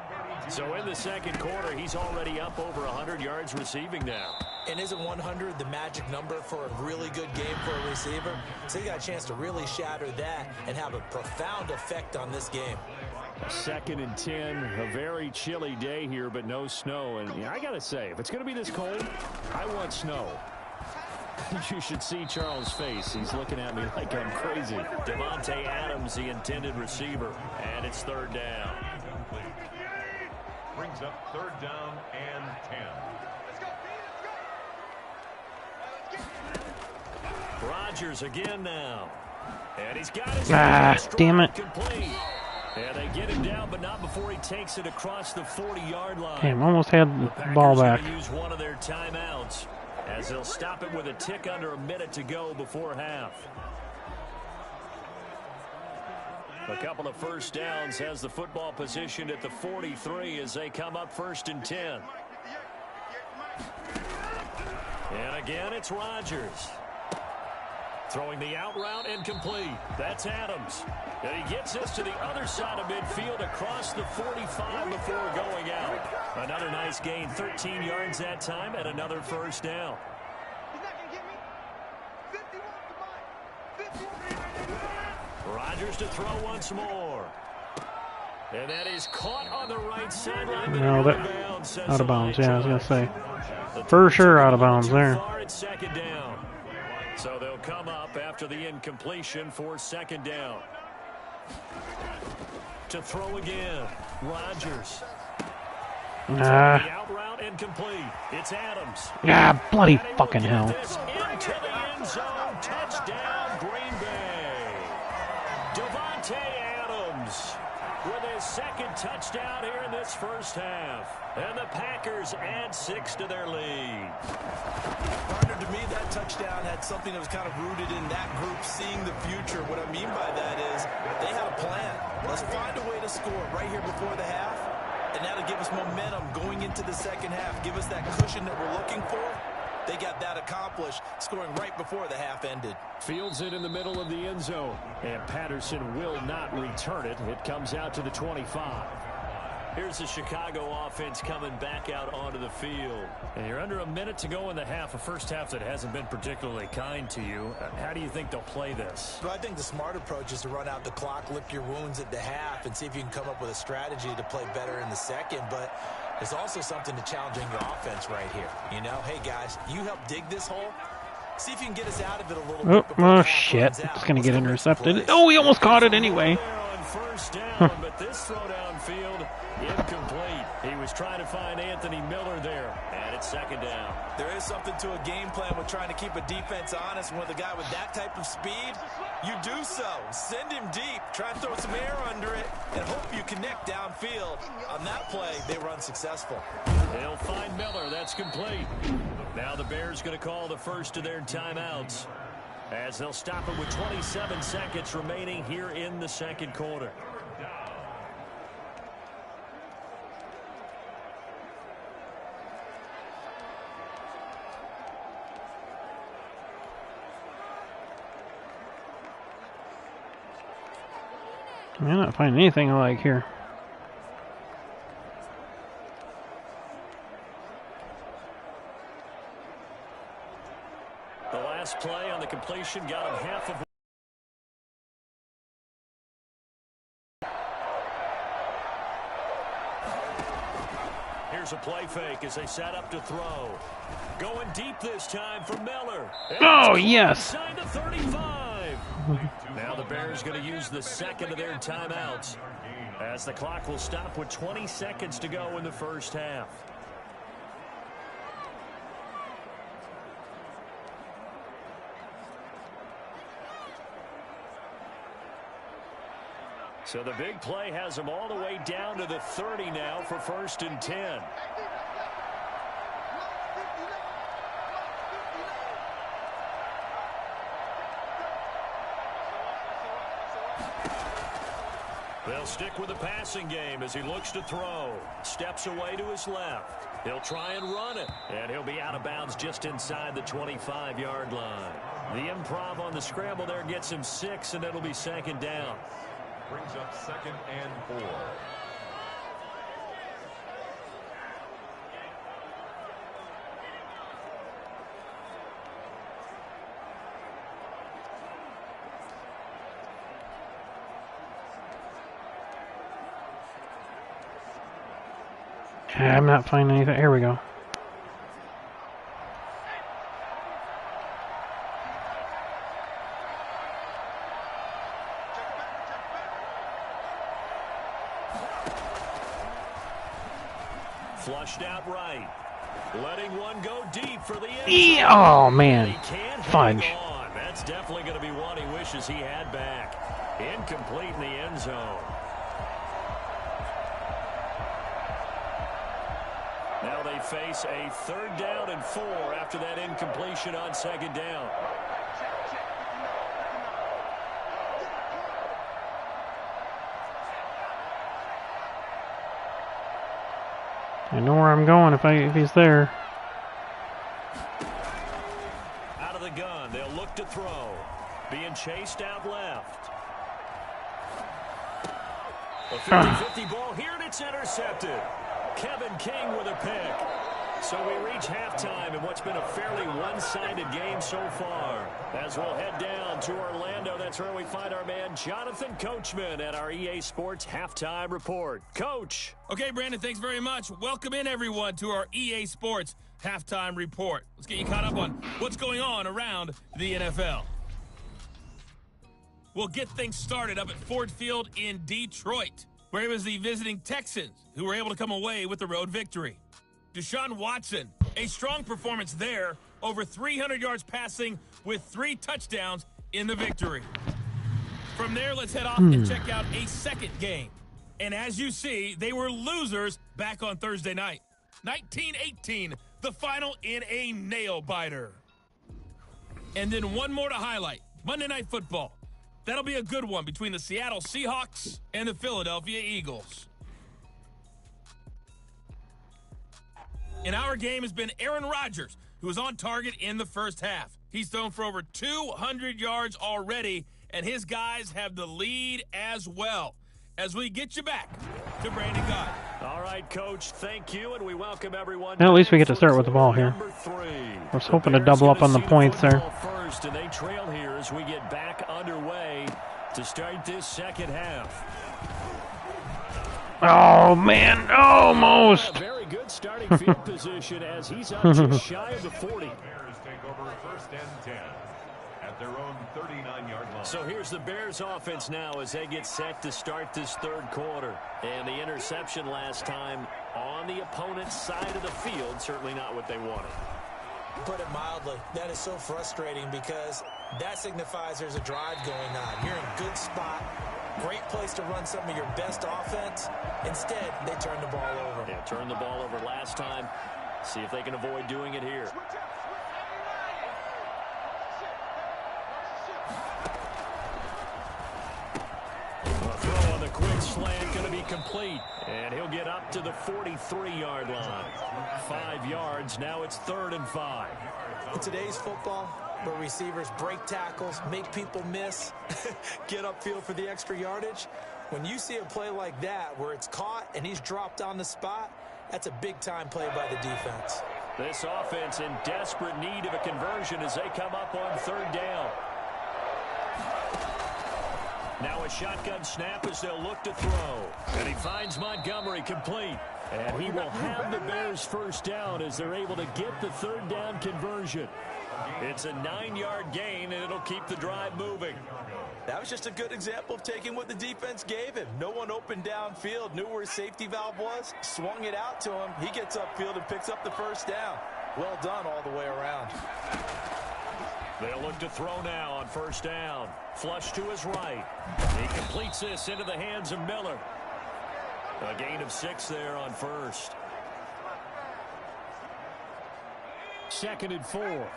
So in the 2nd quarter, he's already up over 100 yards receiving now. And isn't 100 the magic number for a really good game for a receiver? So you got a chance to really shatter that and have a profound effect on this game. 2nd and 10, a very chilly day here, but no snow. And yeah, I got to say, if it's going to be this cold, I want snow. You should see Charles' face. He's looking at me like I'm crazy. Devontae Adams, the intended receiver, and it's 3rd down. Brings up 3rd down and 10. Rodgers again now. And he's got his damn it. Complete. And they get him down, but not before he takes it across the 40-yard line. Damn, almost had the ball back. Use one of their timeouts as they'll stop it with a tick under a minute to go before half. A couple of first downs has the football positioned at the 43 as they come up 1st and 10. And again, it's Rodgers. Throwing the out route incomplete. That's Adams. And he gets this to the other side of midfield across the 45 before going out. Another nice gain, 13 yards that time, and another first down. He's not going to get me. 51, Rodgers to throw once more. And that is caught on the right sideline. No, that out of bounds. Yeah, I was gonna say for sure out of bounds there. Second down. So they'll come up after the incompletion for second down. To throw again, Rodgers. The out route incomplete. It's Adams. Yeah, bloody fucking hell. Into the end zone. Touchdown, Green Bay. Devontae Adams with his second touchdown here in this first half. And the Packers add 6 to their lead. Partner, to me, that touchdown had something that was kind of rooted in that group seeing the future. What I mean by that is they had a plan. Let's find a way to score right here before the half. And that'll give us momentum going into the second half. Give us that cushion that we're looking for. They got that accomplished, scoring right before the half ended. Fields it in the middle of the end zone. And Patterson will not return it. It comes out to the 25. Here's the Chicago offense coming back out onto the field. And you're under a minute to go in the half, a first half that hasn't been particularly kind to you. How do you think they'll play this? Well, I think the smart approach is to run out the clock, lick your wounds at the half, and see if you can come up with a strategy to play better in the second. But there's also something to challenging your offense right here. You know, hey, guys, you help dig this hole. See if you can get us out of it a little bit. Oh, shit. It's going to get intercepted. Oh, he almost caught it anyway. On first down, but this throw downfield, incomplete. He was trying to find Anthony Miller there, and it's second down. There is something to a game plan with trying to keep a defense honest. With a guy with that type of speed, you do so. Send him deep. Try and throw some air under it, and hope you connect downfield. On that play, they were unsuccessful. They'll find Miller. That's complete. Now the Bears going to call the first of their timeouts, as they'll stop it with 27 seconds remaining here in the second quarter. I'm not finding anything I like here. The last play on the completion got him half of. Here's a play fake as they set up to throw. Going deep this time for Miller. Oh, yes. Inside the 35. Now the Bears going to use the second of their timeouts, as the clock will stop with 20 seconds to go in the first half. So the big play has them all the way down to the 30 now for 1st and 10. They'll stick with the passing game as he looks to throw. Steps away to his left. He'll try and run it, and he'll be out of bounds just inside the 25-yard line. The improv on the scramble there gets him 6, and it'll be second down. Brings up 2nd and 4. I'm not finding anything. Here we go. Flushed out right. Letting one go deep for the end. Oh, man. Fudge. That's definitely going to be one he wishes he had back. Incomplete in the end zone. Now they face a 3rd down and 4 after that incompletion on 2nd down. I know where I'm going if he's there. Out of the gun, they'll look to throw. being chased out left. A 50-50 ball here, and it's intercepted. Kevin King with a pick. So we reach halftime in what's been a fairly one-sided game so far. As we'll head down to Orlando, that's where we find our man Jonathan Coachman at our EA Sports Halftime Report. Coach. Okay, Brandon, thanks very much. Welcome in, everyone, to our EA Sports Halftime Report. Let's get you caught up on what's going on around the NFL. We'll get things started up at Ford Field in Detroit, where it was the visiting Texans who were able to come away with the road victory. Deshaun Watson, a strong performance there, over 300 yards passing with 3 touchdowns in the victory. From there, let's head off and check out a second game. And as you see, they were losers back on Thursday night. 19-18, the final in a nail-biter. And then one more to highlight, Monday Night Football. That'll be a good one between the Seattle Seahawks and the Philadelphia Eagles. In our game has been Aaron Rodgers, who was on target in the first half. He's thrown for over 200 yards already, and his guys have the lead as well. As we get you back to Brandon Gott. All right, Coach, thank you, and we welcome everyone. At least we get to start with the ball here. I was hoping to double up on the points there. First, and they trail here as we get back underway to start this second half. Oh, man, almost. Very good starting field position as he's up just shy of the 40. Bears take over 1st and 10 at their own 39-yard line. So here's the Bears offense now as they get set to start this third quarter. And the interception last time on the opponent's side of the field, certainly not what they wanted. Put it mildly, that is so frustrating because that signifies there's a drive going on. You're in a good spot. Great place to run some of your best offense. Instead, they turn the ball over. Yeah, turned the ball over last time. See if they can avoid doing it here. A throw on the quick slant going to be complete. And he'll get up to the 43-yard line. 5 yards. Now it's 3rd and 5. In today's football, where receivers break tackles, make people miss, get upfield for the extra yardage, when you see a play like that where it's caught and he's dropped on the spot, that's a big-time play by the defense. This offense in desperate need of a conversion as they come up on 3rd down. Now a shotgun snap as they'll look to throw. And he finds Montgomery complete. And he will have the Bears first down as they're able to get the 3rd down conversion. It's a 9-yard gain, and it'll keep the drive moving. That was just a good example of taking what the defense gave him. No one opened downfield, knew where his safety valve was, swung it out to him. He gets upfield and picks up the first down. Well done all the way around. They'll look to throw now on 1st down. Flush to his right. He completes this into the hands of Miller. A gain of 6 there on 1st. 2nd and 4.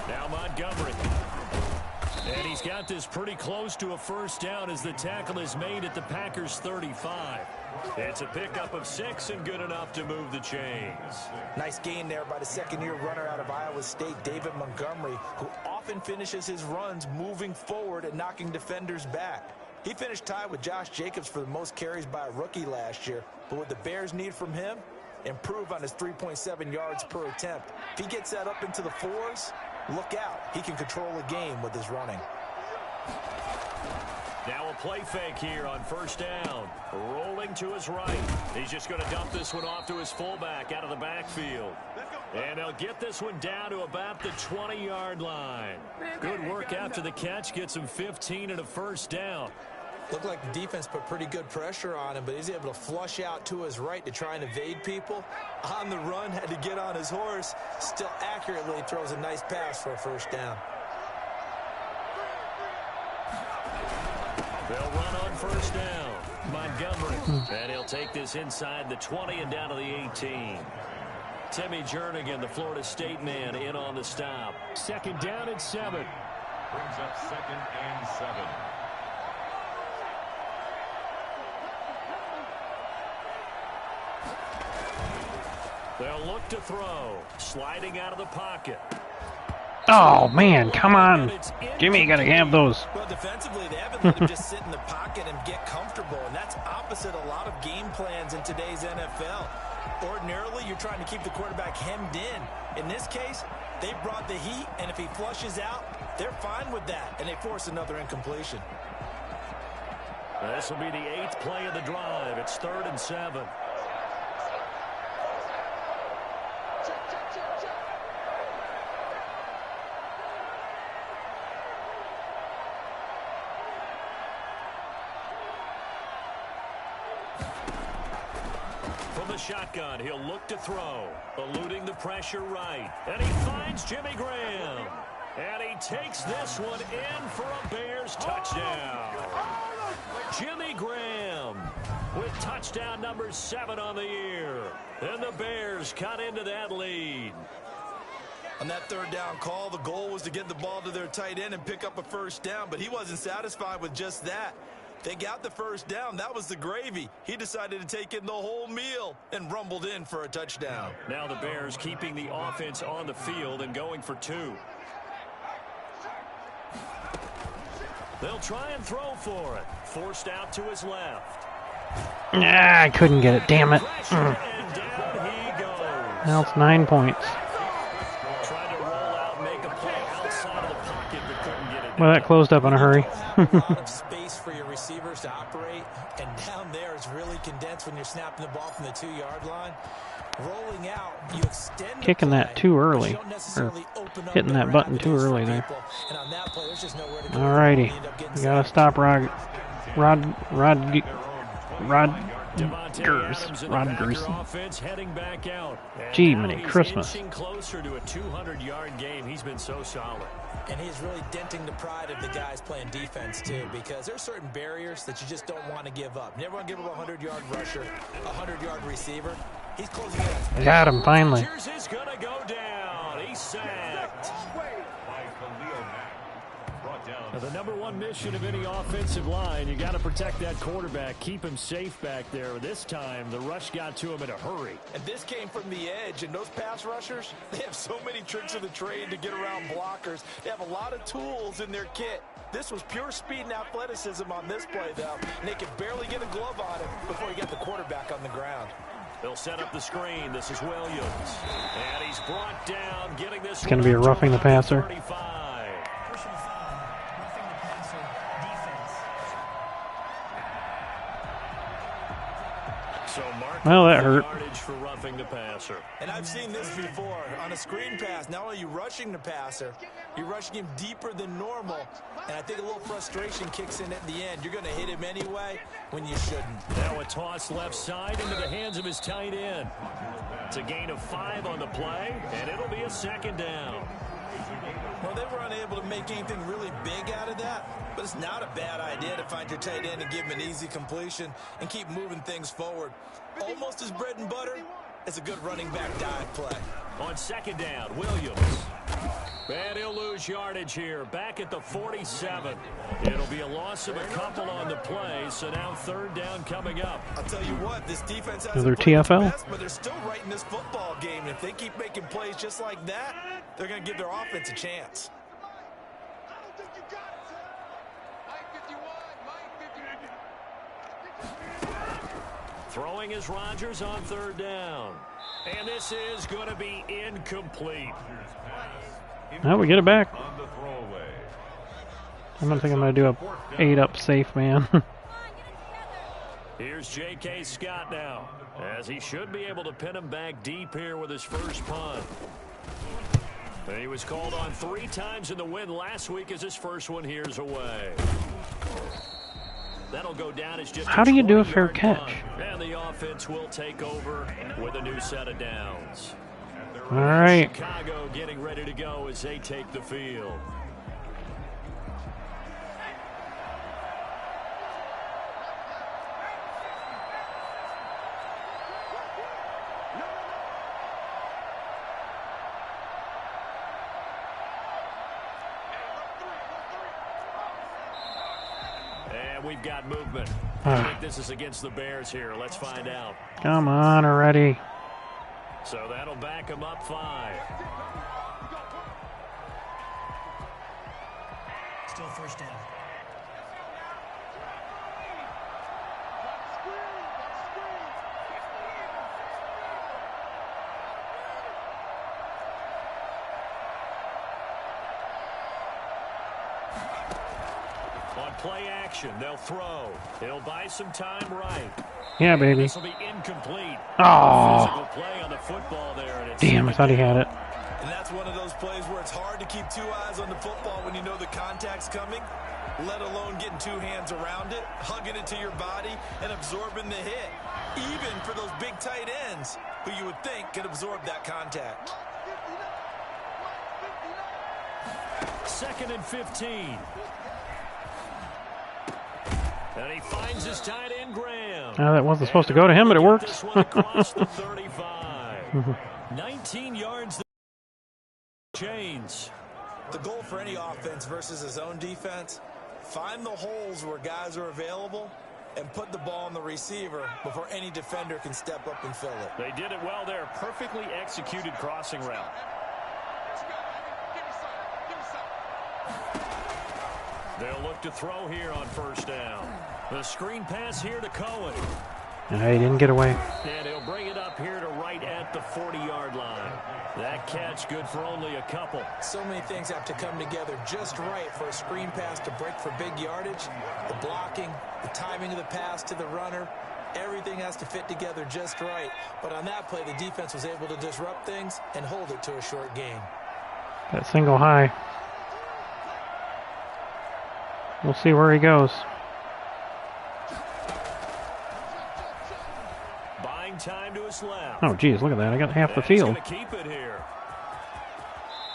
Now Montgomery. And he's got this pretty close to a first down as the tackle is made at the Packers' 35. It's a pickup of 6 and good enough to move the chains. Nice gain there by the second-year runner out of Iowa State, David Montgomery, who often finishes his runs moving forward and knocking defenders back. He finished tied with Josh Jacobs for the most carries by a rookie last year. But what the Bears need from him, improve on his 3.7 yards per attempt. If he gets that up into the 4s, look out. He can control a game with his running. Now a play fake here on 1st down. Rolling to his right. He's just going to dump this one off to his fullback out of the backfield. And he'll get this one down to about the 20-yard line. Good work after the catch. Gets him 15 and a first down. Looked like the defense put pretty good pressure on him, but he's able to flush out to his right to try and evade people. On the run, had to get on his horse. Still accurately throws a nice pass for a first down. They'll run on 1st down. Montgomery. And he'll take this inside the 20 and down to the 18. Timmy Jernigan, the Florida State man, in on the stop. 2nd down and 7. Brings up 2nd and 7. They'll look to throw. Sliding out of the pocket. Oh, man, come on. Jimmy, you got to have those. Well, defensively, they haven't let him just sit in the pocket and get comfortable, and that's opposite a lot of game plans in today's NFL. Ordinarily, you're trying to keep the quarterback hemmed in. In this case, they brought the heat, and if he flushes out, they're fine with that, and they force another incompletion. This will be the 8th play of the drive. It's 3rd and 7. From the shotgun, he'll look to throw, eluding the pressure right. And he finds Jimmy Graham. And he takes this one in for a Bears touchdown. Jimmy Graham with touchdown number 7 on the year. And the Bears cut into that lead. On that 3rd down call, the goal was to get the ball to their tight end and pick up a 1st down, but he wasn't satisfied with just that. They got the 1st down. That was the gravy. He decided to take in the whole meal and rumbled in for a touchdown. Now the Bears keeping the offense on the field and going for 2. They'll try and throw for it. Forced out to his left. Nah, I couldn't get it. Damn it. And down he goes. Now it's 9 points. Tried to roll out, make a play outside of the pocket, but couldn't get it. Well, that closed up in a hurry. A lot of space for your receivers to operate, and down there it's really condensed when you're snapping the ball from the 2-yard line. Rolling out, you extend Kicking that too early, or hitting that button too early there. Alrighty, we gotta stop Rodgers. Gee, many Christmas. Closer to a 200-yard game. He's been so solid. And he's really denting the pride of the guys playing defense, too, because there's certain barriers that you just don't want to give up. Never want to give up a 100-yard rusher, a 100-yard receiver. He's closing in. I got him, finally. Rodgers is going to go down. He's sacked. Now, the number 1 mission of any offensive line, you got to protect that quarterback, keep him safe back there. This time, the rush got to him in a hurry. And this came from the edge, and those pass rushers, they have so many tricks of the trade to get around blockers. They have a lot of tools in their kit. This was pure speed and athleticism on this play, though, and they could barely get a glove on him before he got the quarterback on the ground. They'll set up the screen. This is Williams. And he's brought down, getting this. It's going to be a roughing the passer. 35. So well, that hurt. For roughing the passer. And I've seen this before. On a screen pass, not only are you rushing the passer, you're rushing him deeper than normal. And I think a little frustration kicks in at the end. You're going to hit him anyway when you shouldn't. Now a toss left side into the hands of his tight end. It's a gain of 5 on the play, and it'll be a 2nd down. Well, they were unable to make anything really big out of that, but it's not a bad idea to find your tight end and give him an easy completion and keep moving things forward. Almost as bread and butter as a good running back dive play. On 2nd down, Williams. And he'll lose yardage here, back at the 47. It'll be a loss of a couple on the play, so now 3rd down coming up. I'll tell you what, this defense has another TFL, best, but they're still right in this football game. If they keep making plays just like that, they're going to give their offense a chance. Throwing is Rodgers on 3rd down. And this is going to be incomplete. Now we get it back. I don't think I'm going to do a 8-up safe, man. Here's J.K. Scott now, as he should be able to pin him back deep here with his first punt. He was called on 3 times in the win last week as his first one here's away. That'll go down as just how do you do a fair catch? And the offense will take over with a new set of downs. All right. Chicago getting ready to go as they take the field. And we've got movement. I think this is against the Bears here. Let's find out. Come on already. So that'll back him up 5. Still first down. On play action, they'll throw. It'll buy some time right. Yeah, baby. This will be incomplete. Oh. Physical play on the football there. And it's Damn, I thought he had it. And that's one of those plays where it's hard to keep 2 eyes on the football when you know the contact's coming, let alone getting 2 hands around it, hugging it to your body, and absorbing the hit. Even for those big tight ends who you would think could absorb that contact. 2nd and 15. And he finds his tight end, Graham. That wasn't supposed to go to him, but it worked. This one across the 35. 19 yards. Chains. The goal for any offense versus his own defense, find the holes where guys are available and put the ball on the receiver before any defender can step up and fill it. They did it well there. Perfectly executed crossing route. They'll look to throw here on first down. The screen pass here to Cohen. He didn't get away. And he'll bring it up here to right at the 40-yard line. That catch good for only a couple. So many things have to come together just right for a screen pass to break for big yardage. The blocking, the timing of the pass to the runner, everything has to fit together just right. But on that play, the defense was able to disrupt things and hold it to a short gain. That single high. We'll see where he goes. Buying time to his left. Oh, geez, look at that. I got half the field. He's going to keep it here.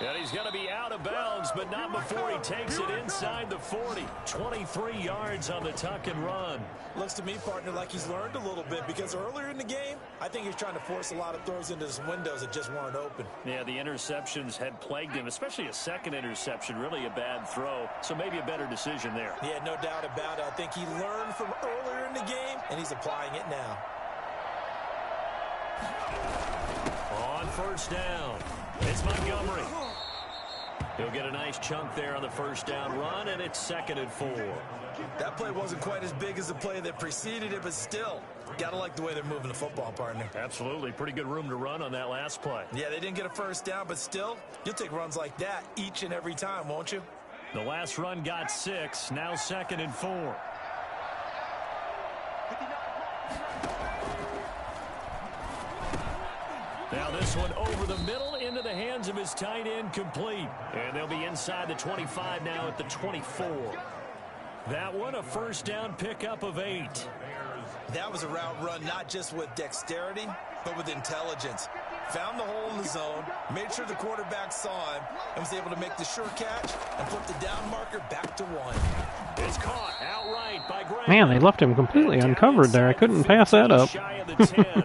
And he's going to be out of bounds, but not before he takes it inside the 40. 23 yards on the tuck and run. Looks to me, partner, like he's learned a little bit because earlier in the game, I think he's trying to force a lot of throws into his windows that just weren't open. Yeah, the interceptions had plagued him, especially a second interception, really a bad throw. So maybe a better decision there. Yeah, no doubt about it. I think he learned from earlier in the game, and he's applying it now. On first down, it's Montgomery. He'll get a nice chunk there on the first down run, and it's 2nd and 4. That play wasn't quite as big as the play that preceded it, but still, gotta like the way they're moving the football, partner. Absolutely. Pretty good room to run on that last play. Yeah, they didn't get a first down, but still, you'll take runs like that each and every time, won't you? The last run got 6, now 2nd and 4. Now this one over the middle into the hands of his tight end, complete. And they'll be inside the 25 now at the 24. That one a first down pickup of 8. That was a route run not just with dexterity, but with intelligence. Found the hole in the zone, made sure the quarterback saw him, and was able to make the sure catch and flip the down marker back to 1. It's caught outright by Graham. Man, they left him completely uncovered there. I couldn't pass that up. Shy of the 10.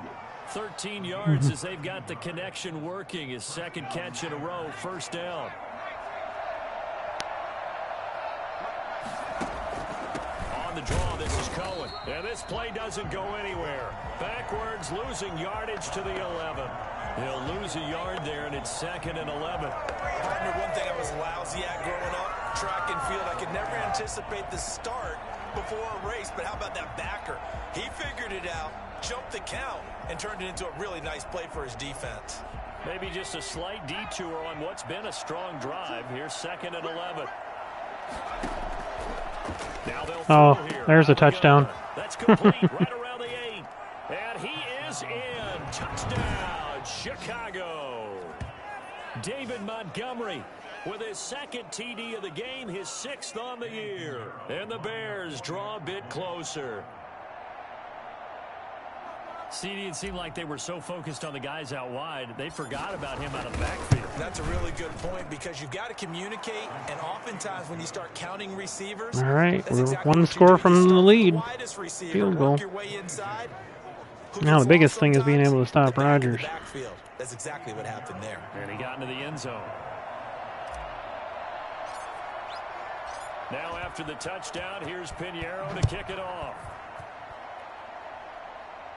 13 yards as they've got the connection working. His second catch in a row, first down. On the draw, this is Cohen. And this play doesn't go anywhere. Backwards, losing yardage to the 11. He'll lose a yard there, and it's 2nd and 11. Partner, one thing I was lousy at growing up, track and field, I could never anticipate the start before a race, but how about that backer? He figured it out, jumped the count, and turned it into a really nice play for his defense. Maybe just a slight detour on what's been a strong drive. Here's 2nd and 11. Now they'll throw here. There's a touchdown. That's complete right around the 8. And he is in. Touchdown, Chicago. David Montgomery with his 2nd TD of the game, his 6th on the year. And the Bears draw a bit closer. CD, it seemed like they were so focused on the guys out wide, they forgot about him out of the backfield. That's a really good point because you've got to communicate, and oftentimes when you start counting receivers, all right, we're exactly one score from the lead. Field goal. Inside, now the biggest thing is being able to stop Rodgers. That's exactly what happened there. And he got into the end zone. Now after the touchdown, here's Pinheiro to kick it off.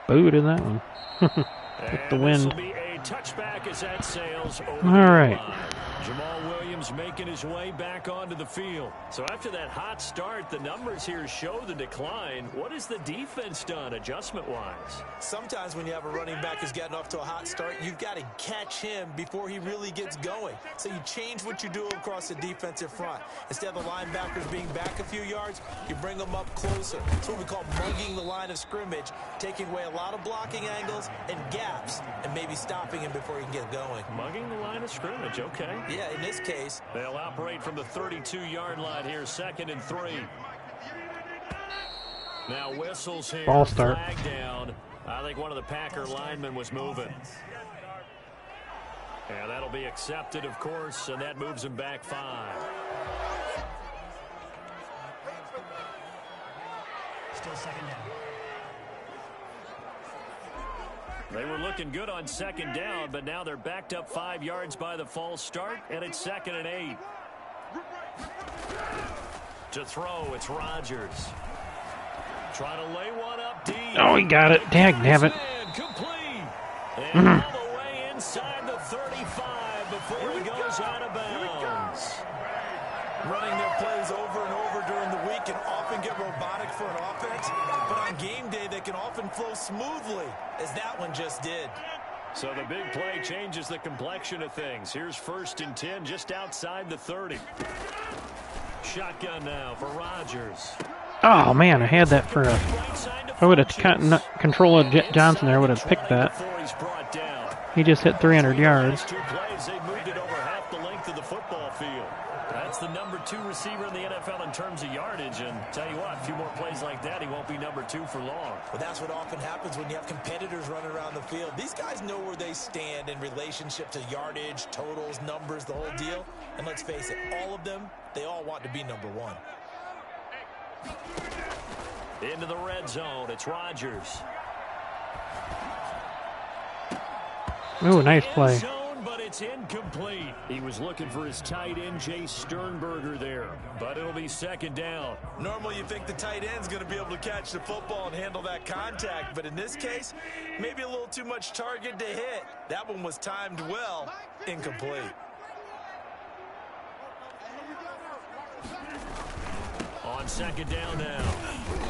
Booed in that one. With the wind. This will be a touchback as that sails over All the right. line. Jamal Williams making his way back onto the field. So after that hot start, the numbers here show the decline. What has the defense done adjustment-wise? Sometimes when you have a running back who's getting off to a hot start, you've got to catch him before he really gets going. So you change what you do across the defensive front. Instead of the linebackers being back a few yards, you bring them up closer. It's what we call mugging the line of scrimmage, taking away a lot of blocking angles and gaps, and maybe stopping him before he can get going. Mugging the line of scrimmage, okay. Yeah, in this case. They'll operate from the 32-yard line here, 2nd and 3. Now whistles here. Ball start. Flag down. I think one of the Packer linemen was moving. Yeah, that'll be accepted, of course, and that moves him back 5. Still 2nd down. They were looking good on 2nd down, but now they're backed up 5 yards by the false start, and it's 2nd and 8. To throw, it's Rodgers. Trying to lay one up deep. Oh, he got it. Dagnabbit. Complete. And all the way inside the 35 before he goes out of bounds. Running their plays over and over during the week can often get robotic for an offense, but on game day they can often flow smoothly, as that one just did. So the big play changes the complexion of things. Here's 1st and 10 just outside the 30. Shotgun now for Rodgers. Oh, man, I had that for a... If I would have controlled Johnson there, I would have picked that. He just hit 300 yards. 2 plays, they moved it over half the length of the football field. That's the number 2 receiver in the NFL in terms of yardage, and tell you what, a few more plays like that, he won't be number 2 for long. Well, that's what often happens when you have competitors running around the field. These guys know where they stand in relationship to yardage, totals, numbers, the whole deal. And let's face it, all of them, they all want to be number 1. Into the red zone, it's Rodgers. Ooh, nice play. Zone, but it's incomplete. He was looking for his tight end, Jay Sternberger there, but it'll be 2nd down. Normally you think the tight end's going to be able to catch the football and handle that contact, but in this case, maybe a little too much target to hit. That one was timed well, incomplete. On 2nd down now,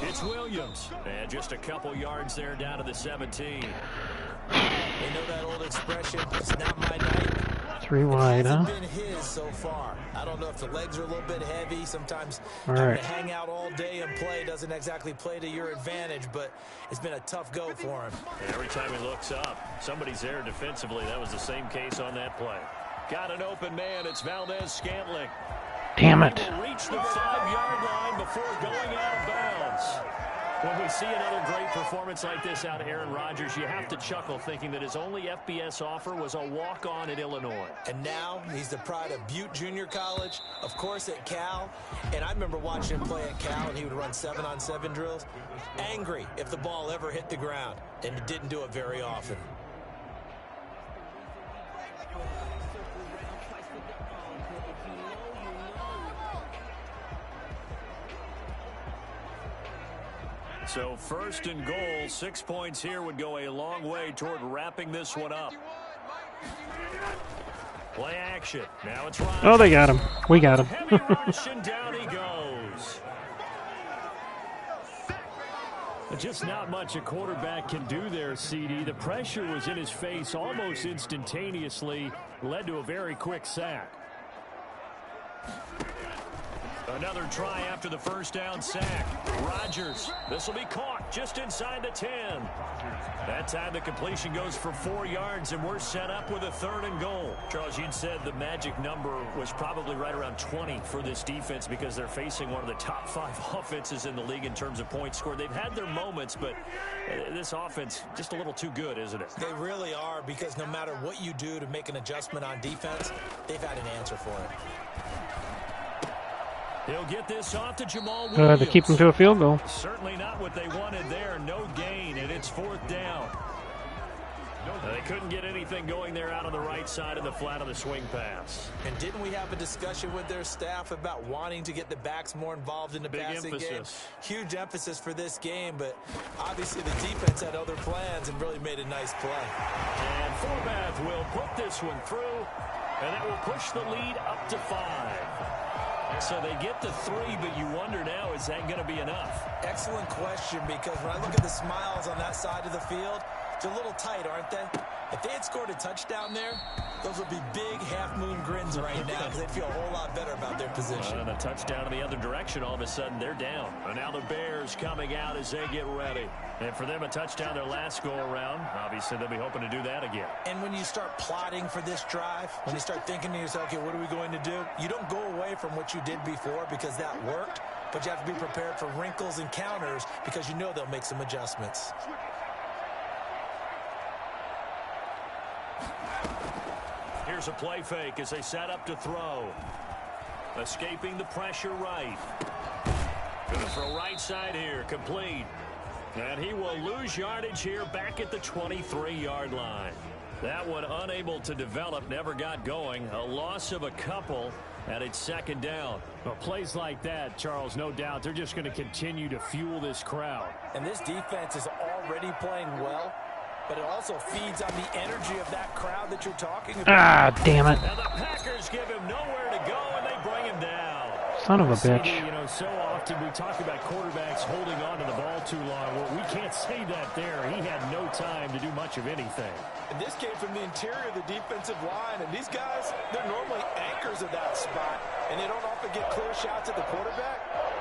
it's Williams. And just a couple yards there down to the 17. You know that old expression, it's not my night. 3 wide, huh? It hasn't been his so far. I don't know if the legs are a little bit heavy. Sometimes All having right. to hang out all day and play doesn't exactly play to your advantage, but it's been a tough go for him. And every time he looks up, somebody's there defensively. That was the same case on that play. Got an open man. It's Valdez-Scantling. Damn it. He will reach the 5-yard line before going out of bounds. When we see another great performance like this out of Aaron Rodgers, you have to chuckle thinking that his only FBS offer was a walk-on at Illinois. And now he's the pride of Butte Junior College, of course at Cal. And I remember watching him play at Cal, and he would run 7-on-7 drills. Angry if the ball ever hit the ground, and he didn't do it very often. So 1st and goal, 6 points here would go a long way toward wrapping this one up. Play action. Now it's Rodgers. Oh, they got him. We got him. Heavy rush, and down he goes. Just not much a quarterback can do there, CD. The pressure was in his face almost instantaneously, led to a very quick sack. Another try after the 1st down sack. Rodgers, this will be caught just inside the 10. That time the completion goes for 4 yards, and we're set up with a 3rd and goal. Charles, you'd said the magic number was probably right around 20 for this defense because they're facing one of the top 5 offenses in the league in terms of points scored. They've had their moments, but this offense just a little too good, isn't it? They really are, because no matter what you do to make an adjustment on defense, they've had an answer for it. He'll get this off to Jamal Williams. To keep him to a field goal. Certainly not what they wanted there. No gain, and it's 4th down. They couldn't get anything going there out on the right side of the flat of the swing pass. And didn't we have a discussion with their staff about wanting to get the backs more involved in the passing game? Huge emphasis for this game, but obviously the defense had other plans and really made a nice play. And Forbath will put this one through, and that will push the lead up to 5. So they get to 3, but you wonder now, is that going to be enough? Excellent question, because when I look at the smiles on that side of the field, they're a little tight, aren't they? If they had scored a touchdown there, those would be big half-moon grins right now because they'd feel a whole lot better about their position. And a touchdown in the other direction, all of a sudden they're down. And now the Bears coming out as they get ready. And for them, a touchdown their last go-around. Obviously, they'll be hoping to do that again. And when you start plotting for this drive, when you start thinking to yourself, okay, what are we going to do? You don't go away from what you did before because that worked, but you have to be prepared for wrinkles and counters because you know they'll make some adjustments. Here's a play fake as they set up to throw. Escaping the pressure right. Going to throw right side here, complete. And he will lose yardage here back at the 23-yard line. That one unable to develop, never got going. A loss of a couple, and it's second down. Well, plays like that, Charles, no doubt, they're just going to continue to fuel this crowd. And this defense is already playing well, but it also feeds on the energy of that crowd that you're talking about. Ah, damn it. And the Packers give him nowhere to go, and they bring him down. Son of a bitch. You know, so often we talk about quarterbacks holding on to the ball too long. Well, we can't say that there. He had no time to do much of anything. And this came from the interior of the defensive line, and these guys, they're normally anchors of that spot, and they don't often get clear shots at the quarterback.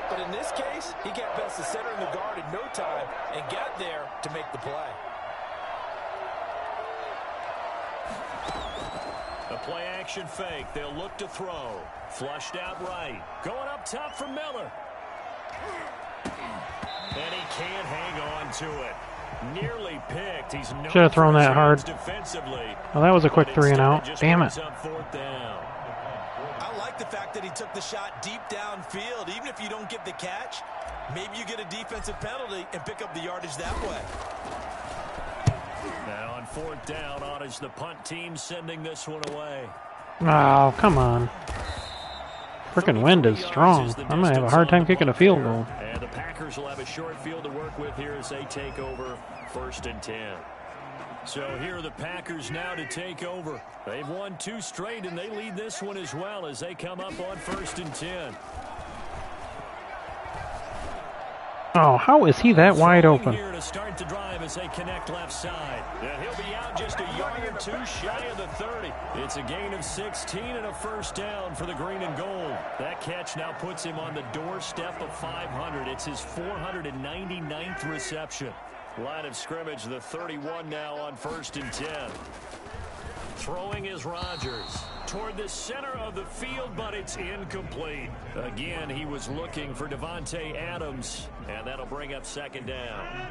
But in this case, he got past the center and the guard in no time and got there to make the play. A play action fake. They'll look to throw. Flushed out right. Going up top for Miller. And he can't hang on to it. Nearly picked. He's no should have thrown that hard. Defensively. Well, that was a quick 3 and out. Damn it. I like the fact that he took the shot deep downfield. Even if you don't get the catch, maybe you get a defensive penalty and pick up the yardage that way. Now on 4th down, Ottage, the punt team sending this one away. Oh, come on. Freaking wind is strong. I might have a hard time kicking a field goal. And the Packers will have a short field to work with here as they take over 1st and 10. So here are the Packers now to take over. They've won 2 straight, and they lead this one as well as they come up on 1st and 10. Oh, how is he that wide open? Here to start the drive as they connect left side. And he'll be out just a yard or 2 shy of the 30. It's a gain of 16 and a 1st down for the green and gold. That catch now puts him on the doorstep of 500. It's his 499th reception. Line of scrimmage, the 31 now on 1st and 10. Throwing is Rodgers toward the center of the field, but it's incomplete. Again, he was looking for Devontae Adams, and that'll bring up 2nd down.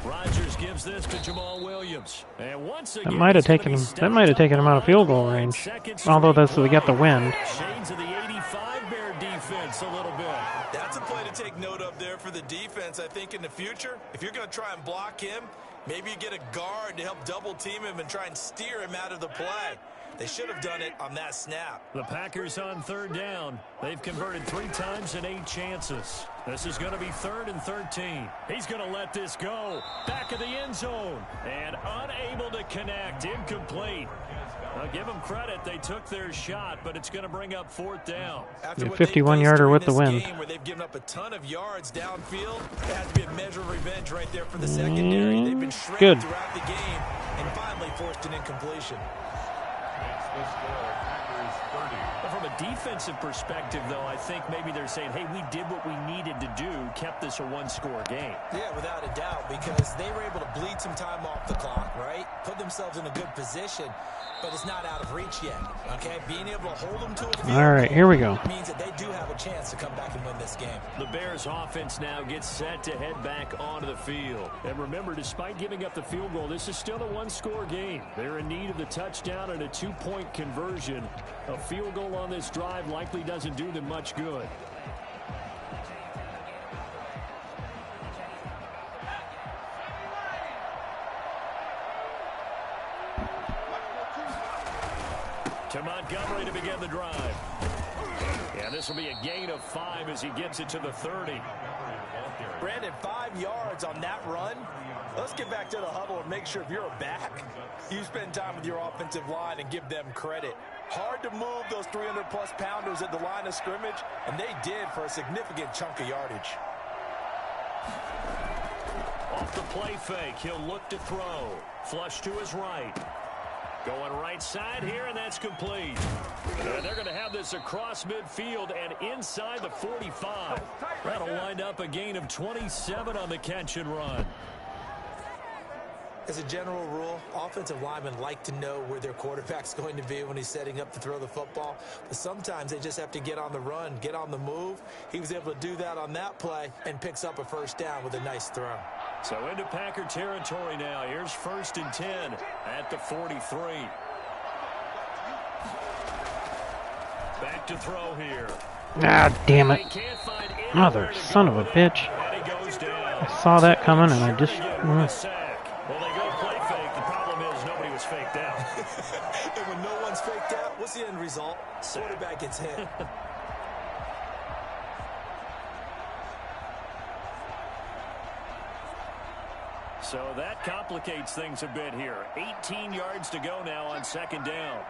Rodgers gives this to Jamal Williams, and once again, that might have taken him out of field goal range. Although we got the wind. Shades of the 85 Bear defense a little bit. That's a play to take note of there for the defense. I think in the future, if you're going to try and block him, maybe you get a guard to help double team him and try and steer him out of the play. They should have done it on that snap. The Packers on 3rd down. They've converted 3 times in 8 chances. This is going to be 3rd and 13. He's going to let this go. Back of the end zone. And unable to connect. Incomplete. I'll give them credit. They took their shot, but it's going to bring up 4th down. After 51-yarder with the wind. Where they've given up a ton of yards downfield, there has to be a measure of revenge right there for the secondary. They've been shredded throughout the game and finally forced an incompletion. From a defensive perspective, though, I think maybe they're saying, hey, we did what we needed to do, kept this a 1-score game. Yeah, without a doubt, because they were able to bleed some time off the clock, right? Put themselves in a good position, but it's not out of reach yet, okay? Being able to hold them to a field all right, here we go. Means that they do have a chance to come back and win this game. The Bears offense now gets set to head back onto the field. And remember, despite giving up the field goal, this is still a 1-score game. They're in need of the touchdown and a 2-point conversion. A field goal on this drive likely doesn't do them much good. To Montgomery to begin the drive. Yeah, this will be a gain of 5 as he gets it to the 30. Brandon, 5 yards on that run. Let's get back to the huddle and make sure if you're a back, you spend time with your offensive line and give them credit. Hard to move those 300-plus pounders at the line of scrimmage, and they did for a significant chunk of yardage. Off the play fake, he'll look to throw. Flush to his right. Going right side here, and that's complete. And they're going to have this across midfield and inside the 45. That'll wind up a gain of 27 on the catch and run. As a general rule, offensive linemen like to know where their quarterback's going to be when he's setting up to throw the football. But sometimes they just have to get on the run, get on the move. He was able to do that on that play and picks up a first down with a nice throw. So into Packer territory now. Here's 1st and 10 at the 43. Back to throw here. Ah, damn it. Mother son of a bitch. I saw that coming and I just... Well, they go play fake. The problem is nobody was faked out. And when no one's faked out, what's the end result? Quarterback gets hit. So that complicates things a bit here. 18 yards to go now on 2nd down.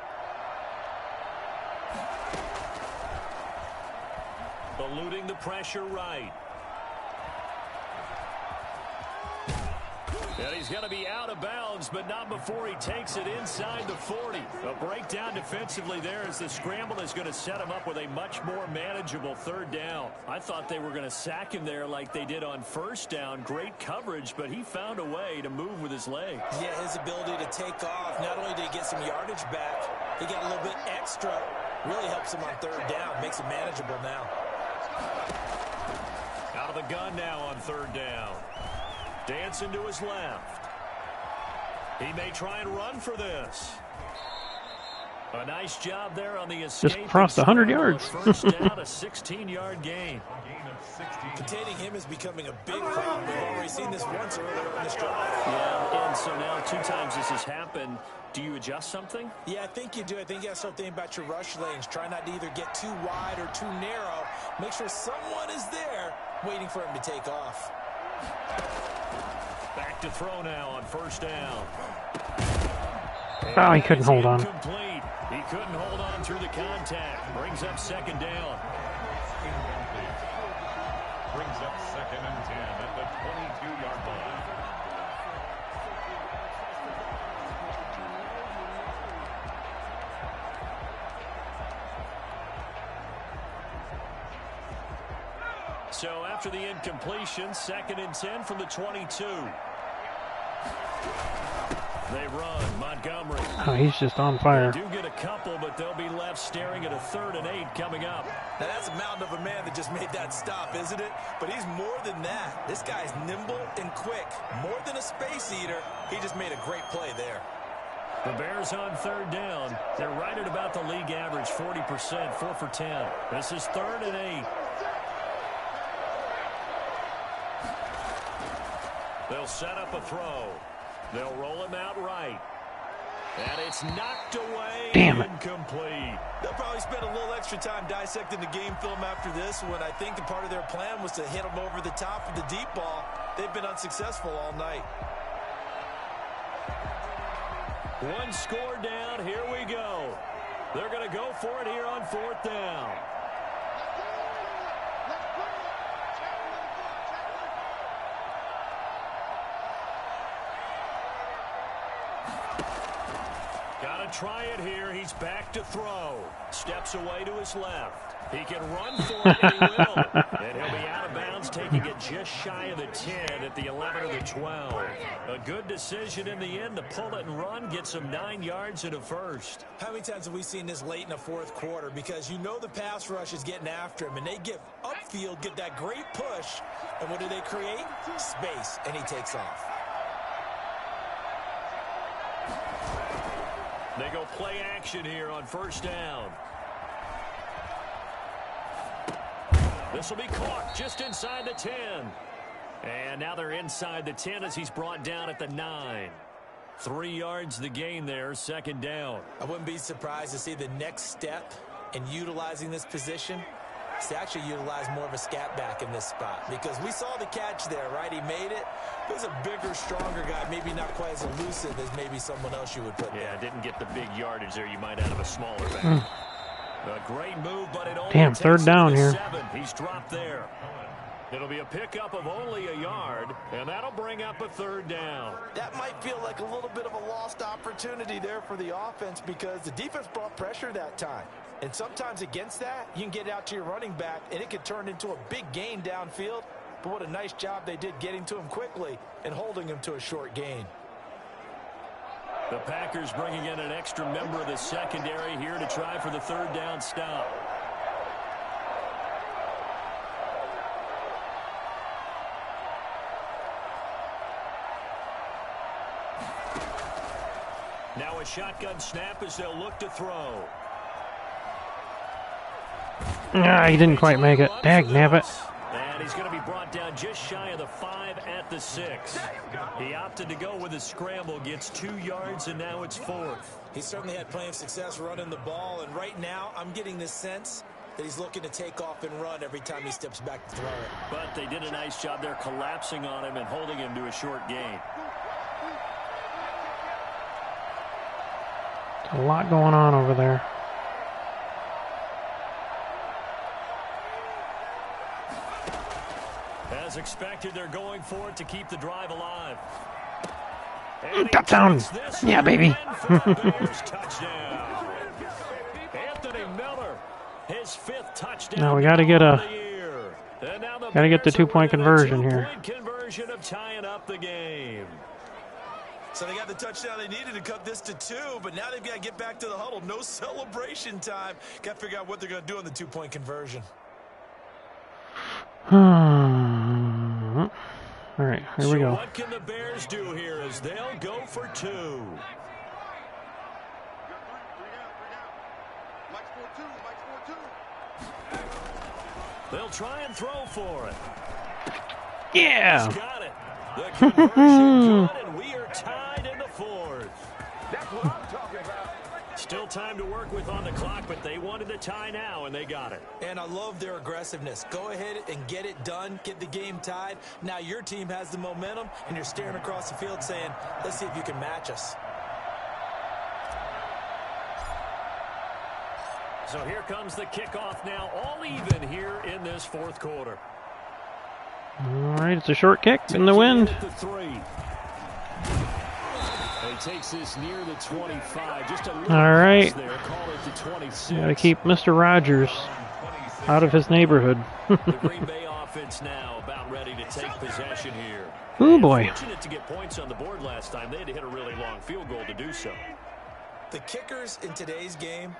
Eluding the pressure right. And he's going to be out of bounds, but not before he takes it inside the 40. A breakdown defensively there as the scramble is going to set him up with a much more manageable 3rd down. I thought they were going to sack him there like they did on 1st down. Great coverage, but he found a way to move with his legs. Yeah, his ability to take off. Not only did he get some yardage back, he got a little bit extra. Really helps him on 3rd down. Makes it manageable now. Out of the gun now on 3rd down. Dancing to his left. He may try and run for this. A nice job there on the escape. Just crossed 100 yards. First down, a 16-yard gain. Containing him is becoming a big problem. We've already seen this once earlier in this drive. Yeah, and so now 2 times this has happened. Do you adjust something? Yeah, I think you do. I think you got to start thinking about your rush lanes. Try not to either get too wide or too narrow. Make sure someone is there waiting for him to take off. Back to throw now on 1st down. Oh, he couldn't hold on. Incomplete. He couldn't hold on through the contact. Brings up 2nd down. Brings up 2nd and 10 at the 22-yard line. So after the incompletion, 2nd and 10 from the 22. They run. Montgomery. Oh, he's just on fire. They do get a couple, but they'll be left staring at a 3rd and 8 coming up. Now that's a mountain of a man that just made that stop, isn't it? But he's more than that. This guy's nimble and quick. More than a space eater. He just made a great play there. The Bears on 3rd down. They're right at about the league average, 40%, 4 for 10. This is 3rd and 8. They'll set up a throw. They'll roll him out right. And it's knocked away. Damn it. Incomplete. They'll probably spend a little extra time dissecting the game film after this one. I think the part of their plan was to hit him over the top of the deep ball. They've been unsuccessful all night. 1 score down. Here we go. They're going to go for it here on 4th down. Got to try it here. He's back to throw. Steps away to his left. He can run for it, and he will. And he'll be out of bounds, taking it just shy of the 10 at the 11 or the 12. A good decision in the end to pull it and run, get some 9 yards and a first. How many times have we seen this late in the 4th quarter? Because you know the pass rush is getting after him, and they get upfield, get that great push, and what do they create? Space, and he takes off. They go play action here on 1st down. This will be caught just inside the 10. And now they're inside the 10 as he's brought down at the 9. 3 yards the gain there, second down. I wouldn't be surprised to see the next step in utilizing this position is to actually utilize more of a scat back in this spot, because we saw the catch there, right? He made it. It was a bigger, stronger guy, maybe not quite as elusive as maybe someone else you would put there. Yeah, didn't get the big yardage there you might out of a smaller back. A great move, but it only Damn, third down here. 7. He's dropped there. It'll be a pickup of only a yard, and that'll bring up a third down. That might feel like a little bit of a lost opportunity there for the offense, because the defense brought pressure that time. And sometimes against that, you can get out to your running back, and it could turn into a big gain downfield. But what a nice job they did getting to him quickly and holding him to a short gain. The Packers bringing in an extra member of the secondary here to try for the third down stop. Now a shotgun snap as they'll look to throw. He didn't quite make it. Dagnabbit. And he's going to be brought down just shy of the 5 at the 6. He opted to go with a scramble, gets 2 yards, and now it's 4th. He certainly had plenty of success running the ball, and right now I'm getting this sense that he's looking to take off and run every time he steps back to throw it. But they did a nice job there collapsing on him and holding him to a short gain. A lot going on over there. As expected, they're going for it to keep the drive alive. Touchdown! Yeah, baby. Touchdown. Anthony Miller, his 5th touchdown. Now we got to get the 2-point conversion here. Conversion of tying up the game. So they got the touchdown they needed to cut this to 2, but now they've got to get back to the huddle. No celebration time. Got to figure out what they're going to do on the 2-point conversion. All right, here we go. What can the Bears do here as they'll go for 2? They'll try and throw for it. Yeah. He's got it. The conversion good, and we are tied in the 4th. That's what I'm talking about. Still time to work with on the clock, but they wanted to tie now, and they got it. And I love their aggressiveness. Go ahead and get it done. Get the game tied. Now your team has the momentum, and you're staring across the field saying, let's see if you can match us. So here comes the kickoff now, all even here in this 4th quarter. All right, it's a short kick in the wind. He takes this near the 25. Just a little all right. there, call it the 26. Got to keep Mr. Rogers out of his neighborhood. The Green Bay offense now about ready to take possession here. Oh boy. Fortunate to get points on the board last time. They had to hit a really long field goal to do so. The kickers in today's game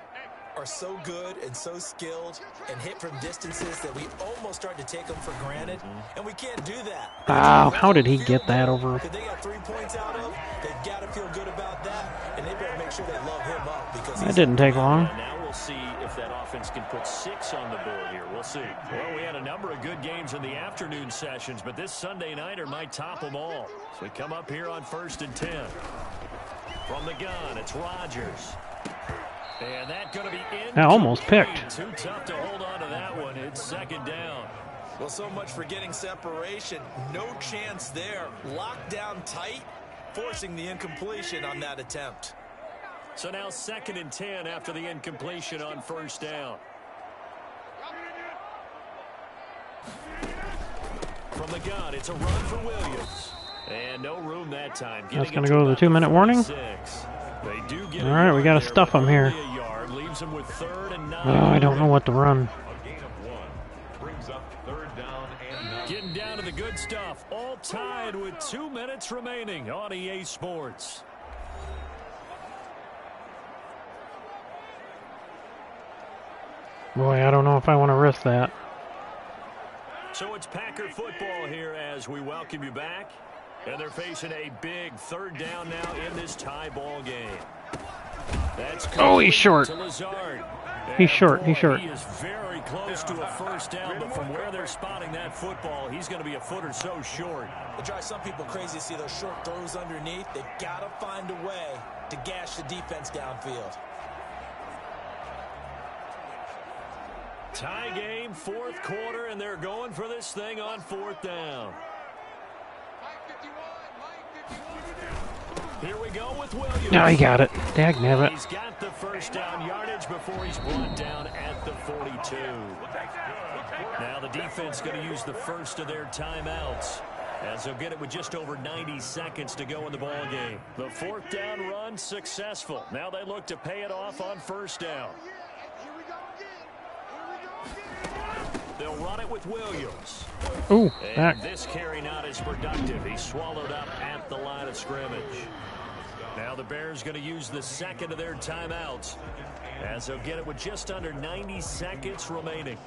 are so good and so skilled and hit from distances that we almost start to take them for granted, and we can't do that. Wow, how did he get that over? They got 3 points out of, they've got to feel good about that, and they better make sure they love him up, because that didn't take long. Now we'll see if that offense can put 6 on the board here. We'll see. Well, we had a number of good games in the afternoon sessions, but this Sunday nighter might top them all. So we come up here on 1st and 10. From the gun, it's Rodgers. And that's going to be in. Almost picked. Too tough to hold on to that one. It's 2nd down. Well, so much for getting separation. No chance there. Locked down tight, forcing the incompletion on that attempt. So now 2nd and 10 after the incompletion on 1st down. From the gun, it's a run for Williams. And no room that time. That's going to go to the 2-minute warning. All right, we got to stuff him here. Oh, I don't know what to run. Getting down to the good stuff. All tied with 2 minutes remaining on EA Sports. Boy, I don't know if I want to risk that. So it's Packer football here as we welcome you back. And they're facing a big 3rd down now in this tie ball game. That's oh, he's short. He's short. He's short. He is very close to a first down, but from where they're spotting that football, he's going to be a foot or so short. It drives some people crazy to see those short throws underneath. They've got to find a way to gash the defense downfield. Tie game, fourth quarter, and they're going for this thing on fourth down. Here we go with Williams. No, he got it. Dagnabbit. He's got the first down yardage before he's brought down at the 42. Now the defense going to use the first of their timeouts, as they'll get it with just over 90 seconds to go in the ball game. The fourth down run successful. Now they look to pay it off on first down. They'll run it with Williams. Ooh, and this carry not as productive. He's swallowed up at the line of scrimmage. Now the Bears going to use the second of their timeouts, as they'll get it with just under 90 seconds remaining.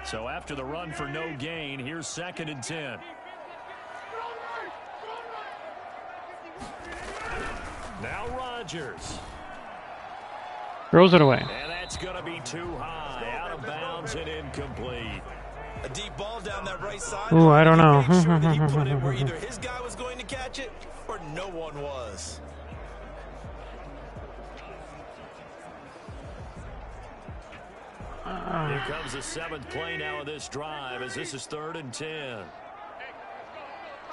So after the run for no gain, here's 2nd and 10. Now Rodgers. Throws it away. And that's going to be too high. Out of bounds and incomplete. A deep ball down that right side. Ooh, I don't know. Make sure that he put it where either his guy was going to catch it or no one was. Here comes the 7th play now of this drive, as this is 3rd and 10.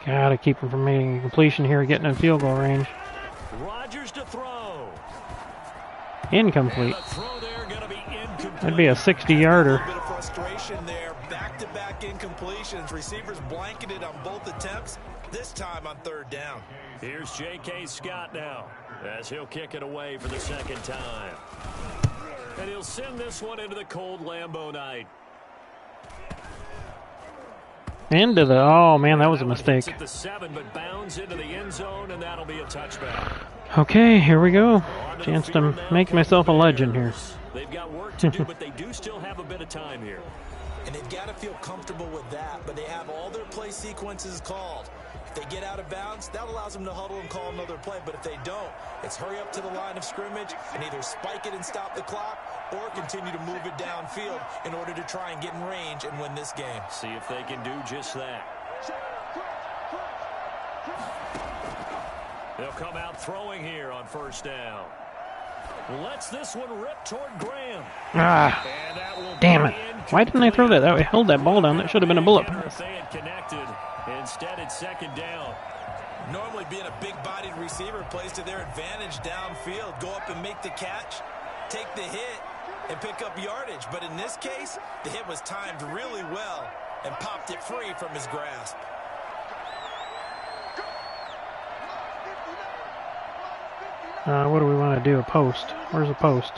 Gotta keep him from making a completion here, getting in field goal range. Rodgers to throw. Incomplete. Throw there, gonna be incomplete. That'd be a 60-yarder. A bit of frustration there. Back-to-back incompletions. Receivers blanketed on both attempts, this time on 3rd down. Here's J.K. Scott now, as he'll kick it away for the 2nd time. And he'll send this one into the cold Lambeau night. Into the, oh man, that was a mistake. At the 7, but bounds into the end zone, and that'll be a touchback. Okay, here we go. Chance to make myself a legend here. They've got work to do, but they do still have a bit of time here. And they've got to feel comfortable with that, but they have all their play sequences called. If they get out of bounds, that allows them to huddle and call another play. But if they don't, it's hurry up to the line of scrimmage and either spike it and stop the clock or continue to move it downfield in order to try and get in range and win this game. See if they can do just that. They'll come out throwing here on 1st down. Lets this one rip toward Graham. Ah, damn it. Why didn't I throw that? That held that ball down. That should have been a bullet pass. They had connected. Instead, it's 2nd down. Normally being a big-bodied receiver plays to their advantage downfield. Go up and make the catch, take the hit, and pick up yardage. But in this case, the hit was timed really well and popped it free from his grasp. What do we want to do? A post. Where's the post?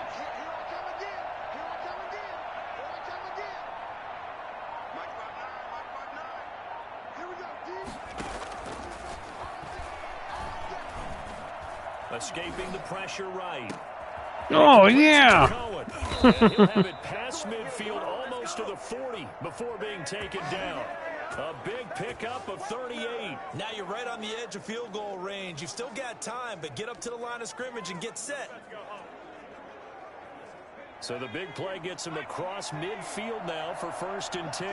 Escaping the pressure right. Oh, yeah. And he'll have it past midfield almost to the 40 before being taken down. A big pickup of 38. Now you're right on the edge of field goal range. You've still got time, but get up to the line of scrimmage and get set. So the big play gets him across midfield now for 1st and 10.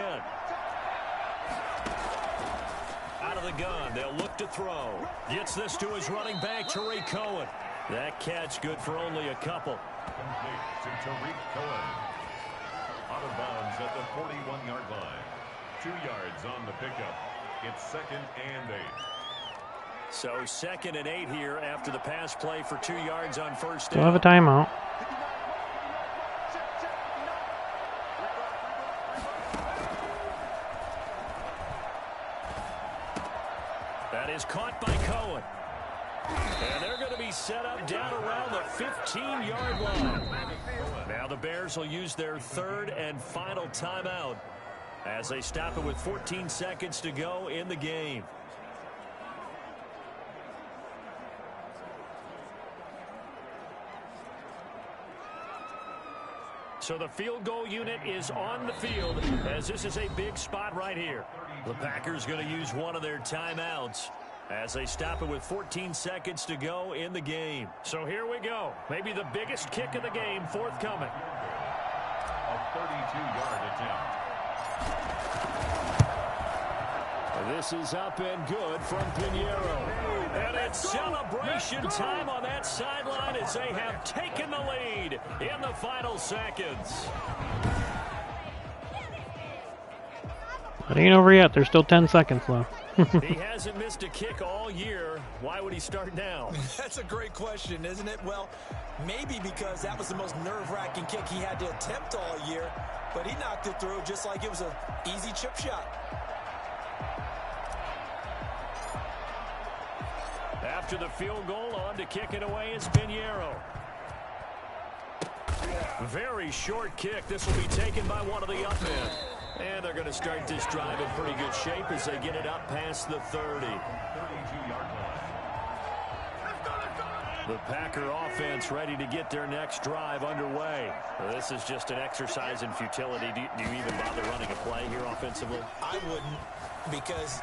Out of the gun, they'll look to throw. Gets this to his running back, Tariq Cohen. That catch good for only a couple. Complete to Tariq Cohen. Out of bounds at the 41-yard line. 2 yards on the pickup. It's 2nd and 8. So 2nd and 8 here after the pass play for 2 yards on 1st down. Still have a timeout. That is caught by Cohen. And they're going to be set up down around the 15-yard line. Now the Bears will use their 3rd and final timeout as they stop it with 14 seconds to go in the game. So the field goal unit is on the field, as this is a big spot right here. The Packers going to use one of their timeouts as they stop it with 14 seconds to go in the game. So here we go. Maybe the biggest kick of the game forthcoming. A 32-yard attempt. This is up and good from Pinheiro. And it's celebration time on that sideline as they have taken the lead in the final seconds. It ain't over yet. There's still 10 seconds left. He hasn't missed a kick all year. Why would he start now? That's a great question, isn't it? Well, maybe because that was the most nerve-wracking kick he had to attempt all year, but he knocked it through just like it was an easy chip shot. After the field goal, on to kick it away is Pinheiro. Very short kick. This will be taken by one of the up men. And they're going to start this drive in pretty good shape as they get it up past the 30. 32-yard line. The Packer offense ready to get their next drive underway. Well, this is just an exercise in futility. Do you even bother running a play here offensively? I wouldn't, because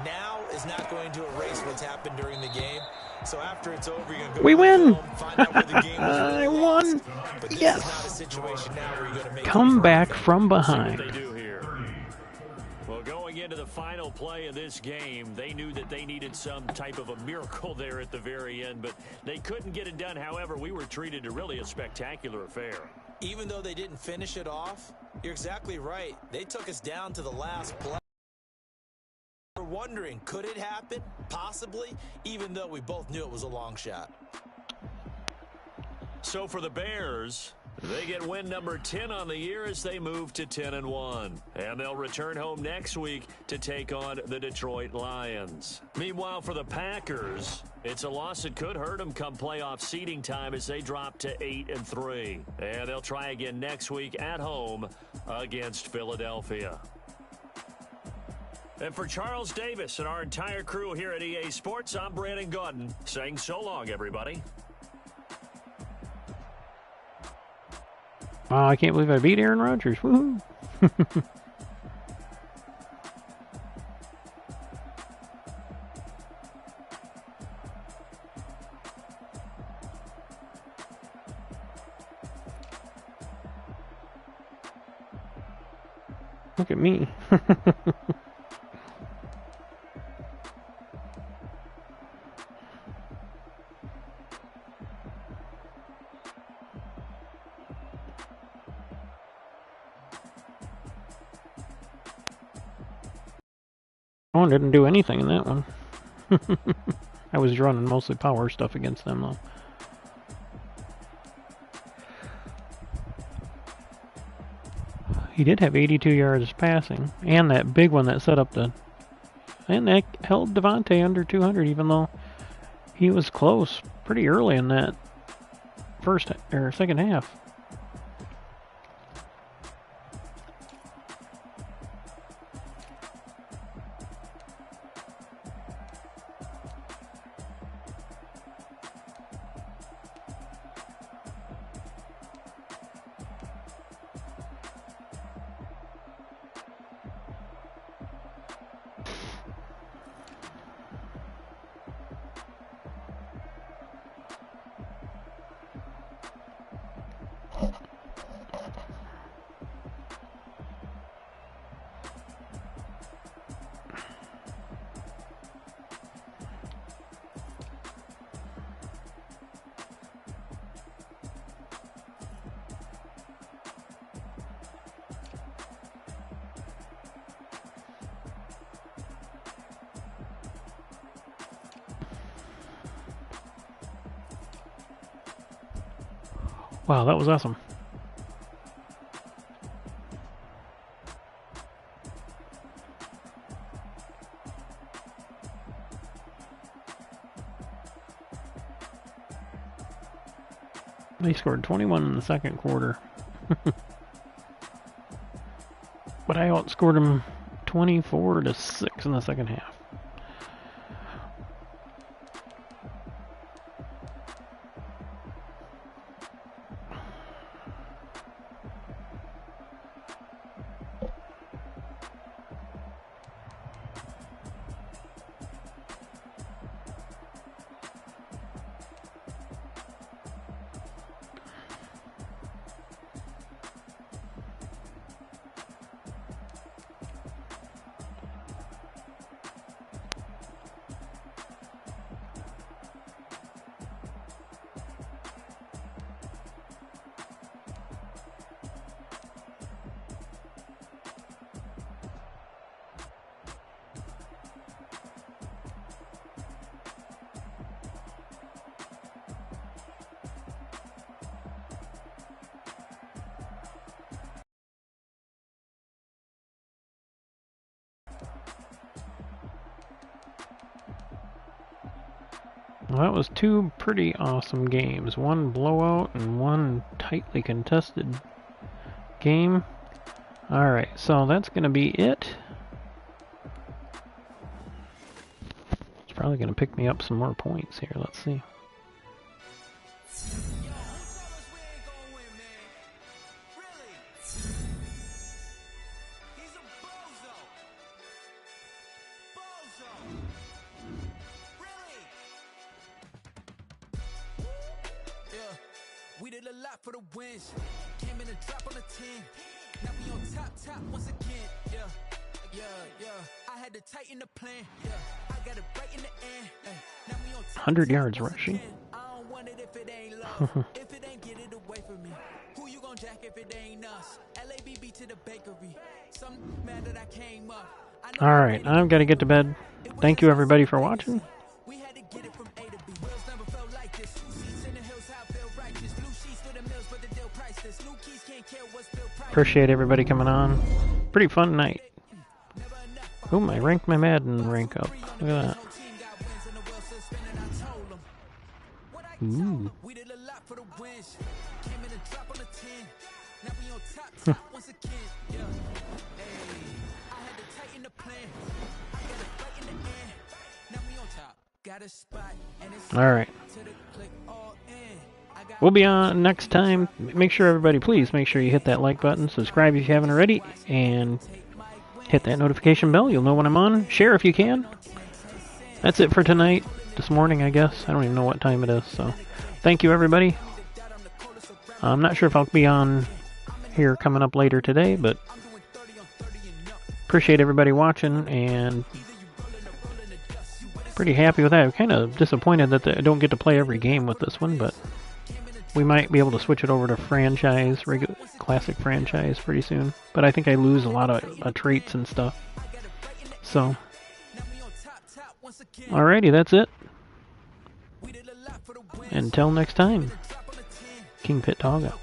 now is not going to erase what's happened during the game. So after it's over, you're going to go we win. film, find out where the game was really I won. But this Yes. is not a situation now where you're going to make Come back from See what behind. they do here. Well, going into the final play of this game, they knew that they needed some type of a miracle there at the very end, but they couldn't get it done. However, we were treated to really a spectacular affair. Even though they didn't finish it off, you're exactly right. They took us down to the last play. We're wondering, could it happen? Possibly, even though we both knew it was a long shot. So for the Bears, they get win number 10 on the year as they move to 10-1. And they'll return home next week to take on the Detroit Lions. Meanwhile, for the Packers, it's a loss that could hurt them come playoff seeding time as they drop to 8-3. And they'll try again next week at home against Philadelphia. And for Charles Davis and our entire crew here at EA Sports, I'm Brandon Gaudin saying so long, everybody. Wow, I can't believe I beat Aaron Rodgers. Woohoo! Look at me. Oh, didn't do anything in that one. I was running mostly power stuff against them, though. He did have 82 yards passing, and that big one that set up the... And that held Devontae under 200, even though he was close pretty early in that first or second half. Wow, that was awesome. They scored 21 in the second quarter. But I outscored them 24-6 in the second half. Well, that was two pretty awesome games. One blowout and one tightly contested game. Alright, so that's going to be it. It's probably going to pick me up some more points here. Let's see. We did a lot for the wins. Came in a drop on the 10. Now we on top once again. Yeah. I had to tighten the plan. Yeah. I got it right in the end. Now we on top 100 yards rushing. I don't want it if it ain't love. If it ain't, get it away from me. Who you gon' jack if it ain't us? LABB to the bakery. Some man that I came up. Alright, I've got to get to bed. Thank you everybody for watching. We had to get it from A to B. Wheels never felt like this. Two seats in the hills, how I feel righteous. Blue sheets for the mills, but the deal priceless. New keys can't care what's built priceless. Appreciate everybody coming on. Pretty fun night. Oh, I ranked my Madden rank up. Look at that. Ooh. We did a lot for the wins. Came in a drop on the 10. Now we on top once again. Yeah. Hey, I had to tighten the plan. I got it right in the end. Now we on top. Got a spot and it's all right. To the click all in. We'll be on next time. Make sure everybody, please make sure you hit that like button, subscribe if you haven't already, and hit that notification bell. You'll know when I'm on. Share if you can. That's it for tonight. This morning, I guess. I don't even know what time it is. So, thank you, everybody. I'm not sure if I'll be on here coming up later today, but appreciate everybody watching, and pretty happy with that. I'm kind of disappointed that I don't get to play every game with this one, but we might be able to switch it over to franchise, regular classic franchise pretty soon. But I think I lose a lot of traits and stuff. So, alrighty, that's it. Until next time, KingPittdawg out.